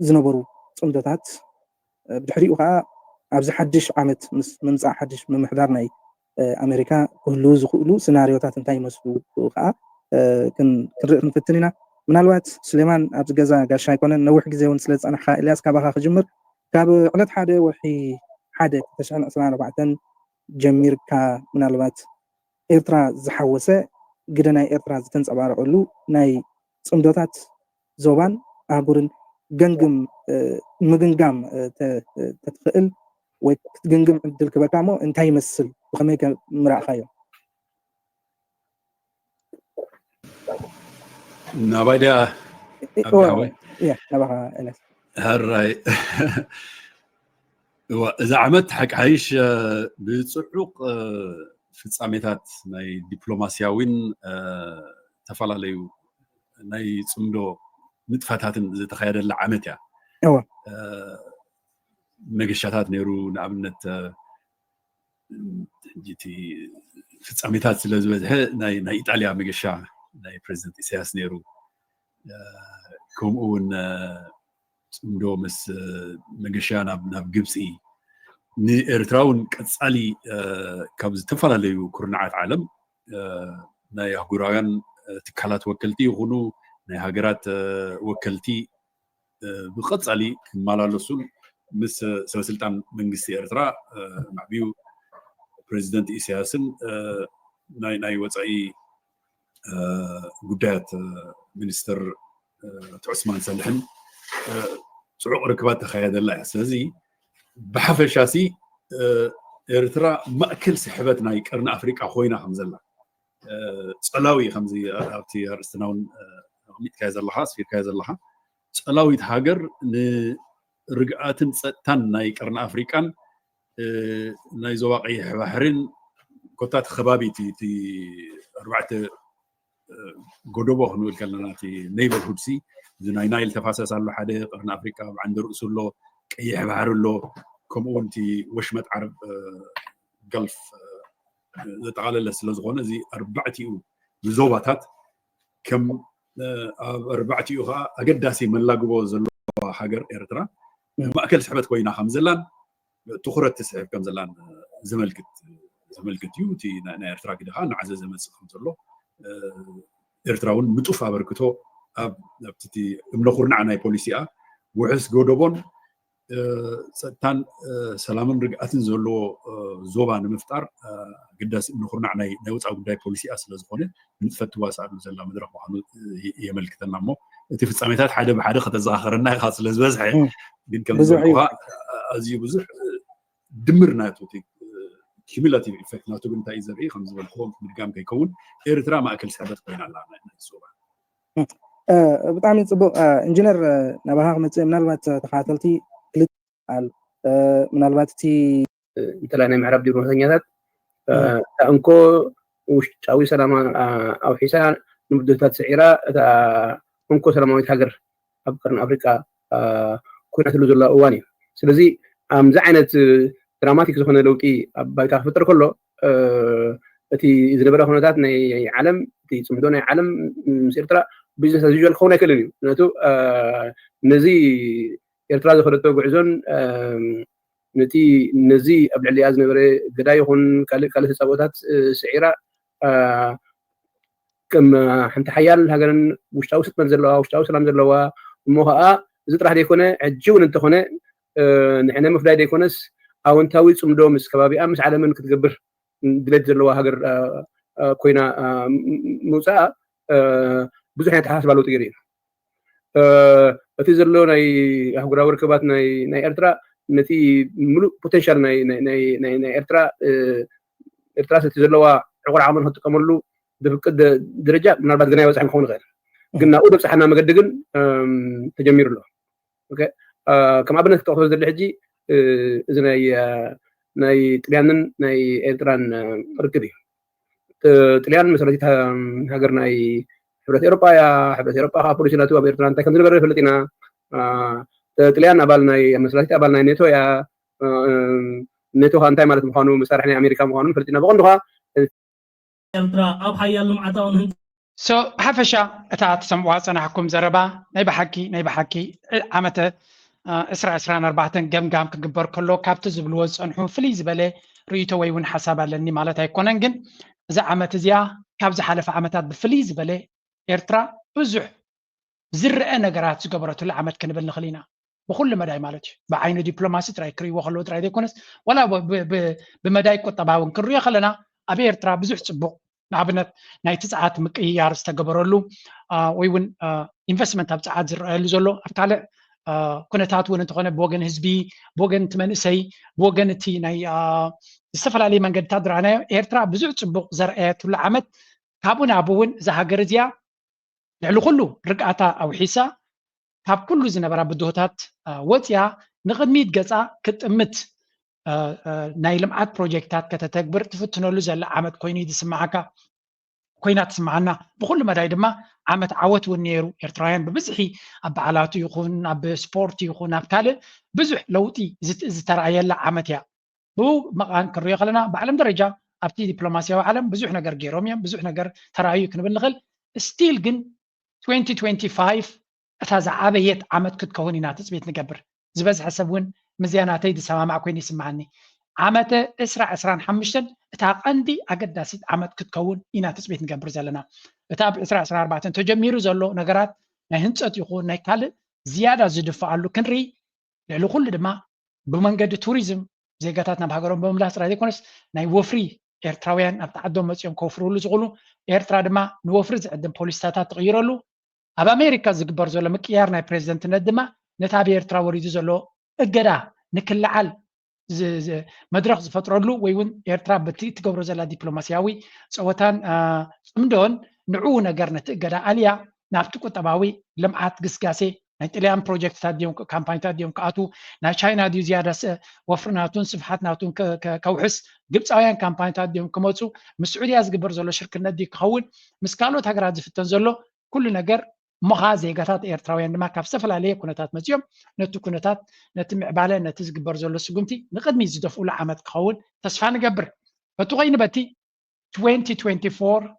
ዝነበሩ ፅምዶታት ብድሕሪኡ ከዓ ኣብዚ ሓድሽ ዓመት ምስ ምምፃእ ሓድሽ ምምሕዳር ናይ ኣሜሪካ ክህልው ዝኽእሉ ሲናርዮታት እንታይ ይመስሉ ከዓ ክንርኢ ክንፍትን ኢና ምናልባት ስሌማን ኣብዚ ገዛ ጋሻ ኣይኮነን ነዊሕ ግዜ እውን ስለ ዝፀናሕካ ኤልያስ ካባኻ ክጅምር ካብ ዕለት ሓደ ወርሒ ሓደ 1924 ጀሚርካ ምናልባት ኤርትራ ዝሓወሰ ግደ ናይ ኤርትራ ዝተንፀባረቐሉ ናይ ፅምዶታት ዞባን ኣህጉርን ገንግም ምግንጋም ተትኽእል ወይ ክትግንግም ዕድል ክበካ እሞ እንታይ ይመስል ብኸመይ ምራእኻዮ ናባይድያ ናባኻ ኤልያስ هراي إذا عملت حق عايش بصعوق في الصامتات ناي دبلوماسياوين تفعلوا ناي صمدو نتفتات زي تخيل العمت يا مجشاتات نيرو نعملت جيتي في الصامتات لازم ناي إيطاليا مجشا ناي بريزيدنت إسياس نيرو كومون صمدو مس مجشا ناب جبسي نيرتراون كتصالي كابز تفعلوا كورنعات عالم ناي هجرايان تكالات وكلتي يغنو ناي هجرات وكلتي بقصالي مالالسون مس سلسلتان منجستي إرترا معبيو بريزيدنت إسياسن ناي وصعي قدات منستر عثمان سلحن صعوق ركبات تخيل الله سلازي بحفل شاسي إرترا مأكل سحبت ناي قرن أفريقيا خوينا حمزلا صلاوي خمزي أبتي هرستناون ميت كايز الله سفير كايز الله صلاوي تهاجر رجعاتن تن ناي قرن أفريقيا ناي زواقي بحرين كتات خبابي تي أربعة قدوبه نقول كلنا تي نيبر هودسي زناي نايل تفاسس على حدا قرن أفريقيا عند رؤوس له كي بحر له كومونتي وشمت عرب قلف زتعالى لسلزغونه زي أربعتيو زوباتات كم أربعتيو أقداسي من لاقوا زلوا حجر إرترا ما أكل سحبت كوينا خمزلان تخرج تسحب كم زلان زملكت يوتي نا إرترا كده خان عزيز زمل خمزلو إرتراون متوفى بركتو أبتدي منخورنا عن أي بوليسيا وحس جودبون ستان سلامن رجعتن زلوا زوبان مفتار قداس منخورنا عن أي نوت أو داي بوليسيا أصل زخونه نتفتوا سعر زلا مدرك وحنو يملكتنا مو تفت سميتات حدا بحدا خد الزاخرنا خاص لزبزح بين كم زوجها أزي بزح دمرنا توتي كيميلاتيف إفكت ناتو بنتا إزري خمس بالخوم مرجام كيكون إيرترا ما أكل سحبت بين الله الزوبان بطعم يصبو إنجنير نباها متى من الوقت تخاطلتي كلت من الوقت تي تلانا معرب دي روحانيات أنكو وشاوي سلام أو حسان نبدأ تسعيرة أنكو سلاموي تهجر أبقرن أفريقيا كنا تلوز الله أواني سلزي زعينة دراماتيك زخنا لوكي بايتاخ فترة كله تي إذا نبرة هناك ناي عالم تي سمدونا عالم مسيرترا بيزنس از يوجوال خونا كلني ناتو نزي إرترا زخرتو بعزون نتي نزي قبل علي أزمة بري قداي هون كله حسابات سعيرة كم حنت حيال هاجرن وشتاو ست منزل لوا وشتاو سلام منزل لوا موها زي راح يكون عجون أنت هنا نحن مفرد يكونس أو أنت ويت صمدو مس كبابي أمس على من كتجبر دلت اللي هو هاجر كوينا موسى بزح يتحاسب على تجرين أتزلوا ناي هجرا وركبات ناي إرترا نتي ملو potential ناي إرترا ستزلوا عقر عمل هتو كمرلو درجة من أربعة جنيه وزحمة خون غير قلنا أودب صحنا مقدقن تجمير له أوكي كما بنت تأخذ الحجي إذا ناي تليان ناي إرتران ركدي تليان مثلا هاجر ناي حبرة أوروبا بوليسيناتو أبيرتران تكمل برا فلتينا تليان أبالنا مثلا أبالنا نيتو يا نيتو هانتاي مالت مخانو مسارحنا أمريكا مخانو فلتينا بقولها حفشة أتعت سموات أنا حكم زربا ناي بحكي عمته إسرائيل 4 جام كجبر كله كابت زبلوز أنحو فليز بله ريتو ويون حسابا لأني مالتها يكونن جن إذا عمت زيا كابز حلف عمتات بفليز بله إرترا بزح زر نجارات سجبرت اللي عمت كنا بالنخلينا بكل مداي مالتش بعينه دبلوماسي تراي كري وخلو تراي ديكونس ولا بمداي كتباون كريا خلنا أبي إرترا بزح صبو نعبنت ناي تسعات مكيار استجبرلو ويون إنفستمنت تبعات زر لزلو أفتعل كنتات وين تقولنا بوجن هزبي بوجن تمنسي بوجن تي ناي السفر عليه من قد تدرى أنا إرترا بزح صبو زرقات ولا عمت كابونا أبوون زهاجر زيا لعلو كله رقعتا أو حيسا كاب كله زنبرا بدوهتات وتيا نقد 100 قصة كتمت نايلم عاد بروجكتات كتتكبر تفتنوا له زل عمت كويني دي سمعك كوينات سمعنا بكل مداي دما عمت عوت والنيرو إرترايان ببزحي أبعالاتو يخون أب سبورتي يخون أبكاله بزح لوتي زت ترى يلا عمت يا بو مقان كريا خلنا بعلم درجة أبتي دبلوماسيا وعالم بزح نجار جيروميا بزح نجار ترايو كنا بالنغل ستيل جن 2025 أتازع عبيت عمت كت كوني ناتس بيت نجبر زبز حسبون مزياناتي دي سما مع كويني سمعني عمت إسرع حمشتن أتاق عندي أقداسيت عمت كت كون يناتس بيت نجبر زلنا أتاب إسرع 4 تجميرو زلو نجارات نهنت يقول نيكال زيادة زدفع له كنري لعلو كل دما بمنجد توريزم زي قطعتنا بحجرهم بملاس رادي كونس ناي وفري إرتراويان أبتعدهم مسيوم كوفروا له زغلو إرترا دما نوفرز عندهم بوليساتات تغيروا له أب أمريكا زقبر زلو مكيار ناي بريزيدنت ندما نتابع إرترا وريدو زلو الجدا نكل عال مدرخ زفتروا له ويون إرترا بتي تقبروا زلا دبلوماسياوي صوتان مدون نعونا قرنت الجدا أليا نابتكو تباوي لمعات قسقاسي نتليان بروجكت تاديوم كامباين تاديوم كاتو نا تشاينا ديو زيادة وفرناتون صفحاتناتون كوحس قبت أيان كامباين تاديوم كموتسو مسعودية زقبر زلو شركة ندي كخول مسكالو تاقرات زفتن زلو كل نجر مغازي قطات إيرتراويان لما كافسفل عليه كونتات مزيوم نتو كونتات نتمع بالي نتزقبر زلو سقمتي نقد ميزدو فولا عمد كخول تسفى نقبر فتغين باتي 2024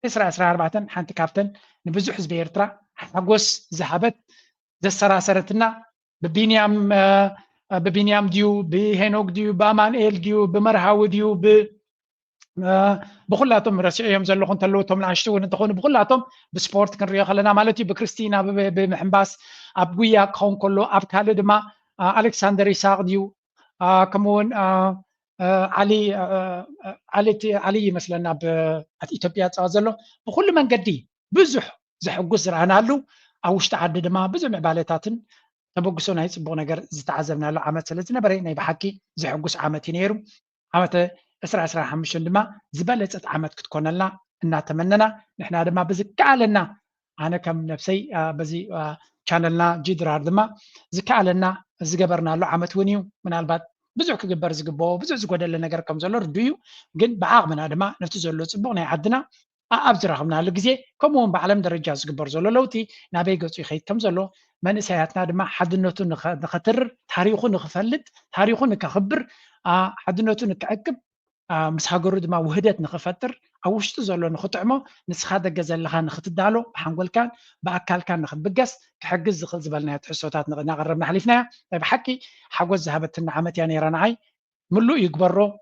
إسرع 4 حانت كابتن نبزو حزب إيرترا حقوس ذهبت ذا السراسرتنا ببنيام ديو بهنوك ديو بامان إيل ديو بمرهاو ديو بخلاتهم رسعيهم زلو خنت اللوتهم العشتون انتخون بخلاتهم بسبورت كان ريا خلنا مالتي بكريستينا بمحمباس أبويا كون كله أبكال دما ألكسندر يساق ديو كمون علي مثلا بإثيوبيا تازلو بكل من قدي بزح زحقوس رهنا له أو اشتعد ما بزح معبالتاتن تبقسون هاي سبونا جر زتعزمنا له عمت سلسلة برينا بحكي زحقوس عمتي نيرو عمت إسرع حمشن دما زبالة عمت كتكون لنا إن تمننا نحن دما بزكى لنا أنا كم نفسي بزي channelنا جدرار دما زكى لنا زجبرنا له عمت ونيو من البعض بزح كجبر زجبو بزح زقود لنا جر كم زلور ديو جن بعاق من دما نفتزلو سبونا عدنا أبزرهم لجزء كمون بعلم درجة زجبر زلو لوتي نبي جزء خيط كم زلو من سياتنا دما حد النوتو نخطر تاريخه نخفلت تاريخه نكخبر حد النوتو نكأكب مسحقرو دما وهدت نخفتر أوشتو زلو نخطعمو نسخاد الجزء اللي خان نختدالو بحنقول كان بأكل كان نخبقس كحجز زخل زبالنا تحسوتات نغرب نحلفنا طيب حكي حجز ذهبت النعمت يعني رانعي ملو يكبرو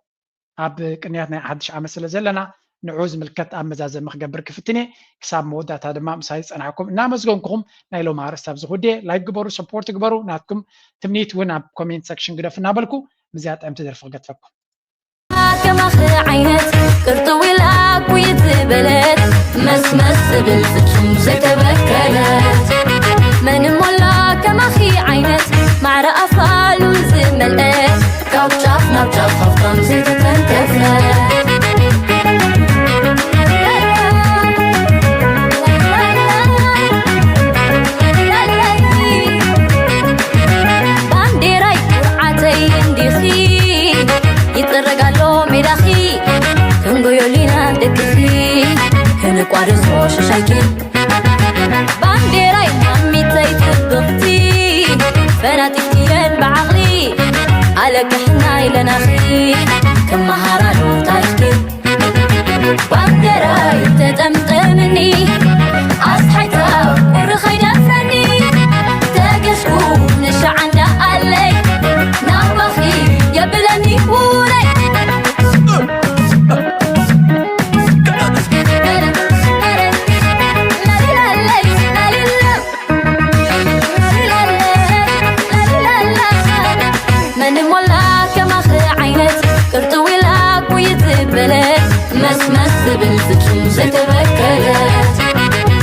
أب كنياتنا حدش عمل سلزلنا ንዑዝ ምልከት ኣመዛዘም ክገብር ክፍትኔ ክሳብ መወዳእታ ድማ ምሳይ ፀናዕኩም እናመስገንኩም ናይ ሎም ኣርእስቲ ኣብዚ ጉዳይ ላይክ ግበሩ ሰፖርት ግበሩ ናትኩም ትምኒት እውን ኣብ ኮሜንት ሰክሽን ግደፍ እናበልኩ ብዚያ ጠምቲ ደርፊ ክገጥፈኩም كمخ عينت قرطويلا كويت بلد مسمس بالفتم زتبكلت من مولا كمخي عينت مع رأفال وزملقات كوتشافنا بجفافكم زتتنكفلت بانديراي قرعتي اندخي يترقالو ميداخي كنقويولينا دكخي كنقوارزو ششايكي بانديراي مامي تيتبختي فناتيتيين بعقلي على كحناي لناخي كما هارانو تايكي بانديراي تتمتمني أصحيتا ورخي دفرني تاقشكو نشا عنا علي نابخي يبلني ولي من مولا كمخ عينت قرطوي لك ويتبلت مسمس بالفتم زتبكلت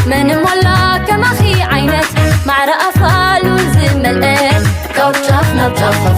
من مولا كمخي عينت مع رأفال وزملقات كوتشافنا بجفا